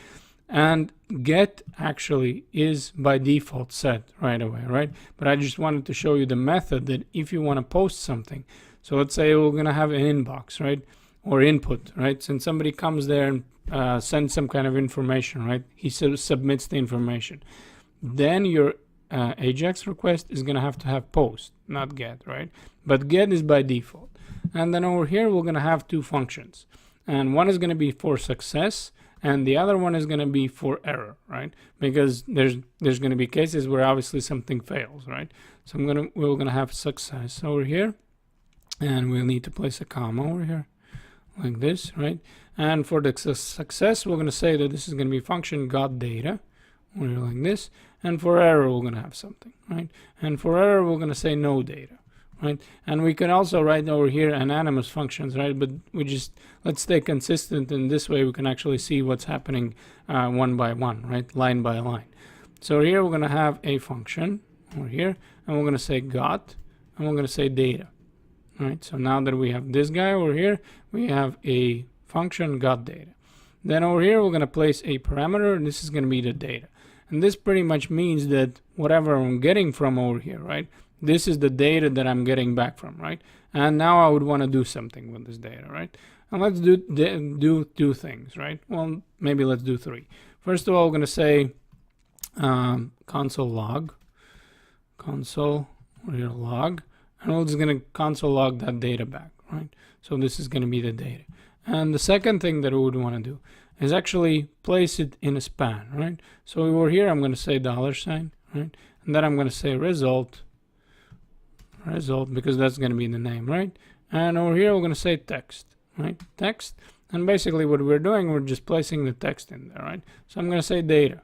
And get actually is by default set right away, right? But I just wanted to show you the method that if you want to post something, so let's say we're going to have an inbox, right? Or input, right? Since somebody comes there and sends some kind of information, right? He submits the information. Then your Ajax request is going to have post, not get, right? But get is by default. And then over here, we're going to have two functions. And one is going to be for success, and the other one is going to be for error, right? Because there's going to be cases where obviously something fails, right? So we're going to have success over here, and we'll need to place a comma over here like this, right? And for the success, we're going to say that this is going to be function got data, over here like this. And for error, we're going to have something, right? And for error, we're going to say no data, right? And we can also write over here anonymous functions, right? But let's stay consistent, and this way we can actually see what's happening one by one, right? Line by line. So here we're going to have a function over here, and we're going to say got, and we're going to say data, right? So now that we have this guy over here, we have a function got data. Then over here, we're going to place a parameter, and this is going to be the data. And this pretty much means that whatever I'm getting from over here, right, This is the data that I'm getting back from, right? And now I would want to do something with this data, right? And let's do two things, right? Well, maybe let's do three. First of all, we're going to say console log, console log, and we're just going to console log that data back, right? So this is going to be the data. And the second thing that we would want to do is actually place it in a span, right? So over here, I'm going to say $, right? And then I'm going to say result, because that's going to be the name, right? And over here, we're going to say text, right? Text. And basically what we're doing, we're just placing the text in there, right? So I'm going to say data,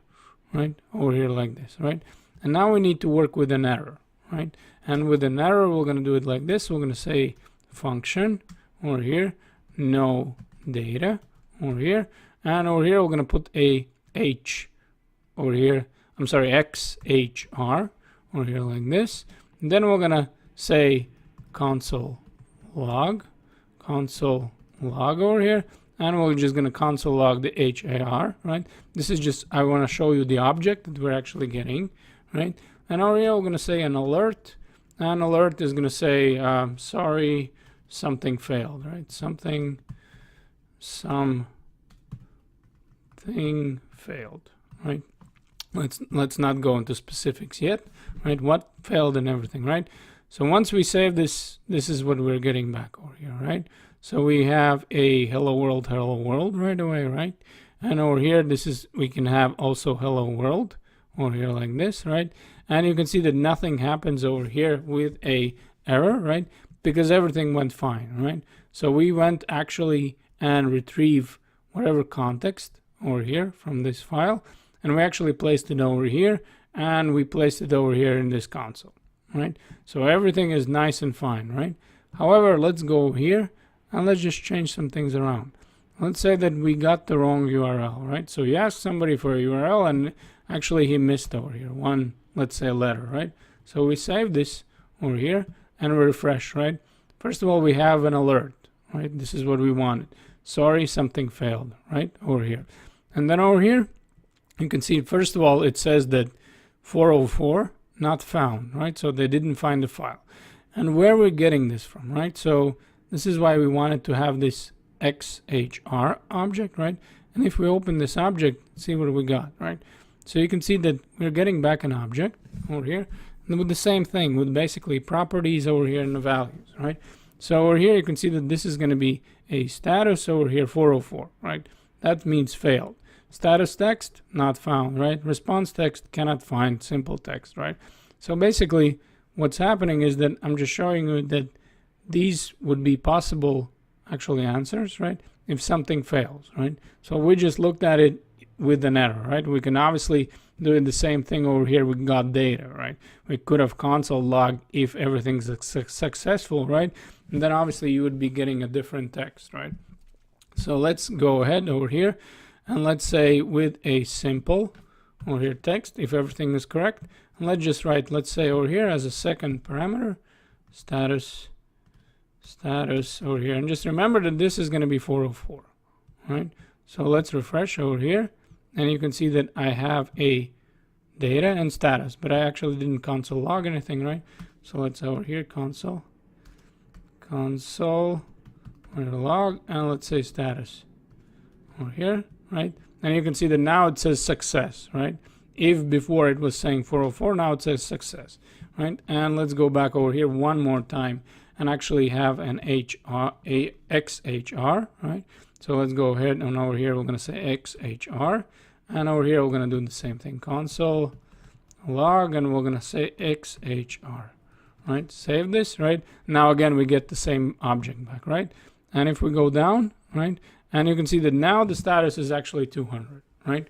right? Over here like this, right? And now we need to work with an error, right? And with an error, we're going to do it like this. We're going to say function over here, no data over here. And over here, we're going to put a H over here. I'm sorry, XHR over here like this. And then we're going to say console log over here. And we're just going to console log the HAR, right? This is just, I want to show you the object that we're actually getting, right? And over here, we're going to say an alert. And alert is going to say, sorry, something failed, right? Something failed, right? Let's not go into specifics yet, right? What failed and everything, right? So once we save this, this is what we're getting back over here, right? So we have a hello world right away, right? And over here, this is, we can have also hello world over here like this, right? And you can see that nothing happens over here with a error, right? Because everything went fine, right? So we went actually and retrieve whatever context over here from this file, and we actually placed it over here, and we placed it over here in this console, right? So everything is nice and fine, right? However, let's go here and let's just change some things around. Let's say that we got the wrong URL, right? So you ask somebody for a URL and actually he missed over here one, let's say, letter, right? So we save this over here and we refresh, right? First of all, we have an alert, right? This is what we wanted. Sorry, something failed, right? Over here. And then over here, you can see, first of all, it says that 404 not found, right? So they didn't find the file. And where we're getting this from, right? So this is why we wanted to have this XHR object, right? And if we open this object, see what we got, right? So you can see that we're getting back an object over here, and with the same thing, with basically properties over here and the values, right? So over here, you can see that this is going to be a status over here, 404, right? That means failed. Status text, not found, right? Response text, cannot find, simple text, right? So basically, what's happening is that I'm just showing you that these would be possible actually answers, right? If something fails, right? So we just looked at it with an error, right? We can obviously do the same thing over here. We got data, right? We could have console log if everything's successful, right? And then obviously you would be getting a different text, right? So let's go ahead over here and let's say with a simple over here text, if everything is correct, and let's just write, let's say over here as a second parameter, status over here. And just remember that this is going to be 404, right? So let's refresh over here. And you can see that I have a data and status, but I actually didn't console log anything, right? So let's over here, console log, and let's say status over here, right? And you can see that now it says success, right? If before it was saying 404, now it says success, right? And let's go back over here one more time and actually have an XHR, right? So let's go ahead and over here, we're going to say XHR. And over here, we're going to do the same thing. Console log, and we're going to say XHR, right? Save this, right? Now, again, we get the same object back, right? And if we go down, right? And you can see that now the status is actually 200, right?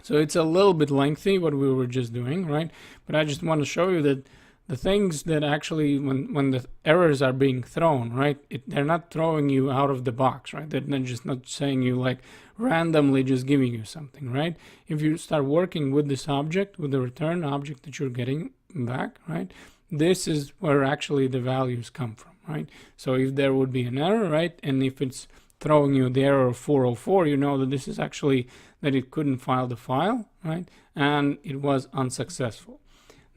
So it's a little bit lengthy what we were just doing, right? But I just want to show you that the things that actually, when the errors are being thrown, right, they're not throwing you out of the box, right? They're just not saying you like randomly just giving you something, right? If you start working with this object, with the return object that you're getting back, right, this is where actually the values come from, right? So if there would be an error, right, and if it's throwing you the error of 404, you know that this is actually that it couldn't file the file, right, and it was unsuccessful.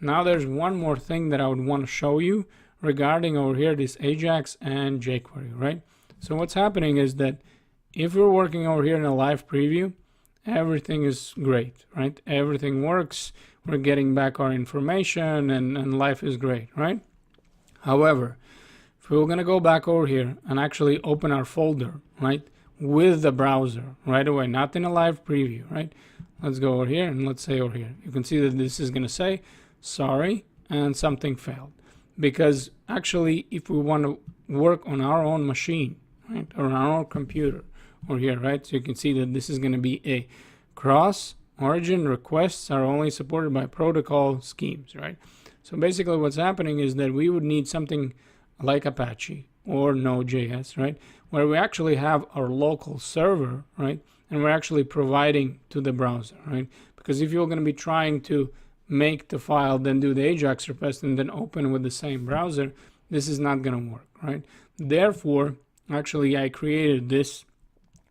Now there's one more thing that I would want to show you regarding over here this Ajax and jQuery, right? So what's happening is that if we're working over here in a live preview, everything is great, right? Everything works. We're getting back our information and life is great, right? However, if we're going to go back over here and actually open our folder, right, with the browser right away, not in a live preview, right? Let's go over here and let's say over here, you can see that this is going to say sorry and something failed, because actually if we want to work on our own machine, right, or on our own computer over here, right, so you can see that this is going to be a cross origin requests are only supported by protocol schemes, right? So basically what's happening is that we would need something like Apache or Node.js, right, where we actually have our local server, right, and we're actually providing to the browser, right? Because if you're going to be trying to make the file, then do the Ajax request and then open with the same browser, this is not going to work, right? Therefore, actually I created this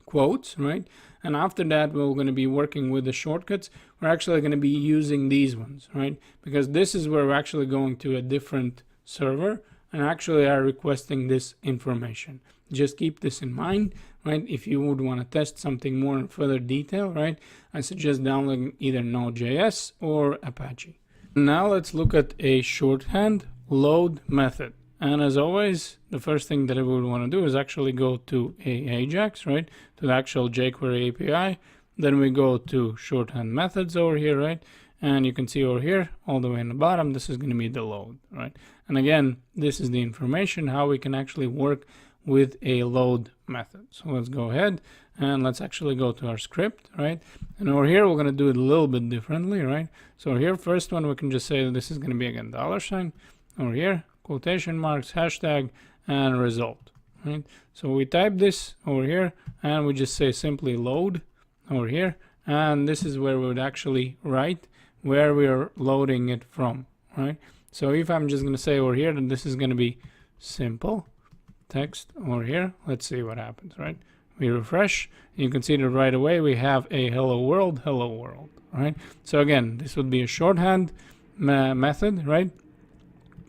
quotes, right? And after that, we're going to be working with the shortcuts. We're actually going to be using these ones, right? Because this is where we're actually going to a different server and actually are requesting this information. Just keep this in mind, right? If you would want to test something more in further detail, right, I suggest downloading either Node.js or Apache. Now let's look at a shorthand load method. And as always, the first thing that I would want to do is actually go to a Ajax, right, to the actual jQuery API. Then we go to shorthand methods over here, right? And you can see over here, all the way in the bottom, this is going to be the load, right? And again, this is the information, how we can actually work with a load method. So let's go ahead and let's actually go to our script, right? And over here, we're going to do it a little bit differently, right? So here, first one, we can just say that this is going to be, again, $. Over here, quotation marks, hashtag, and result, right? So we type this over here and we just say simply load over here. And this is where we would actually write where we are loading it from, right? So if I'm just going to say over here that this is going to be simple text over here, let's see what happens, right? We refresh, you can see that right away we have a hello world, right? So again, this would be a shorthand method, right?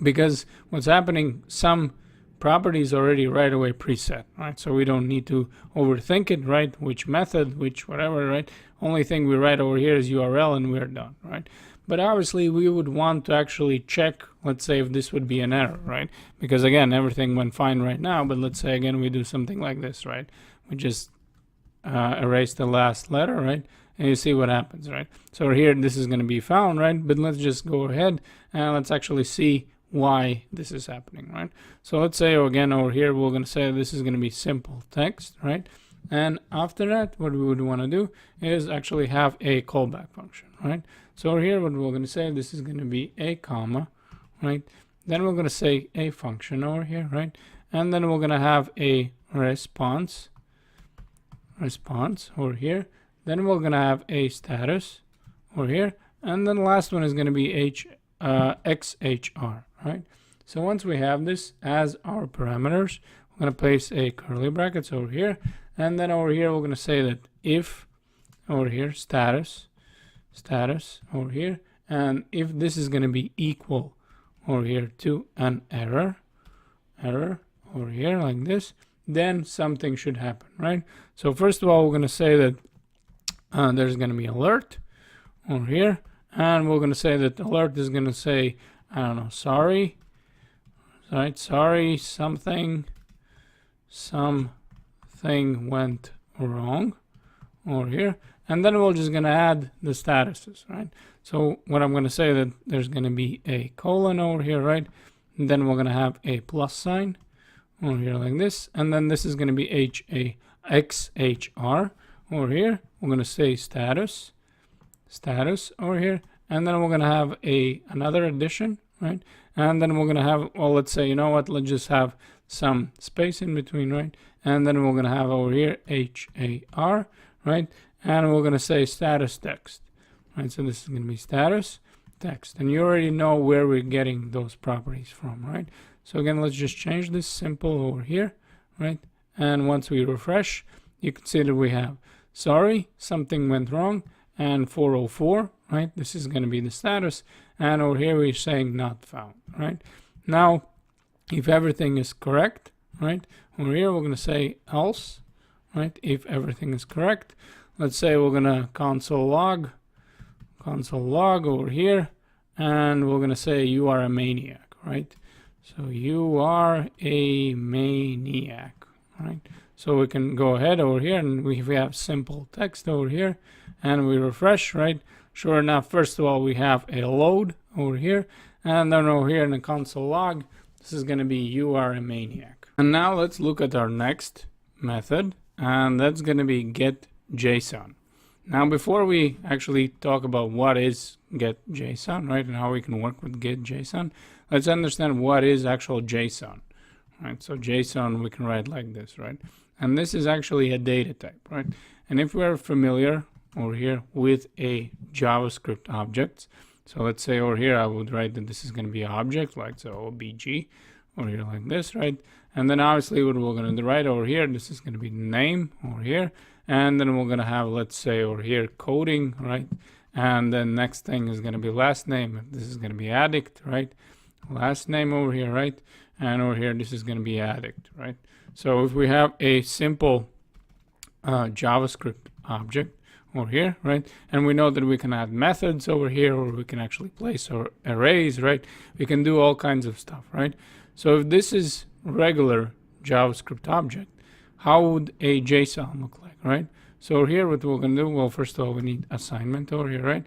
Because what's happening, some properties already right away preset, right? So we don't need to overthink it, right? Which method, which whatever, right? Only thing we write over here is URL and we're done, right? But obviously we would want to actually check, let's say if this would be an error, right? Because again, everything went fine right now, but let's say again, we do something like this, right? We just erase the last letter, right? And you see what happens, right? So here, this is going to be found, right? But let's just go ahead and let's actually see why this is happening, right? So let's say again over here, we're going to say this is going to be simple text, right? And after that, what we would want to do is actually have a callback function, right? So over here, what we're going to say, this is going to be a comma, right? Then we're going to say a function over here, right? And then we're going to have a response over here. Then we're going to have a status over here. And then the last one is going to be XHR, right? So once we have this as our parameters, we're going to place a curly brackets over here. And then over here, we're going to say that if over here, status over here. And if this is going to be equal over here to an error over here like this, then something should happen, right? So first of all, we're going to say that there's going to be alert over here. And we're going to say that alert is going to say, I don't know, sorry, right? Sorry, something went wrong over here. And then we're just going to add the statuses, right? So what I'm going to say that there's going to be a colon over here, right? And then we're going to have a plus sign over here like this. And then this is going to be XHR over here. We're going to say status over here. And then we're going to have another addition, right? And then we're going to have, well, let's say, you know what, let's just have some space in between, right? And then we're going to have over here HAR, right? And we're going to say status text, right? So this is going to be status text. And you already know where we're getting those properties from, right? So again, let's just change this simple over here, right? And once we refresh, you can see that we have sorry, something went wrong, and 404, right? This is going to be the status. And over here, we're saying not found, right? Now, if everything is correct, right? Over here, we're going to say else, right? If everything is correct, let's say we're going to console log over here, and we're going to say you are a maniac, right? So you are a maniac, right? So we can go ahead over here, and we have simple text over here, and we refresh, right? Sure enough, first of all, we have a load over here, and then over here in the console log, this is going to be you are a maniac. And now let's look at our next method, and that's going to be get JSON. Now, before we actually talk about what is get JSON, right, and how we can work with get JSON, let's understand what is actual JSON, right? So JSON we can write like this, right? And this is actually a data type, right? And if we're familiar over here with a JavaScript objects, so let's say over here I would write that this is going to be an object, like so obj over here like this, right? And then obviously what we're going to write over here, this is going to be name over here, and then we're going to have, let's say over here, coding, right? And then next thing is going to be last name. This is going to be addict, right? Last name over here, right? And over here, this is going to be addict, right? So if we have a simple JavaScript object over here, right? And we know that we can add methods over here, or we can actually place our arrays, right? We can do all kinds of stuff, right? So if this is regular JavaScript object, how would a JSON look like, right? So over here, what we're going to do, well, first of all, we need assignment over here, right?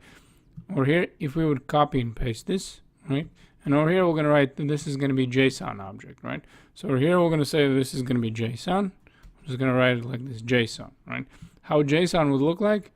Over here, if we would copy and paste this, right? And over here, we're going to write that this is going to be JSON object, right? So over here, we're going to say this is going to be JSON. I'm just going to write it like this, JSON, right? How JSON would look like?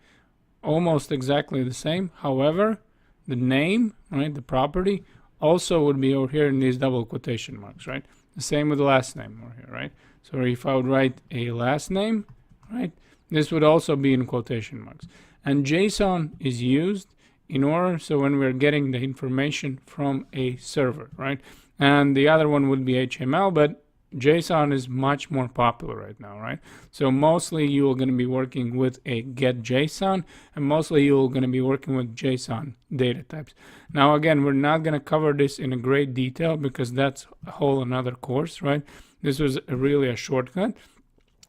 Almost exactly the same. However, the name, right, the property, also would be over here in these double quotation marks, right? The same with the last name over here, right? So if I would write a last name, right, this would also be in quotation marks. And JSON is used in order, so when we're getting the information from a server, right? And the other one would be HTML, but JSON is much more popular right now, right? So mostly you're going to be working with a get JSON, and mostly you're going to be working with JSON data types. Now, again, we're not going to cover this in a great detail because that's a whole another course, right? This was really a shortcut.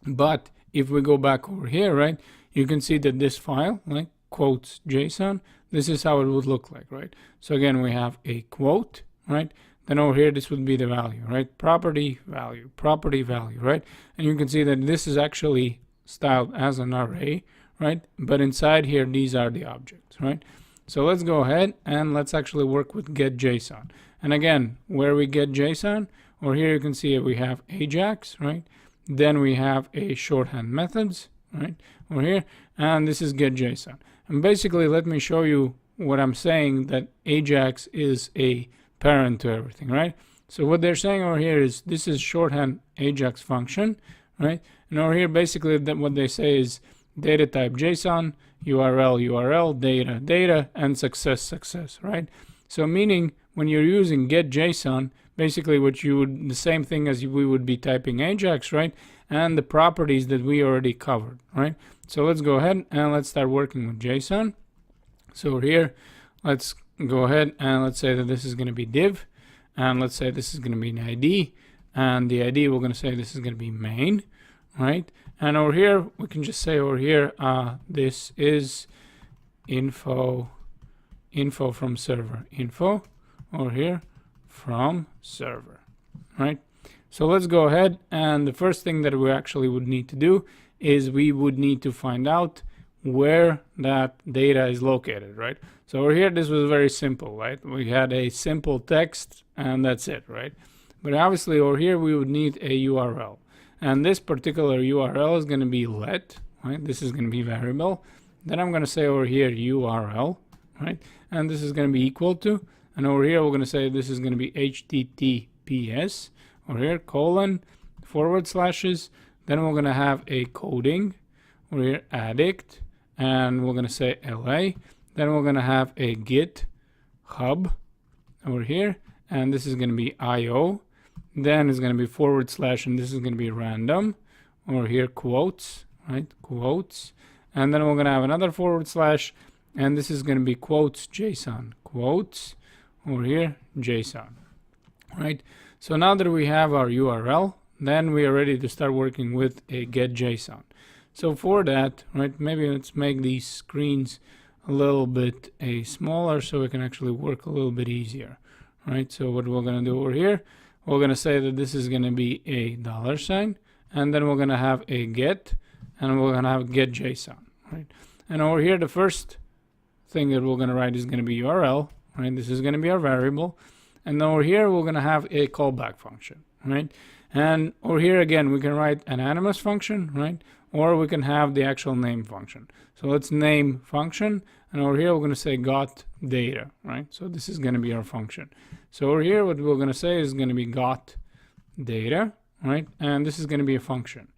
But if we go back over here, right, you can see that this file, like quotes JSON, this is how it would look like, right? So again, we have a quote, right? Then over here, this would be the value, right? Property value, right? And you can see that this is actually styled as an array, right? But inside here, these are the objects, right? So let's go ahead and let's actually work with get JSON. And again, where we get JSON, over here you can see we have Ajax, right? Then we have a shorthand methods, right? Over here, and this is get JSON. And basically, let me show you what I'm saying, that Ajax is a parent to everything, right? So what they're saying over here is this is shorthand Ajax function, right? And over here, basically, what they say is data type JSON, URL, data, and success, right? So meaning when you're using get JSON, basically what you would, the same thing as we would be typing Ajax, right? And the properties that we already covered, right? So let's go ahead and let's start working with JSON. So here, let's go ahead and let's say that this is going to be div, and let's say this is going to be an ID, and the ID we're going to say this is going to be main, right? And over here we can just say over here this is info from server, info over here from server, right? So let's go ahead, and the first thing that we actually would need to do is we would need to find out where that data is located, right? So over here, this was very simple, right? We had a simple text and that's it, right? But obviously over here, we would need a URL. And this particular URL is going to be let, right? This is going to be variable. Then I'm going to say over here URL, right? And this is going to be equal to, and over here, we're going to say this is going to be HTTPS, over here, colon, /, then we're going to have a coding, over here, addict, and we're going to say LA. Then we're going to have a git hub over here, and this is going to be IO. Then it's going to be /, and this is going to be random. Over here, quotes, right? Quotes. And then we're going to have another /, and this is going to be quotes JSON, quotes over here JSON, right? So now that we have our URL, then we are ready to start working with a get JSON. So for that, right, maybe let's make these screens a little bit smaller so we can actually work a little bit easier, right? So what we're going to do over here, we're going to say that this is going to be a $, and then we're going to have a get, and we're going to have get JSON, right? And over here, the first thing that we're going to write is going to be URL, right? This is going to be our variable. And over here, we're going to have a callback function, right? And over here, again, we can write an anonymous function, right? Or we can have the actual name function. So let's name function. And over here, we're going to say got data, right? So this is going to be our function. So over here, what we're going to say is going to be got data, right? And this is going to be a function.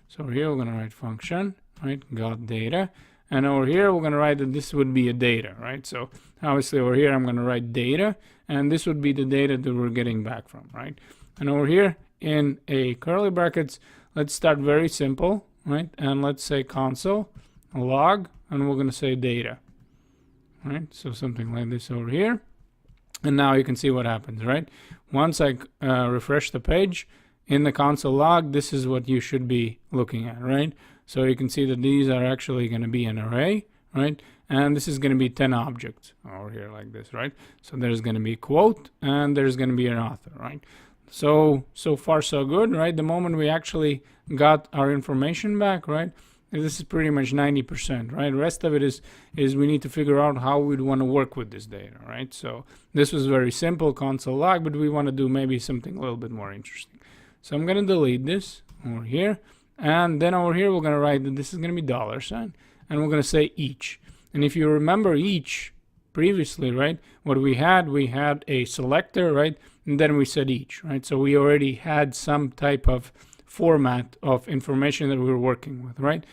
So over here, we're going to write function, right? Got data. And over here, we're going to write that this would be a data, right? So obviously over here, I'm going to write data, and this would be the data that we're getting back from, right? And over here in a curly brackets, let's start very simple, right? And let's say console log, and we're going to say data, right? So something like this over here. And now you can see what happens, right? Once I refresh the page in the console log, this is what you should be looking at, right? So you can see that these are actually going to be an array, right? And this is going to be 10 objects over here like this, right? So there's going to be quote, and there's going to be an author, right? So far so good, right? The moment we actually got our information back, right? This is pretty much 90%, right? The rest of it is we need to figure out how we'd want to work with this data, right? So this was very simple console log, but we want to do maybe something a little bit more interesting. So I'm going to delete this over here. And then over here, we're going to write that this is going to be $, and we're going to say each. And if you remember each previously, right, what we had a selector, right, and then we said each, right? So we already had some type of format of information that we were working with, right?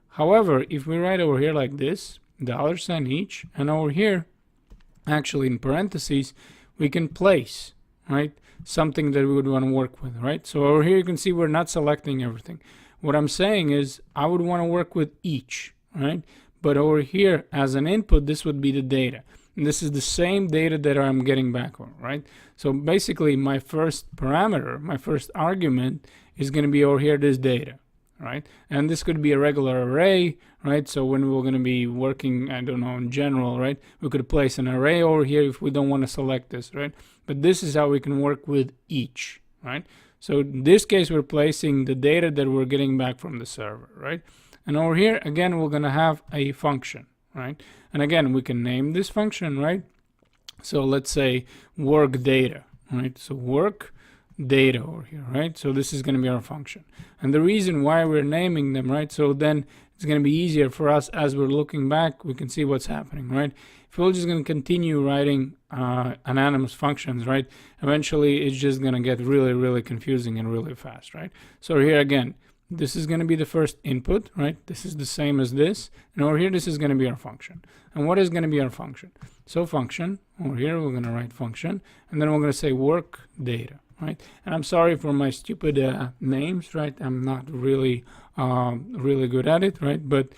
However, if we write over here like this, $, each, and over here, actually in parentheses, we can place, right, something that we would want to work with, right? So over here, you can see we're not selecting everything. What I'm saying is I would want to work with each, right? But over here as an input, this would be the data. And this is the same data that I'm getting back on, right? So basically my first parameter, my first argument is going to be over here, this data, right? And this could be a regular array, right? So when we're going to be working, I don't know, in general, right? We could place an array over here if we don't want to select this, right? But this is how we can work with each, right? So in this case, we're placing the data that we're getting back from the server, right? And over here, again, we're going to have a function, right? And again, we can name this function, right? So let's say work data, right? So work data over here, right? So this is going to be our function. And the reason why we're naming them, right? So then it's going to be easier for us as we're looking back, we can see what's happening, right? If we're just going to continue writing anonymous functions, right? Eventually, it's just going to get really, really confusing and really fast, right? So here again, this is going to be the first input, right? This is the same as this. And over here, this is going to be our function. And what is going to be our function? So function, over here, we're going to write function. And then we're going to say work data, right? And I'm sorry for my stupid names, right? I'm not really, really good at it, right? But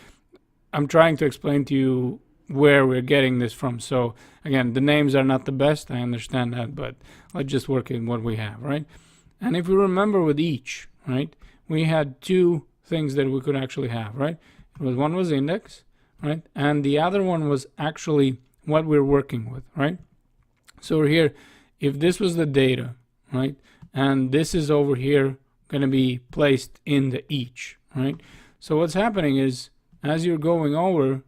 I'm trying to explain to you where we're getting this from. So again, the names are not the best. I understand that, but let's just work in what we have, right? And if we remember with each, right, we had two things that we could actually have, right? One was index, right? And the other one was actually what we're working with, right? So here, if this was the data, right? And this is over here going to be placed in the each, right? So what's happening is as you're going over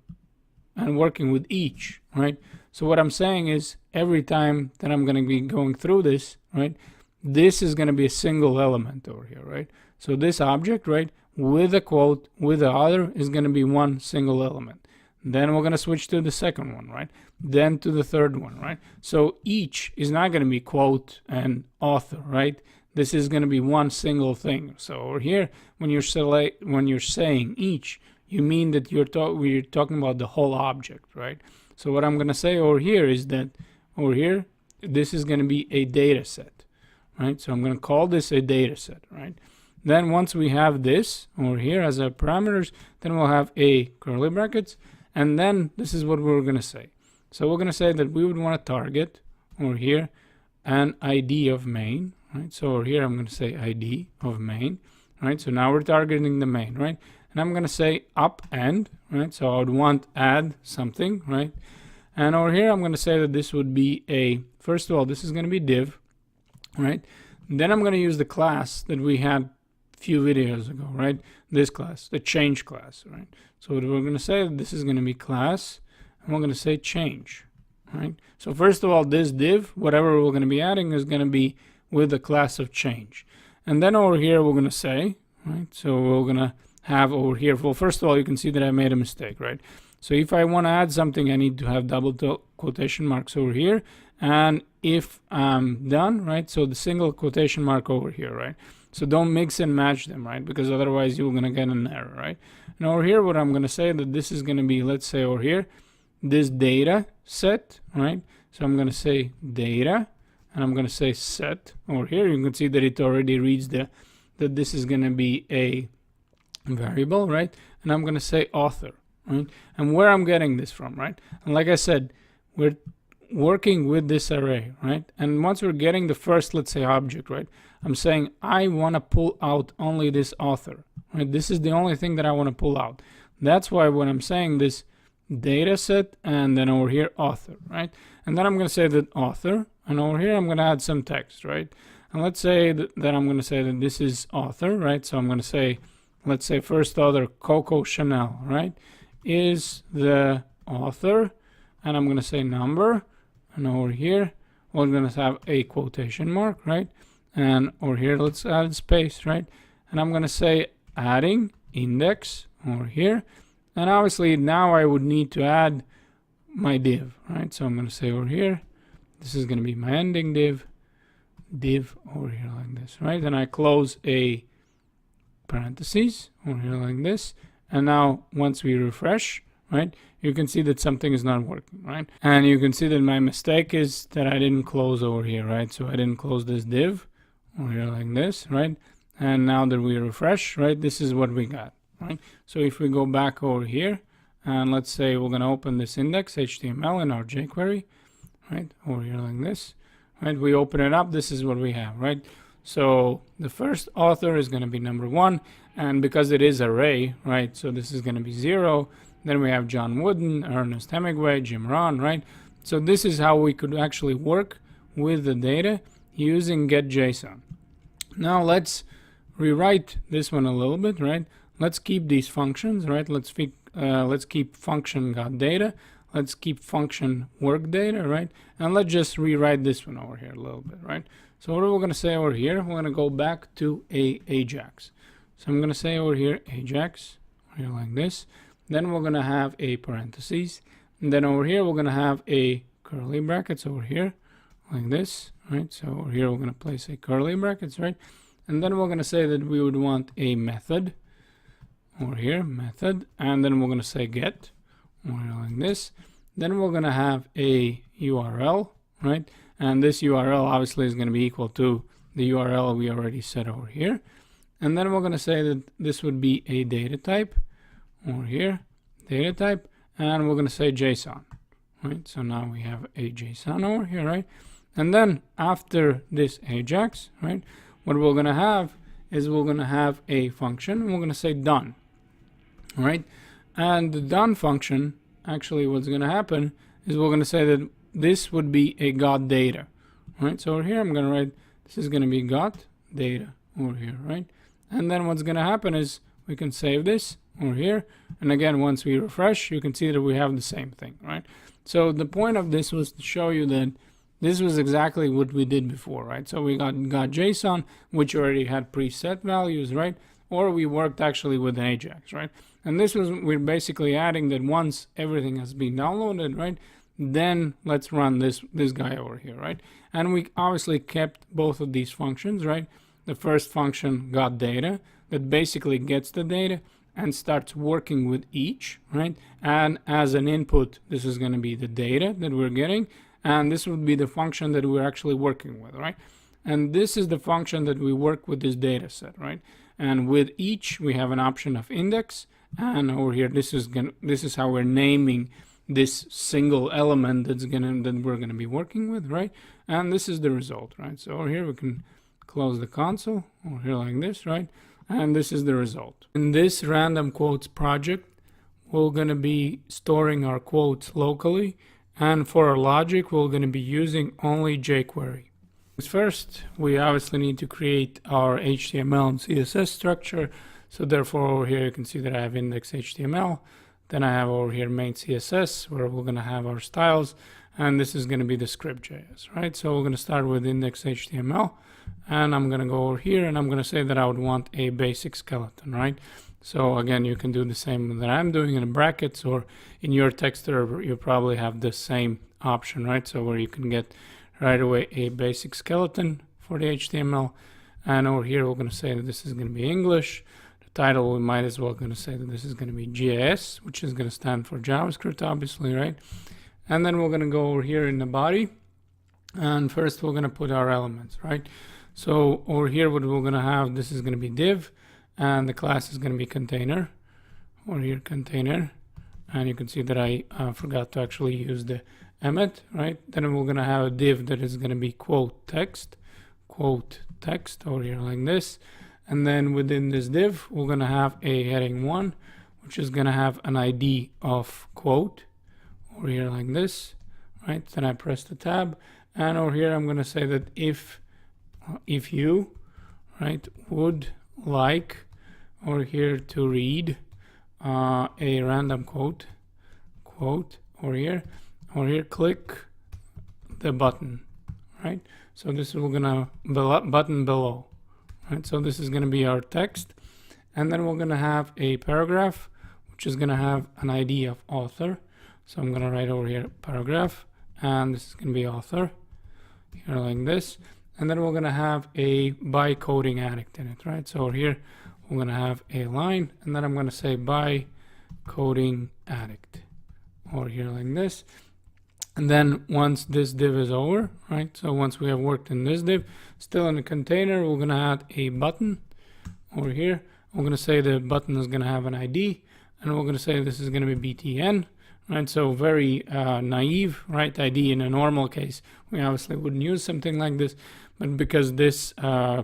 and working with each, right? So what I'm saying is every time that I'm going to be going through this, right? This is going to be a single element over here, right? So this object, right, with a quote, with the other is going to be one single element. Then we're going to switch to the second one, right? Then to the third one, right? So each is not going to be quote and author, right? This is going to be one single thing. So over here, when you're saying each, you mean that we're talking about the whole object, right? So what I'm going to say over here is that over here, this is going to be a data set, right? So I'm going to call this a data set, right? Then once we have this over here as our parameters, then we'll have a curly brackets, And then this is what we're going to say. So we're going to say that we would want to target over here an ID of main, right? So over here, I'm going to say ID of main, right? So now we're targeting the main, right? And I'm going to say append, right? So I would want add something, right? And over here, I'm going to say that this would be a, first of all, this is going to be div, right? Then I'm going to use the class that we had a few videos ago, right? This class, the change class, right? So what we're going to say, this is going to be class, and we're going to say change, right? So first of all, this div, whatever we're going to be adding is going to be with the class of change. And then over here, we're going to say, right? So we're going to have over here, well, first of all, you can see that I made a mistake, right? So if I want to add something, I need to have double quotation marks over here. And if I'm done, right? So the single quotation mark over here, right? So don't mix and match them, right? Because otherwise you're going to get an error, right? And over here, what I'm going to say that this is going to be, let's say over here, this data set, right? So I'm going to say data, and I'm going to say set over here. You can see that it already reads that this is going to be a variable, right? And I'm going to say author, right? And where I'm getting this from, right? And like I said, we're working with this array, right? And once we're getting the first, let's say, object, right? I'm saying I want to pull out only this author, right? This is the only thing that I want to pull out. That's why when I'm saying this data set and then over here author, right? And then I'm going to say that author, and over here I'm going to add some text, right? And let's say that I'm going to say that this is author, right? So I'm going to say, let's say first author Coco Chanel, right? Is the author, and I'm going to say number, and over here we're going to have a quotation mark, right? And over here let's add space, right? And I'm going to say adding index over here, and obviously now I would need to add my div, right? So I'm going to say over here, this is going to be my ending div over here like this, right? And I close a parentheses over here like this. And now once we refresh, right, you can see that something is not working, right? And you can see that my mistake is that I didn't close over here, right? So I didn't close this div over here like this, right? And now that we refresh, right, this is what we got, right? So if we go back over here, and let's say we're going to open this index HTML in our jQuery, right, over here like this, right? We open it up, this is what we have, right? So the first author is going to be number 1, and because it is array, right, so this is going to be 0. Then we have John Wooden, Ernest Hemingway, Jim Rohn, right? So this is how we could actually work with the data using getJSON. Now let's rewrite this one a little bit, right? Let's keep these functions, right? Let's keep function got data. Let's keep function work data, right? And let's just rewrite this one over here a little bit, right? So what are we going to say over here? We're going to go back to Ajax. So I'm going to say over here Ajax, here like this. Then we're going to have a parentheses. And then over here, we're going to have a curly brackets over here like this, right? So over here, we're going to place a curly brackets, right? And then we're going to say that we would want a method over here, method. And then we're going to say get over here like this. Then we're going to have a URL, right? And this URL obviously is going to be equal to the URL we already set over here. And then we're going to say that this would be a data type over here, data type, and we're going to say JSON, right? So now we have a JSON over here, right? And then after this Ajax, right, what we're going to have is we're going to have a function, and we're going to say done, right? And the done function, actually what's going to happen is we're going to say that this would be a got data, right? So over here, I'm going to write, this is going to be got data over here, right? And then what's going to happen is we can save this over here. And again, once we refresh, you can see that we have the same thing, right? So the point of this was to show you that this was exactly what we did before, right? So we got JSON, which already had preset values, right? Or we worked actually with an Ajax, right? And this was, we're basically adding that once everything has been downloaded, right? Then let's run this guy over here, right? And we obviously kept both of these functions, right? The first function got data that basically gets the data and starts working with each, right? And as an input, this is going to be the data that we're getting, and this would be the function that we're actually working with, right? And this is the function that we work with this data set, right? And with each, we have an option of index, And over here, this is how we're naming this single element that we're gonna be working with, right? And this is the result, right? So over here we can close the console over here like this, right? And this is the result. In this random quotes project, we're gonna be storing our quotes locally, and for our logic, we're gonna be using only jQuery. First, we obviously need to create our HTML and CSS structure. So therefore, over here you can see that I have index HTML. Then I have over here main CSS, where we're gonna have our styles, and this is gonna be the script.js, right? So we're gonna start with index HTML, and I'm gonna go over here and I'm gonna say that I would want a basic skeleton, right? So again, you can do the same that I'm doing in brackets, or in your text server, you probably have the same option, right? So where you can get right away a basic skeleton for the HTML. And over here, we're going to say that this is going to be English. The title, we might as well going to say that this is going to be JS, which is going to stand for JavaScript, obviously, right? And then we're going to go over here in the body. And first, we're going to put our elements, right? So over here, what we're going to have, this is going to be div, and the class is going to be container. Over here, container. And you can see that I forgot to actually use the emmet, right? Then we're gonna have a div that is gonna be quote text over here like this. And then within this div, we're gonna have a heading 1, which is gonna have an ID of quote over here like this, right? Then I press the tab, and over here I'm gonna say that if you, right, would like over here to read a random quote over here, click the button, right? So this is, we're gonna button below, right? So this is gonna be our text, and then we're gonna have a paragraph, which is gonna have an ID of author. So I'm gonna write over here paragraph, and this is gonna be author here like this, and then we're gonna have a by coding addict in it, right? So over here we're gonna have a line, and then I'm gonna say by coding addict over here like this. And then once this div is over, right? So once we have worked in this div, still in the container, we're gonna add a button over here. We're gonna say the button is gonna have an ID, and we're gonna say this is gonna be BTN, right? So very naive, right? ID in a normal case, we obviously wouldn't use something like this, but because this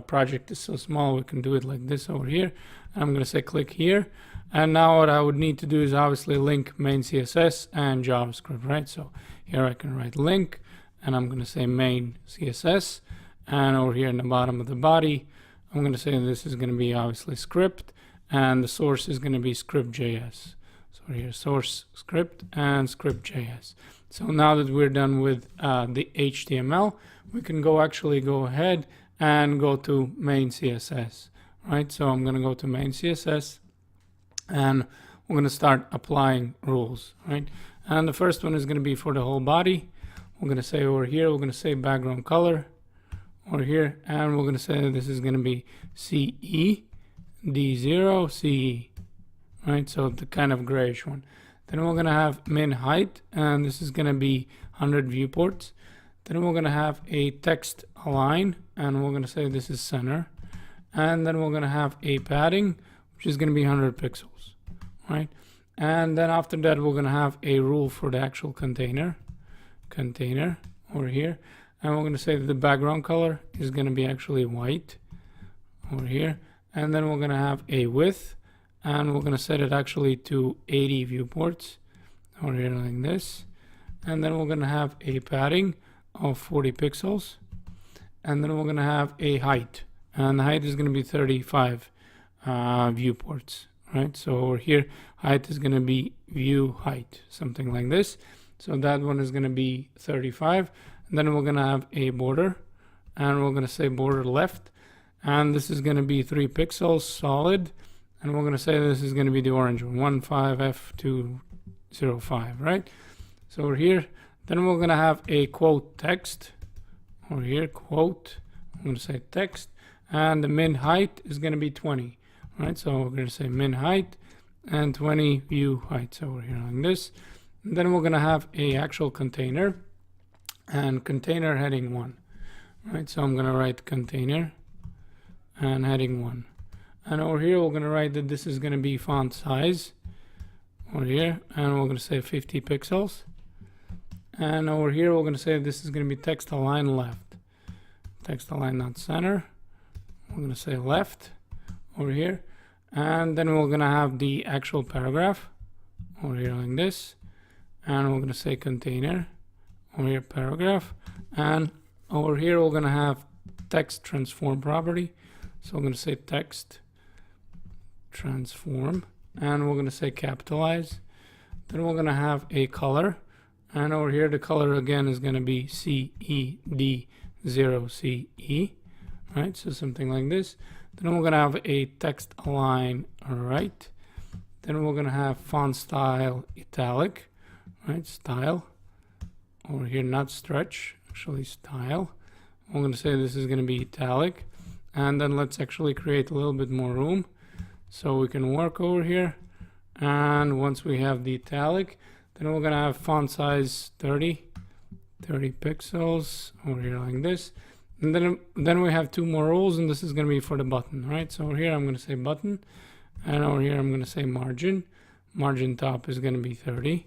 project is so small, we can do it like this over here. And I'm gonna say click here. And now what I would need to do is obviously link main CSS and JavaScript, right? So here I can write link, and I'm going to say main CSS, and over here in the bottom of the body, I'm going to say this is going to be obviously script, and the source is going to be script.js. So here source script and script.js. So now that we're done with the HTML, we can go ahead and go to main CSS, right? So I'm going to go to main CSS, and we're going to start applying rules, right? And the first one is going to be for the whole body. We're going to say over here, we're going to say background color over here, and we're going to say that this is going to be CE D0 CE, right? So the kind of grayish one. Then we're going to have min height, and this is going to be 100 viewports. Then we're going to have a text align, and we're going to say this is center. And then we're going to have a padding, which is going to be 100 pixels, right? And then after that, we're going to have a rule for the actual container over here. And we're going to say that the background color is going to be actually white over here. And then we're going to have a width, and we're going to set it actually to 80 viewports over here like this. And then we're going to have a padding of 40 pixels. And then we're going to have a height, and the height is going to be 35 viewports, right? So over here, height is going to be view height, something like this. So that one is going to be 35. And then we're going to have a border, and we're going to say border left, and this is going to be 3 pixels solid. And we're going to say this is going to be the orange one, 15F205, right? So over here, then we're going to have a quote text over here, quote. I'm going to say text, and the min height is going to be 20, right? So we're going to say min height and 20 view heights over here like this. And then we're going to have a actual container, and container heading 1, right? So I'm going to write container and heading 1. And over here, we're going to write that this is going to be font size over here, and we're going to say 50 pixels. And over here, we're going to say this is going to be text align left. Text align not center. We're going to say left over here. And then we're going to have the actual paragraph over here like this. And we're going to say container over here, paragraph. And over here, we're going to have text transform property. So I'm going to say text transform. And we're going to say capitalize. Then we're going to have a color. And over here, the color again is going to be CED0CE, right? So something like this. Then we're going to have a text align right. Then we're going to have font style italic, right? Style. Over here, not stretch, actually style. We're going to say this is going to be italic. And then let's actually create a little bit more room so we can work over here. And once we have the italic, then we're going to have font size 30 pixels over here like this. And then we have two more rows, and this is going to be for the button, right? So over here, I'm going to say button. And over here, I'm going to say margin. Margin top is going to be 30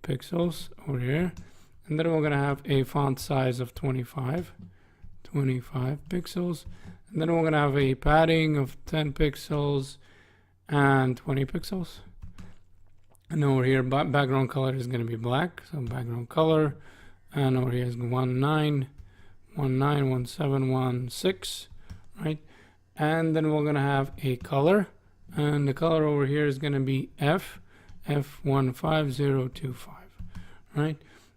pixels over here. And then we're going to have a font size of 25 pixels. And then we're going to have a padding of 10 pixels and 20 pixels. And over here, background color is going to be black. So background color. And over here is 191716, right? And then we're going to have a color. And the color over here is going to be F15025, right?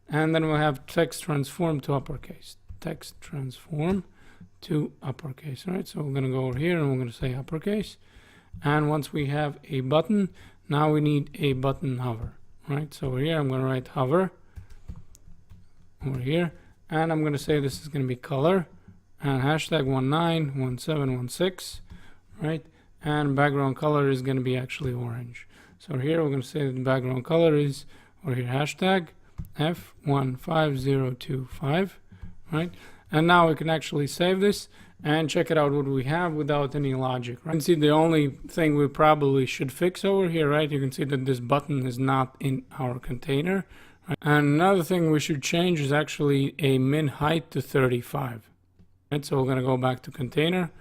And then we'll have text transform to uppercase. Text transform to uppercase, right? So we're going to go over here and we're going to say uppercase. And once we have a button, now we need a button hover, right? So over here, I'm going to write hover over here. And I'm going to say this is going to be color and hashtag 191716, right? And background color is going to be actually orange. So here we're going to say that the background color is over here hashtag F15025, right? And now we can actually save this and check it out what we have without any logic, right? You can see the only thing we probably should fix over here, right? You can see that this button is not in our container. Right? And another thing we should change is actually a min height to 35. Right? So we're going to go back to container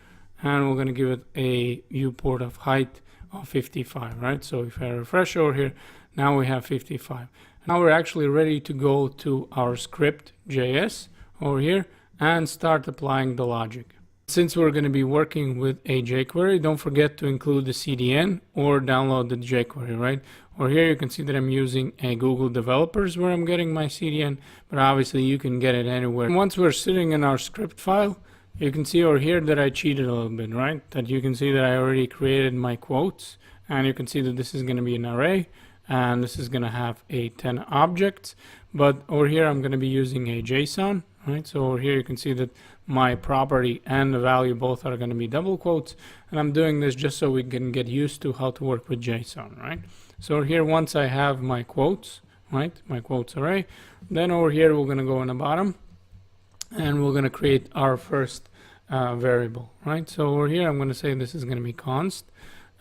and we're going to give it a viewport of height of 55, right? So if I refresh over here, now we have 55. Now we're actually ready to go to our script JS over here and start applying the logic. Since we're going to be working with a jQuery, don't forget to include the CDN or download the jQuery, right? Or here you can see that I'm using a Google Developers where I'm getting my CDN, but obviously you can get it anywhere. And once we're sitting in our script file, you can see over here that I cheated a little bit, right? That you can see that I already created my quotes, and you can see that this is going to be an array, and this is going to have a 10 objects. But over here, I'm going to be using a JSON, right? So over here, you can see that my property and the value both are going to be double quotes. And I'm doing this just so we can get used to how to work with JSON, right? So here, once I have my quotes, right? My quotes array, then over here, we're going to go in the bottom and we're going to create our first variable, right? So over here, I'm going to say this is going to be const,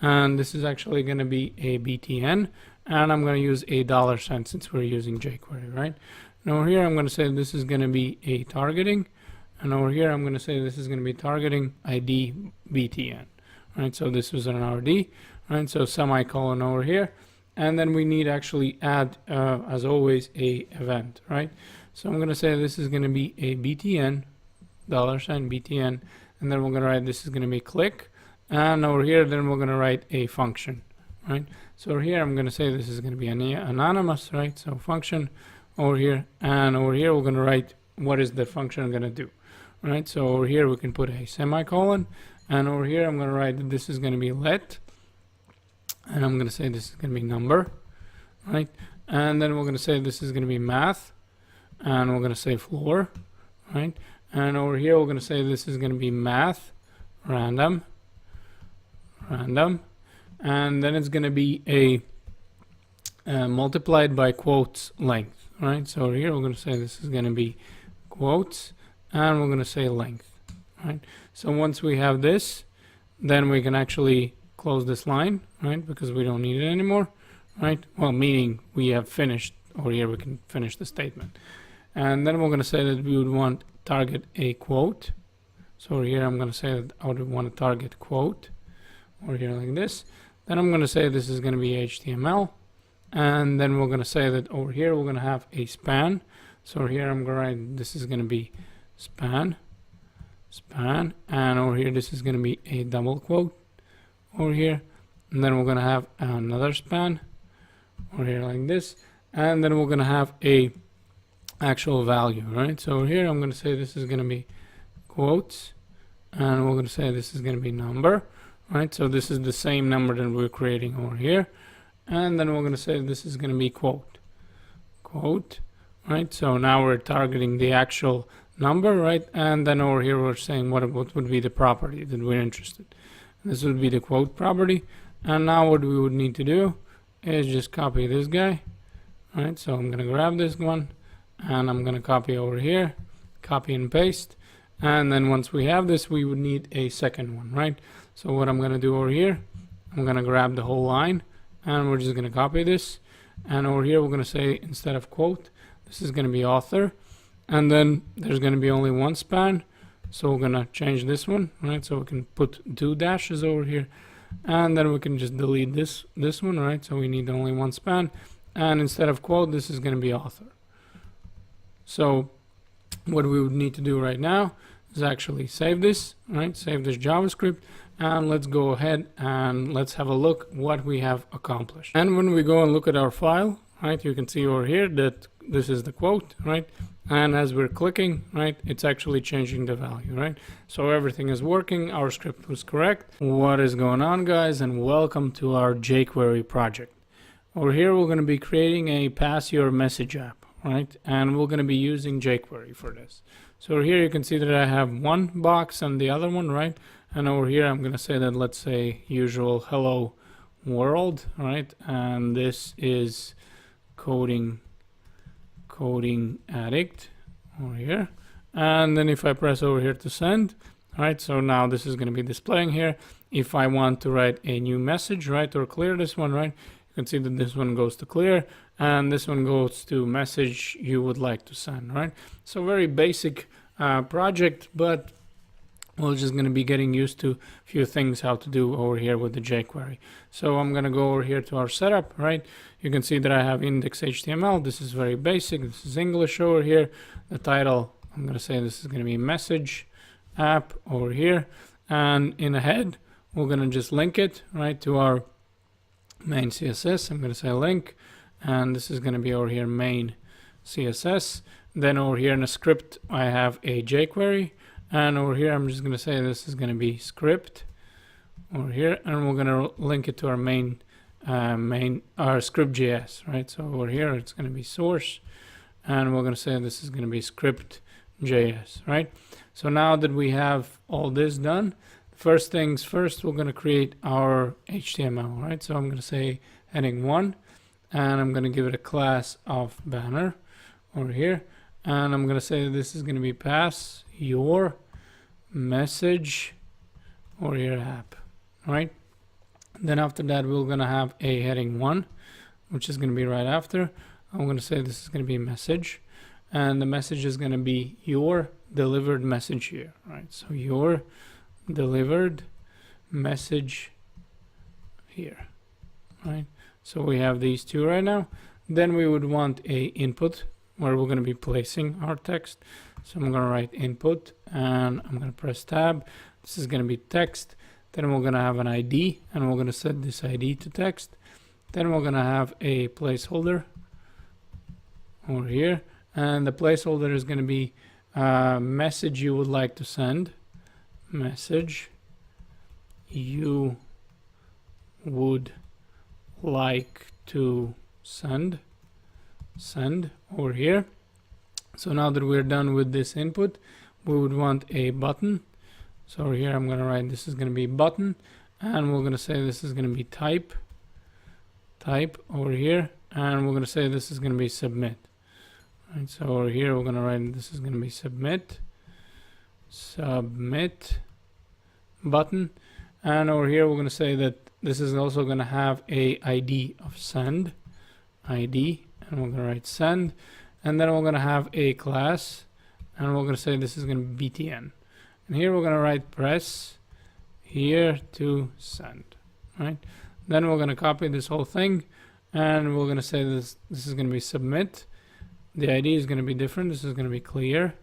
and this is actually going to be a btn, and I'm going to use a $sign since we're using jQuery, right? And over here, I'm going to say this is going to be a targeting, and over here, I'm going to say this is going to be targeting ID btn, right? So this was an RD, right? So semicolon over here, and then we need actually add, as always, a event, right? So I'm going to say this is going to be a btn, $sign btn, and then we're going to write this is going to be click, and over here, then we're going to write a function, right? So over here, I'm going to say this is going to be anonymous, right? So function over here, and over here, we're going to write what is the function going to do, right? So over here, we can put a semicolon, and over here, I'm going to write that this is going to be let, and I'm going to say this is going to be number, right? And then we're going to say this is going to be math, and we're going to say floor, right? And over here, we're going to say this is going to be math random, and then it's going to be a multiplied by quotes length, right? So over here, we're going to say this is going to be quotes, and we're going to say length, right? So once we have this, then we can actually close this line, right? Because we don't need it anymore, right? Well, meaning we have finished, or here we can finish the statement. And then we're going to say that we would want target a quote. So here I'm going to say that I would want to target quote, or here like this. Then I'm going to say this is going to be HTML. And then we're going to say that over here we're going to have a span. So here I'm going to write this is going to be span, and over here this is going to be a double quote over here. And then we're going to have another span over here like this. And then we're going to have a actual value, right? So here I'm going to say this is going to be quotes, and we're going to say this is going to be number, right? So this is the same number that we're creating over here. And then we're going to say this is going to be quote, right? So now we're targeting the actual number, right? And then over here we're saying what would be the property that we're interested in. This would be the quote property. And now what we would need to do is just copy this guy, right? So I'm going to grab this one and I'm going to copy over here, copy and paste. And then once we have this, we would need a second one, right? So what I'm going to do over here, I'm going to grab the whole line and we're just going to copy this. And over here, we're going to say instead of quote, this is going to be author. And then there's going to be only one span. So we're going to change this one, right? So we can put 2 dashes over here. And then we can just delete this one, right? So we need only one span. And instead of quote, this is going to be author. So what we would need to do right now is actually save this, right? Save this JavaScript, and let's go ahead and let's have a look what we have accomplished. And when we go and look at our file, right, you can see over here that this is the quote, right? And as we're clicking, right, it's actually changing the value, right? So everything is working. Our script was correct. What is going on, guys? And welcome to our jQuery project. Over here, we're going to be creating a pass your message app, right? And we're going to be using jQuery for this. So here you can see that I have one box and the other one, right? And over here, I'm going to say that, let's say usual hello world, right? And this is coding addict over here. And then if I press over here to send, right? So now this is going to be displaying here. If I want to write a new message, right? Or clear this one, right? You can see that this one goes to clear and this one goes to message you would like to send, right? So very basic project, but we're just going to be getting used to a few things how to do over here with the jQuery. So I'm going to go over here to our setup, right? You can see that I have index.html. This is very basic. This is English over here. The title, I'm going to say this is going to be message app over here. And in a head, we're going to just link it, right, to our main CSS. I'm going to say link, and this is going to be over here main CSS. Then over here in a script, I have a jQuery. And over here, I'm just going to say this is going to be script over here, and we're going to link it to our main script.js, right? So over here, it's going to be source, and we're going to say this is going to be script.js, right? So now that we have all this done, first things first, we're going to create our HTML, right? So I'm going to say heading 1, and I'm going to give it a class of banner over here, and I'm going to say this is going to be pass your message or your app, right? Then after that, we're going to have a heading 1, which is going to be right after. I'm going to say this is going to be message, and the message is going to be your delivered message here, right? So your delivered message here, right? So we have these two right now. Then we would want a input where we're going to be placing our text. So I'm going to write input and I'm going to press tab. This is going to be text. Then we're going to have an ID and we're going to set this ID to text. Then we're going to have a placeholder over here. And the placeholder is going to be a message you would like to send. Message you would like to send over here. So now that we're done with this input, we would want a button. So here I'm going to write this is going to be button, and we're going to say this is going to be type over here, and we're going to say this is going to be submit. Right, so over here we're going to write this is going to be submit button, and over here we're going to say that this is also going to have a ID of send ID, and we're going to write send, and then we're going to have a class, and we're going to say this is going to be btn, and here we're going to write press here to send, right? Then we're going to copy this whole thing, and we're going to say this is going to be submit. The ID is going to be different. This is going to be clear,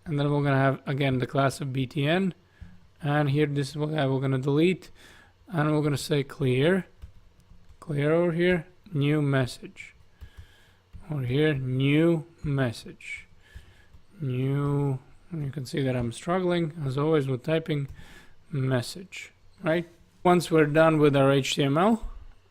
and then we're going to have again the class of btn, and here this is what we're going to delete, and we're going to say clear over here, new message, or here new message, new. And you can see that I'm struggling as always with typing message, right? Once we're done with our HTML,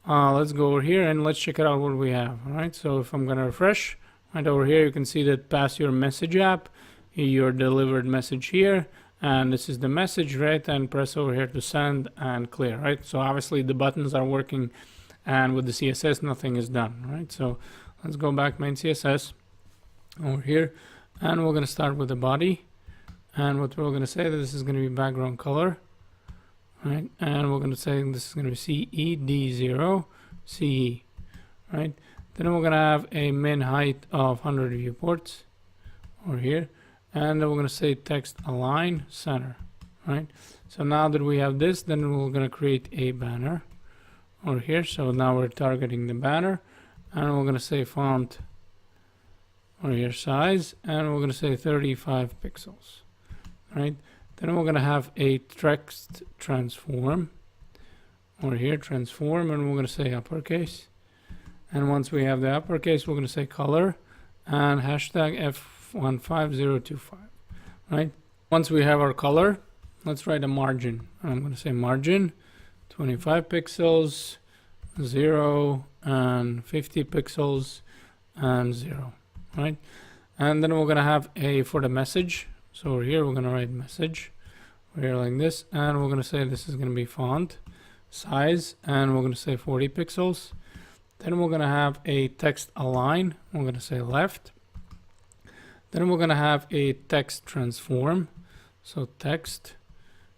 let's go over here and let's check it out what we have. All right, so if I'm going to refresh right over here, you can see that pass your message app, your delivered message here, and this is the message, right? And press over here to send and clear, right? So obviously the buttons are working, and with the CSS nothing is done, right? So let's go back main CSS over here, and we're going to start with the body, and what we're going to say that this is going to be background color, right? And we're going to say this is going to be CED0 CE, right? Then we're going to have a min height of 100 viewports over here, and then we're going to say text align center, right? So now that we have this, then we're going to create a banner over here. So now we're targeting the banner, and we're going to say font over here size, and we're going to say 35 pixels, right? Then we're going to have a text transform over here, transform, and we're going to say uppercase. And once we have the uppercase, we're going to say color and hashtag F15025, right? Once we have our color, let's write a margin. I'm going to say margin 25 pixels, 0, and 50 pixels, and 0, right? And then we're going to have a for the message. So over here, we're going to write message over here like this, and we're going to say this is going to be font size, and we're going to say 40 pixels. Then we're going to have a text align. We're going to say left. Then we're going to have a text transform. So text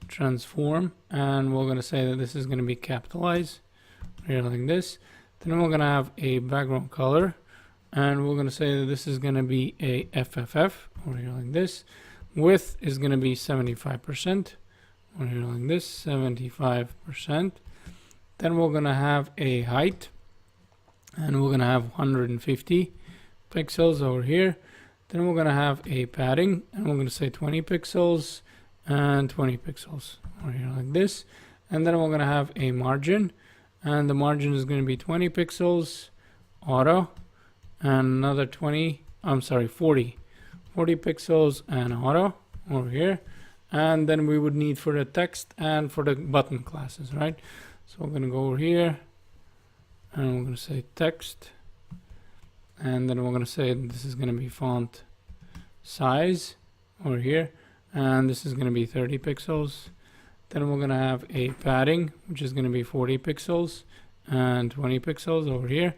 transform, and we're going to say that this is going to be capitalized here like this. Then we're going to have a background color, and we're going to say that this is going to be a FFF over here like this. Width is going to be 75% over here like this, 75%. Then we're going to have a height, and we're going to have 150 pixels over here. Then we're going to have a padding, and we're going to say 20 pixels and 20 pixels over here like this. And then we're going to have a margin, and the margin is going to be 20 pixels auto, and another 40 pixels and auto over here. And then we would need for the text and for the button classes, right? So we're going to go over here, and we're going to say text, and then we're going to say this is going to be font size over here, and this is going to be 30 pixels. Then we're going to have a padding, which is going to be 40 pixels and 20 pixels over here.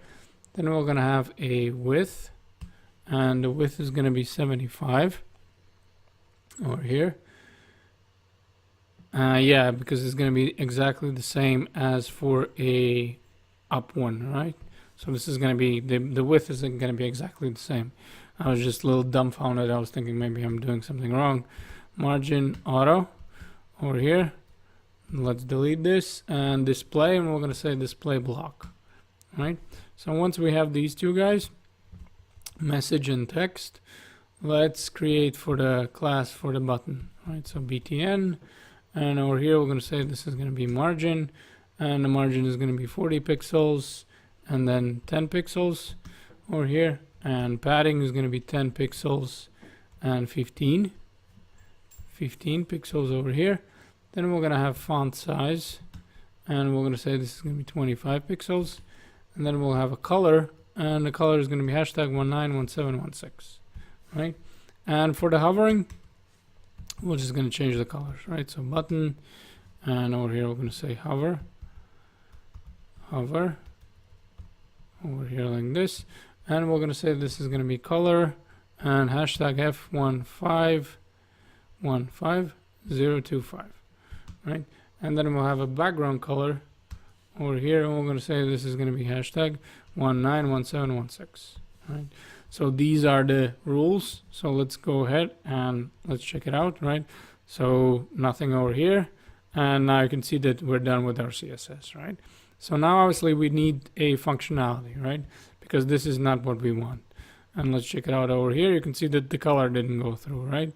Then we're going to have a width, and the width is going to be 75 over here. Yeah, because it's going to be exactly the same as for a up one, right? So this is going to be, the width isn't going to be exactly the same. I was just a little dumbfounded. I was thinking maybe I'm doing something wrong. Margin auto over here. Let's delete this and display, and we're going to say display block, right? So once we have these two guys, message and text, let's create for the class for the button, right? So btn, and over here we're going to say this is going to be margin, and the margin is going to be 40 pixels and then 10 pixels over here, and padding is going to be 10 pixels and 15 pixels over here. Then we're going to have font size, and we're going to say this is going to be 25 pixels, and then we'll have a color, and the color is going to be hashtag 191716, right? And for the hovering, we're just going to change the colors, right? So button, and over here we're going to say hover over here like this, and we're going to say this is going to be color and hashtag F1515025, right? And then we'll have a background color over here, and we're going to say this is going to be hashtag 191716. Right. So these are the rules. So let's go ahead and let's check it out. Right. So nothing over here, and now you can see that we're done with our CSS. Right. So now obviously we need a functionality, right? Because this is not what we want. And let's check it out over here. You can see that the color didn't go through, right?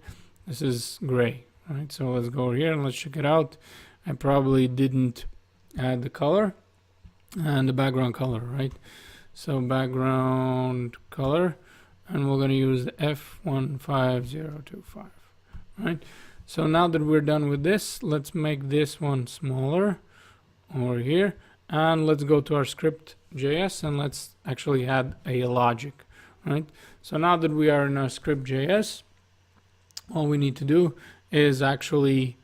This is gray, right? So let's go over here and let's check it out. I probably didn't add the color and the background color, right? So background color, and we're going to use the F15025, right? So now that we're done with this, let's make this one smaller over here. And let's go to our script.js and let's actually add a logic, right? So now that we are in our script.js, all we need to do is actually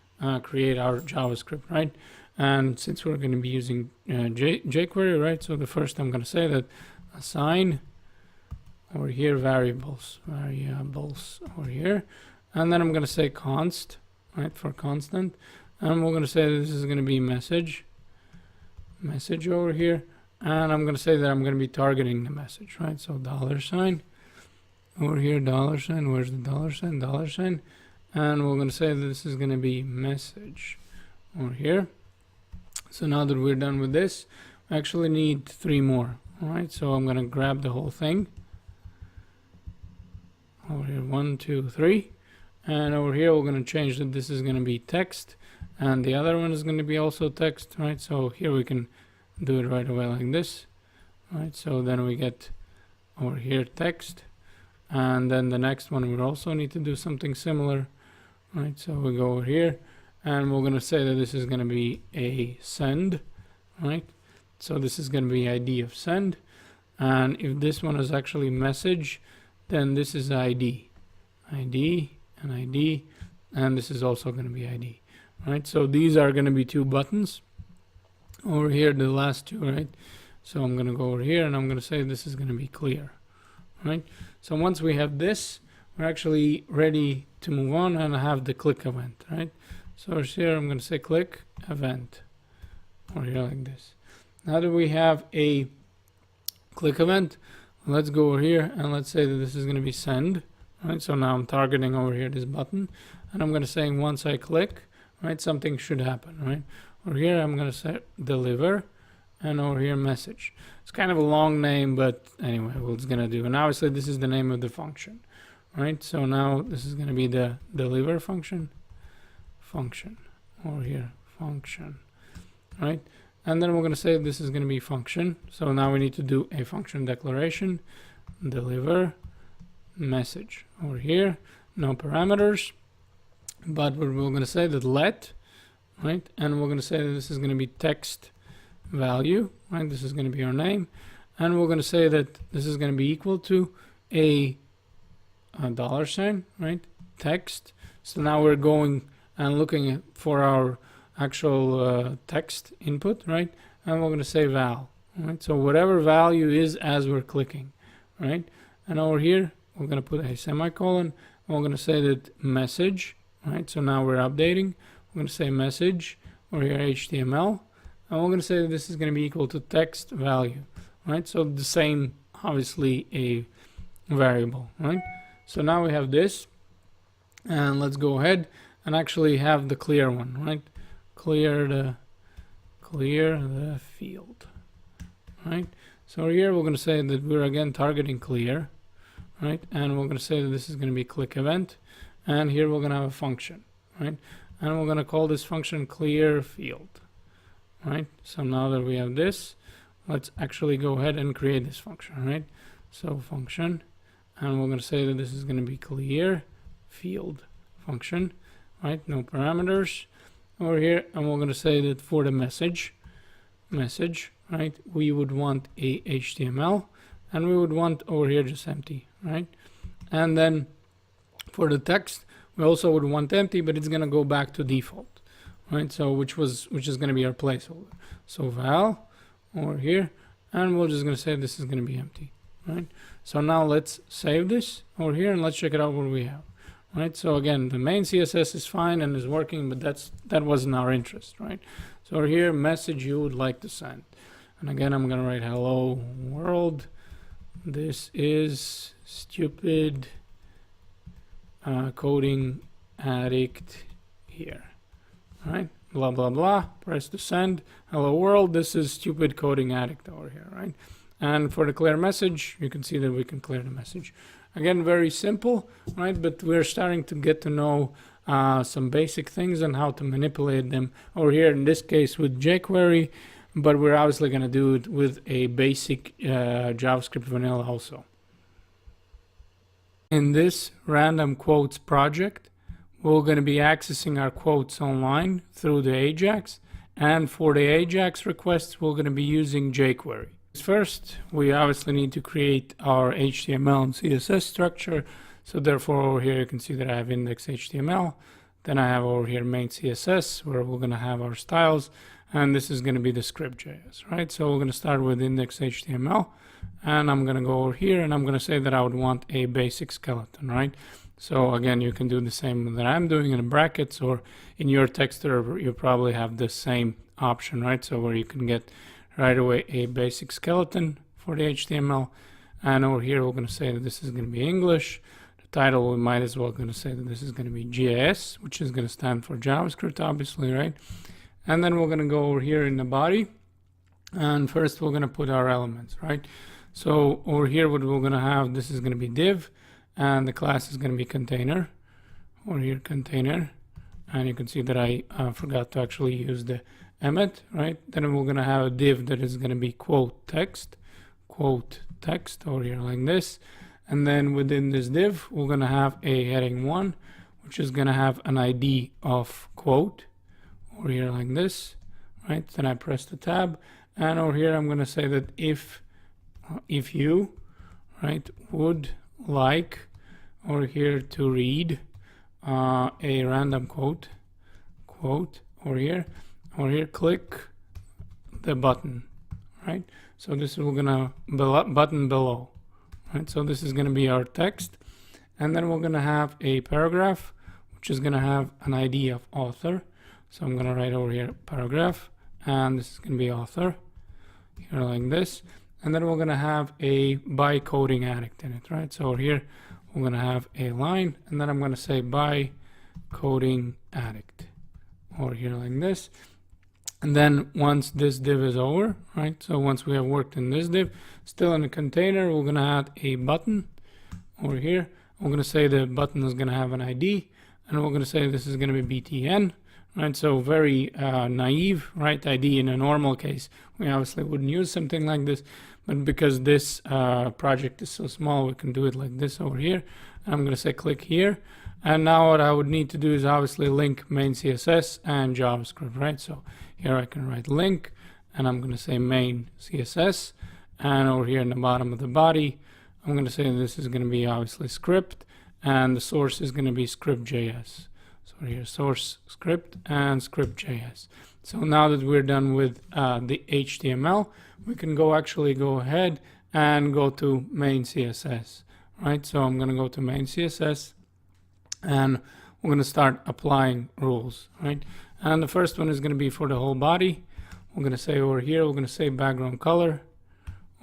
create our JavaScript, right? And since we're going to be using jQuery, right? So the first I'm going to say that assign over here variables over here, and then I'm going to say const, right, for constant, and we're going to say that this is going to be message over here, and I'm going to say that I'm going to be targeting the message, right? So $sign over here, $sign, where's the $sign, and we're going to say that this is going to be message over here. So now that we're done with this, we actually need 3 more. All right, so I'm going to grab the whole thing over here, 1, 2, 3, and over here we're going to change that this is going to be text, and the other one is going to be also text, right? So here we can do it right away like this, right? So then we get over here text, and then the next one we also need to do something similar, right? So we go over here, and we're going to say that this is going to be a send, right? So this is going to be ID of send, and if this one is actually message, then this is ID, and this is also going to be ID. Right, so these are going to be 2 buttons over here, the last 2, right? So I'm going to go over here and I'm going to say this is going to be clear, right? So once we have this, we're actually ready to move on and have the click event, right? So here I'm going to say click event over here like this. Now that we have a click event, let's go over here and let's say that this is going to be send, right? So now I'm targeting over here this button, and I'm going to say once I click, right, something should happen, right? Over here I'm going to say deliver, and over here message. It's kind of a long name, but anyway, what it's going to do. And obviously this is the name of the function, right? So now this is going to be the deliver function over here, function, right? And then we're going to say this is going to be function. So now we need to do a function declaration, deliver message over here, no parameters. But we're going to say that let, right? And we're going to say that this is going to be text value, right? This is going to be our name. And we're going to say that this is going to be equal to a $sign, right? Text. So now we're going and looking for our actual text input, right? And we're going to say val, right? So whatever value is as we're clicking, right? And over here, we're going to put a semicolon. And we're going to say that message, right? So now we're updating. We're going to say message over here HTML, and we're going to say that this is going to be equal to text value, right? So the same, obviously, a variable, right? So now we have this, and let's go ahead and actually have the clear one, right? Clear the field, right? So here we're going to say that we're again targeting clear, right? And we're going to say that this is going to be click event. And here we're going to have a function, right? And we're going to call this function clear field, right? So now that we have this, let's actually go ahead and create this function, right? So function, and we're going to say that this is going to be clear field function, right? No parameters over here. And we're going to say that for the message, right? We would want a HTML, and we would want over here just empty, right? And then for the text, we also would want empty, but it's going to go back to default, right? So which is going to be our placeholder. So val over here, and we're just going to say this is going to be empty, right? So now let's save this over here and let's check it out what we have, right? So again, the main CSS is fine and is working, but that wasn't our interest, right? So here, message you would like to send. And again, I'm gonna write hello world. This is stupid coding addict here, right? Blah, blah, blah, press to send. Hello world, this is stupid coding addict over here, right? And for the clear message, you can see that we can clear the message. Again, very simple, right? But we're starting to get to know some basic things and how to manipulate them over here, in this case with jQuery, but we're obviously going to do it with a basic JavaScript vanilla also. In this random quotes project, we're going to be accessing our quotes online through the Ajax, and for the Ajax requests, we're going to be using jQuery. First, we obviously need to create our HTML and CSS structure. So therefore over here, you can see that I have index HTML. Then I have over here main CSS, where we're going to have our styles. And this is going to be the script.js, right? So we're going to start with index HTML. And I'm going to go over here and I'm going to say that I would want a basic skeleton, right? So again, you can do the same that I'm doing in the brackets, or in your text editor, you probably have the same option, right? So where you can get right away a basic skeleton for the HTML. And over here, we're going to say that this is going to be English. The title, we might as well going to say that this is going to be GIS, which is going to stand for JavaScript, obviously, right? And then we're going to go over here in the body. And first, we're going to put our elements, right? So over here, what we're going to have, this is going to be div, and the class is going to be container. Over here, container. And you can see that I forgot to actually use the emmet, right? Then we're going to have a div that is going to be quote text over here like this. And then within this div, we're going to have a heading 1, which is going to have an ID of quote over here like this, right? Then I press the tab, and over here I'm going to say that if you, right, would like over here to read a random quote over here, click the button, right? So this is, we're gonna button below, right? So this is gonna be our text, and then we're gonna have a paragraph, which is gonna have an ID of author. So I'm gonna write over here paragraph, and this is gonna be author here like this, and then we're gonna have a by coding addict in it, right? So over here we're gonna have a line, and then I'm gonna say by coding addict over here like this. And then once this div is over, right? So once we have worked in this div, still in the container, we're gonna add a button over here. We're gonna say the button is gonna have an ID, and we're gonna say this is gonna be BTN, right? So very naive, right? ID in a normal case, we obviously wouldn't use something like this, but because this project is so small, we can do it like this over here. And I'm gonna say click here. And now what I would need to do is obviously link main CSS and JavaScript, right? So here I can write link, and I'm going to say main CSS, and over here in the bottom of the body, I'm going to say this is going to be obviously script, and the source is going to be script.js. So here source script and script.js. So now that we're done with the HTML, we can go ahead and go to main CSS, right? So I'm going to go to main CSS, and we're going to start applying rules, right? And the first one is going to be for the whole body. We're going to say over here, we're going to say background color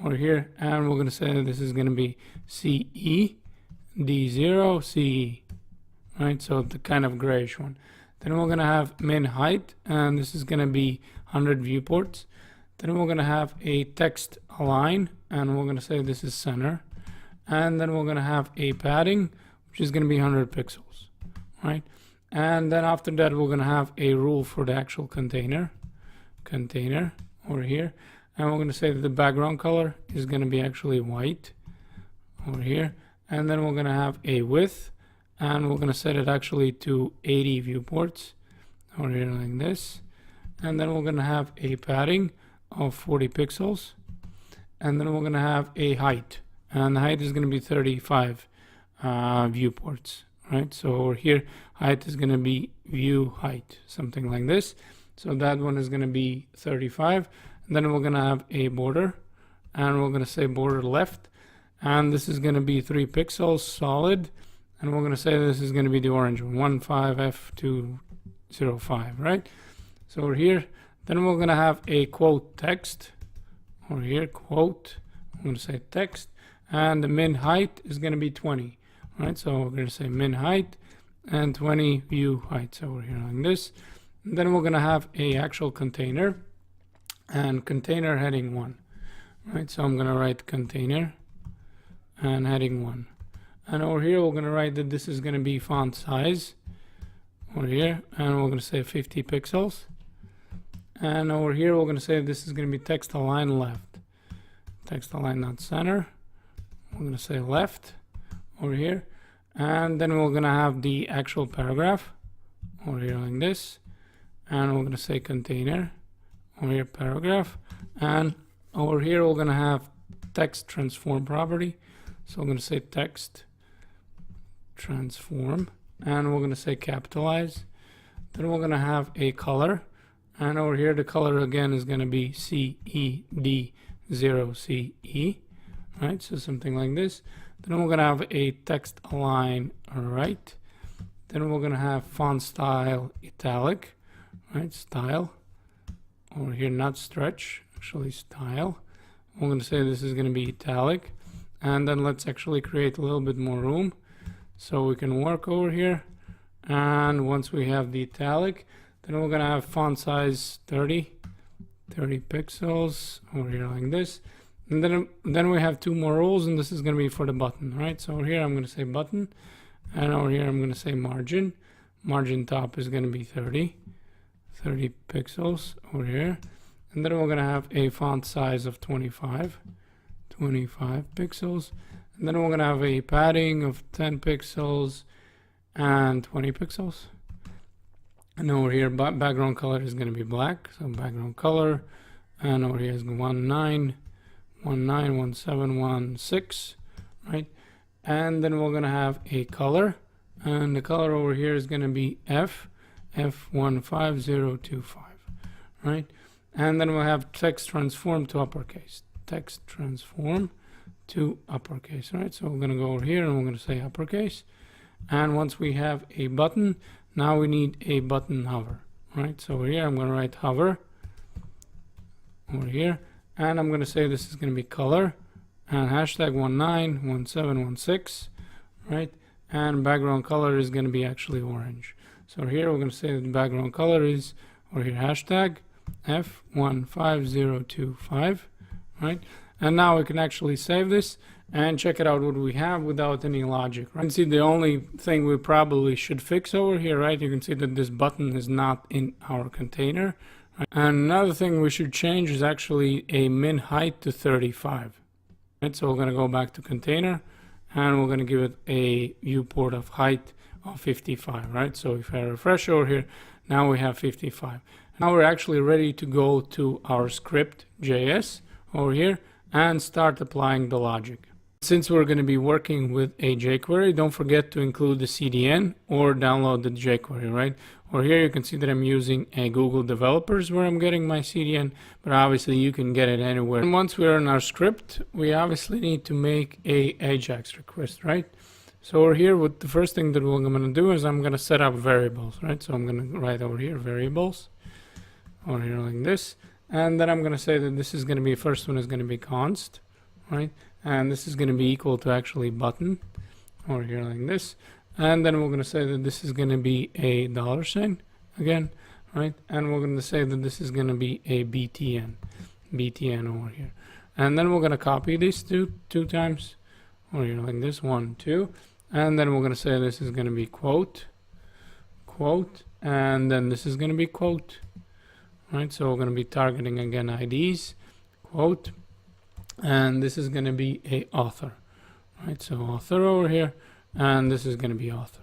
over here, and we're going to say that this is going to be CE D0 CE, right? So the kind of grayish one. Then we're going to have min height, and this is going to be 100 viewports. Then we're going to have a text align, and we're going to say this is center. And then we're going to have a padding, which is going to be 100 pixels. Right, and then after that we're going to have a rule for the actual container over here, and we're going to say that the background color is going to be actually white over here, and then we're going to have a width, and we're going to set it actually to 80 viewports over here like this, and then we're going to have a padding of 40 pixels, and then we're going to have a height, and the height is going to be 35 viewports. Right, so over here, height is going to be view height, something like this. So that one is going to be 35. And then we're going to have a border, and we're going to say border left. And this is going to be 3 pixels solid. and we're going to say this is going to be the orange one, 15F205, right? So over here, then we're going to have a quote text over here, quote. I'm going to say text, and the min height is going to be 20, right? So we're going to say min height and 20 view heights over here like this. And then we're going to have a actual container and container heading 1, right? So I'm going to write container and heading 1. And over here, we're going to write that this is going to be font size over here, and we're going to say 50 pixels. And over here, we're going to say this is going to be text align left. Text align not center. We're going to say left over here. And then we're going to have the actual paragraph over here like this. And we're going to say container over here, paragraph. And over here, we're going to have text transform property. So we're going to say text transform, and we're going to say capitalize. Then we're going to have a color, and over here the color again is going to be CED0CE, right? So something like this. Then we're going to have a text align right. Then we're going to have font style italic, right? Style over here, not stretch, actually style. We're going to say this is going to be italic, and then let's actually create a little bit more room so we can work over here. And once we have the italic, then we're going to have font size 30 pixels over here like this. And then we have two more rules, and this is going to be for the button, right? So over here I'm going to say button, and over here I'm going to say margin. Margin top is going to be 30 pixels over here. And then we're going to have a font size of 25 pixels. And then we're going to have a padding of 10 pixels and 20 pixels. And over here, background color is going to be black. So background color. And over here is 191716, right? And then we're going to have a color. And the color over here is going to be F15025, right? And then we'll have text transform to uppercase. Text transform to uppercase, right? So we're going to go over here and we're going to say uppercase. And once we have a button, now we need a button hover, right? So over here, I'm going to write hover over here. And I'm going to say this is going to be color and hashtag 191716, right? And background color is going to be actually orange. So here we're going to say that the background color is over here hashtag F15025, right? And now we can actually save this and check it out what we have without any logic, right? You can see the only thing we probably should fix over here, right? You can see that this button is not in our container. Right? And another thing we should change is actually a min height to 35, right? So we're going to go back to container and we're going to give it a viewport of height of 55, right? So if I refresh over here, now we have 55. Now we're actually ready to go to our script JS over here and start applying the logic. Since we're going to be working with a jQuery, don't forget to include the CDN or download the jQuery, right? Or here you can see that I'm using a Google Developers where I'm getting my CDN, but obviously you can get it anywhere. And once we're in our script, we obviously need to make a Ajax request, right? So over here, what the first thing that I'm going to do is I'm going to set up variables, right? So I'm going to write over here variables over here like this. And then I'm going to say that this is going to be, first one is going to be const, right? And this is going to be equal to actually button over here like this. And then we're going to say that this is going to be a $sign again, right? And we're going to say that this is going to be a BTN over here. And then we're going to copy these two times over here like this, 1, 2. And then we're going to say this is going to be quote, and then this is going to be quote. Right, so we're going to be targeting again IDs, quote, and this is going to be a author, right? So author over here, and this is going to be author,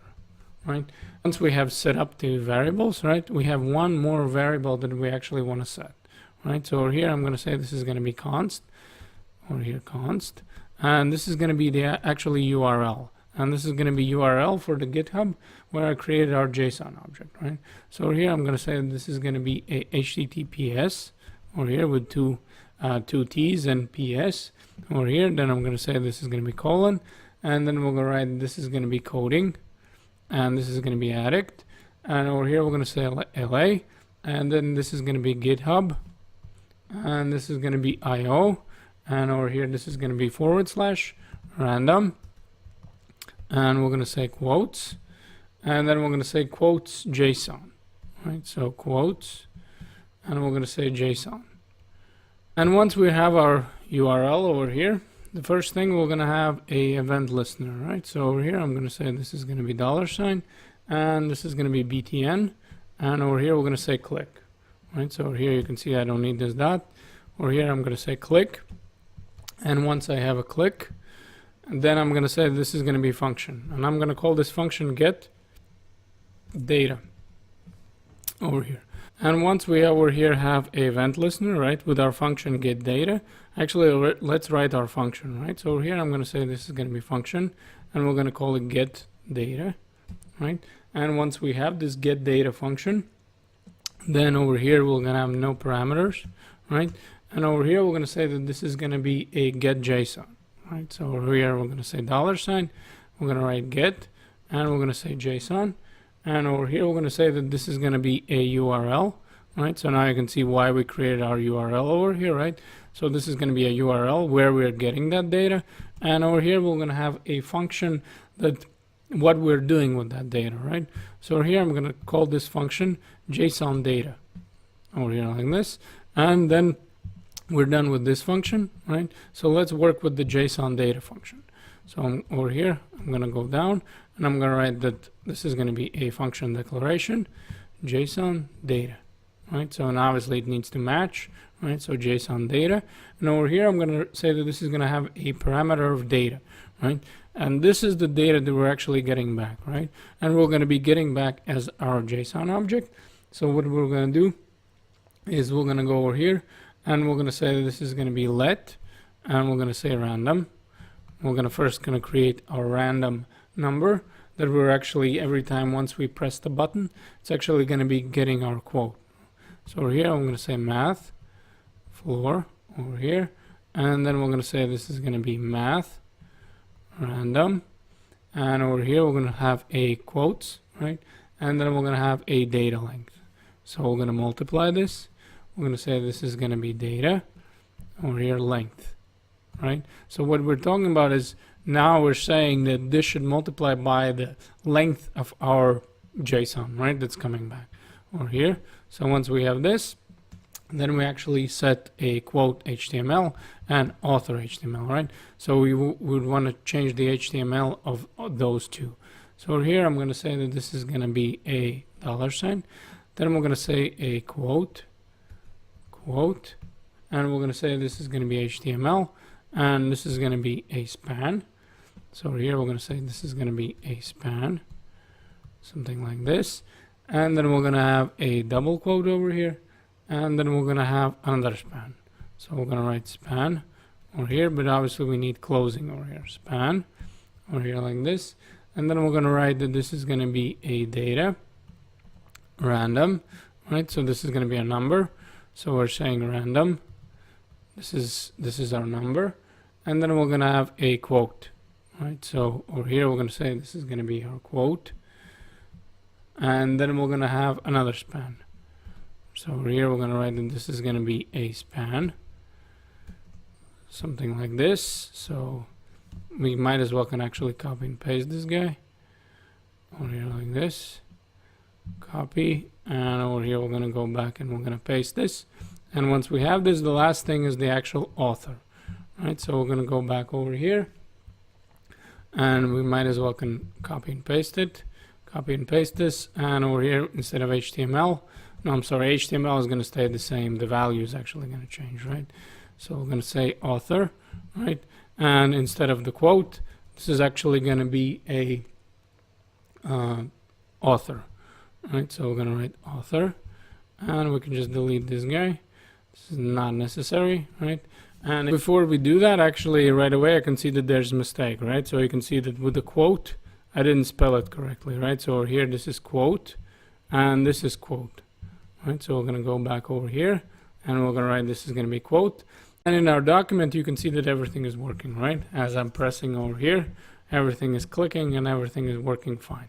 right? Once we have set up the variables, right, we have one more variable that we actually want to set, right? So over here, I'm going to say this is going to be const, over here const, and this is going to be the actually URL. And this is going to be URL for the GitHub where I created our JSON object, right? So here I'm going to say this is going to be a HTTPS over here with two T's and PS over here. Then I'm going to say this is going to be colon, and then we're gonna write this is gonna be coding, and this is gonna be addict, and over here we're gonna say LA, and then this is gonna be GitHub, and this is gonna be IO, and over here this is gonna be / random, and we're gonna say quotes, and then we're gonna say quotes JSON, right? So quotes, and we're gonna say JSON. And once we have our URL over here, the first thing we're gonna have a event listener, right? So over here, I'm gonna say this is gonna be $, and this is gonna be BTN, and over here we're gonna say click, right? So over here you can see I don't need this dot. Over here I'm gonna say click, and once I have a click, then I'm gonna say this is gonna be function, and I'm gonna call this function get data over here. And once we over here have a event listener, right, with our function get data, actually let's write our function, right? So over here I'm going to say this is going to be function, and we're going to call it get data, right? And once we have this get data function, then over here we're going to have no parameters, right? And over here we're going to say that this is going to be a get JSON, right? So over here we're going to say $, we're going to write get, and we're going to say JSON. And over here, we're going to say that this is going to be a URL, right? So now you can see why we created our URL over here, right? So this is going to be a URL where we're getting that data. And over here, we're going to have a function that what we're doing with that data, right? So here, I'm going to call this function JSON data over here like this. And then we're done with this function, right? So let's work with the JSON data function. So over here, I'm going to go down, and I'm going to write that this is going to be a function declaration, JSON data, right? So and obviously it needs to match, right? So JSON data. And over here, I'm going to say that this is going to have a parameter of data, right? And this is the data that we're actually getting back, right? And we're going to be getting back as our JSON object. So what we're going to do is we're going to go over here, and we're going to say that this is going to be let, and we're going to say random. We're going to first create our random number that we're actually, every time once we press the button, it's actually going to be getting our quote. So over here, I'm going to say math floor over here, and then we're going to say this is going to be math random, and over here we're going to have a quotes, right? And then we're going to have a data length. So we're going to multiply this. We're going to say this is going to be data over here length, right? So what we're talking about is now we're saying that this should multiply by the length of our JSON, right? That's coming back over here. So once we have this, then we actually set a quote HTML and author HTML, right? So we would want to change the HTML of those two. So over here, I'm going to say that this is going to be a $. Then we're going to say a quote, and we're going to say this is going to be HTML, and this is going to be a span. So here we're going to say this is going to be a span, something like this. And then we're going to have a double quote over here, and then we're going to have another span. So we're going to write span over here, but obviously we need closing over here, span over here like this. And then we're going to write that this is going to be a data random, right? So this is going to be a number. So we're saying random. This is our number, and then we're going to have a quote. Right, so over here we're going to say this is going to be our quote, and then we're going to have another span. So over here we're going to write that this is going to be a span, something like this. So we might as well can actually copy and paste this guy over here like this, copy, and over here we're going to go back and we're going to paste this. And once we have this, the last thing is the actual author, right? So we're going to go back over here, and we might as well can copy and paste it, copy and paste this, and over here instead of HTML, no, I'm sorry, HTML is going to stay the same. The value is actually going to change, right? So we're going to say author, right? And instead of the quote, this is actually going to be a author, right? So we're going to write author, and we can just delete this guy. This is not necessary, right? And before we do that, actually right away I can see that there's a mistake, right? So you can see that with the quote, I didn't spell it correctly, right? So over here, this is quote, and this is quote, right? So we're going to go back over here, and we're going to write this is going to be quote. And in our document, you can see that everything is working, right? As I'm pressing over here, everything is clicking and everything is working fine.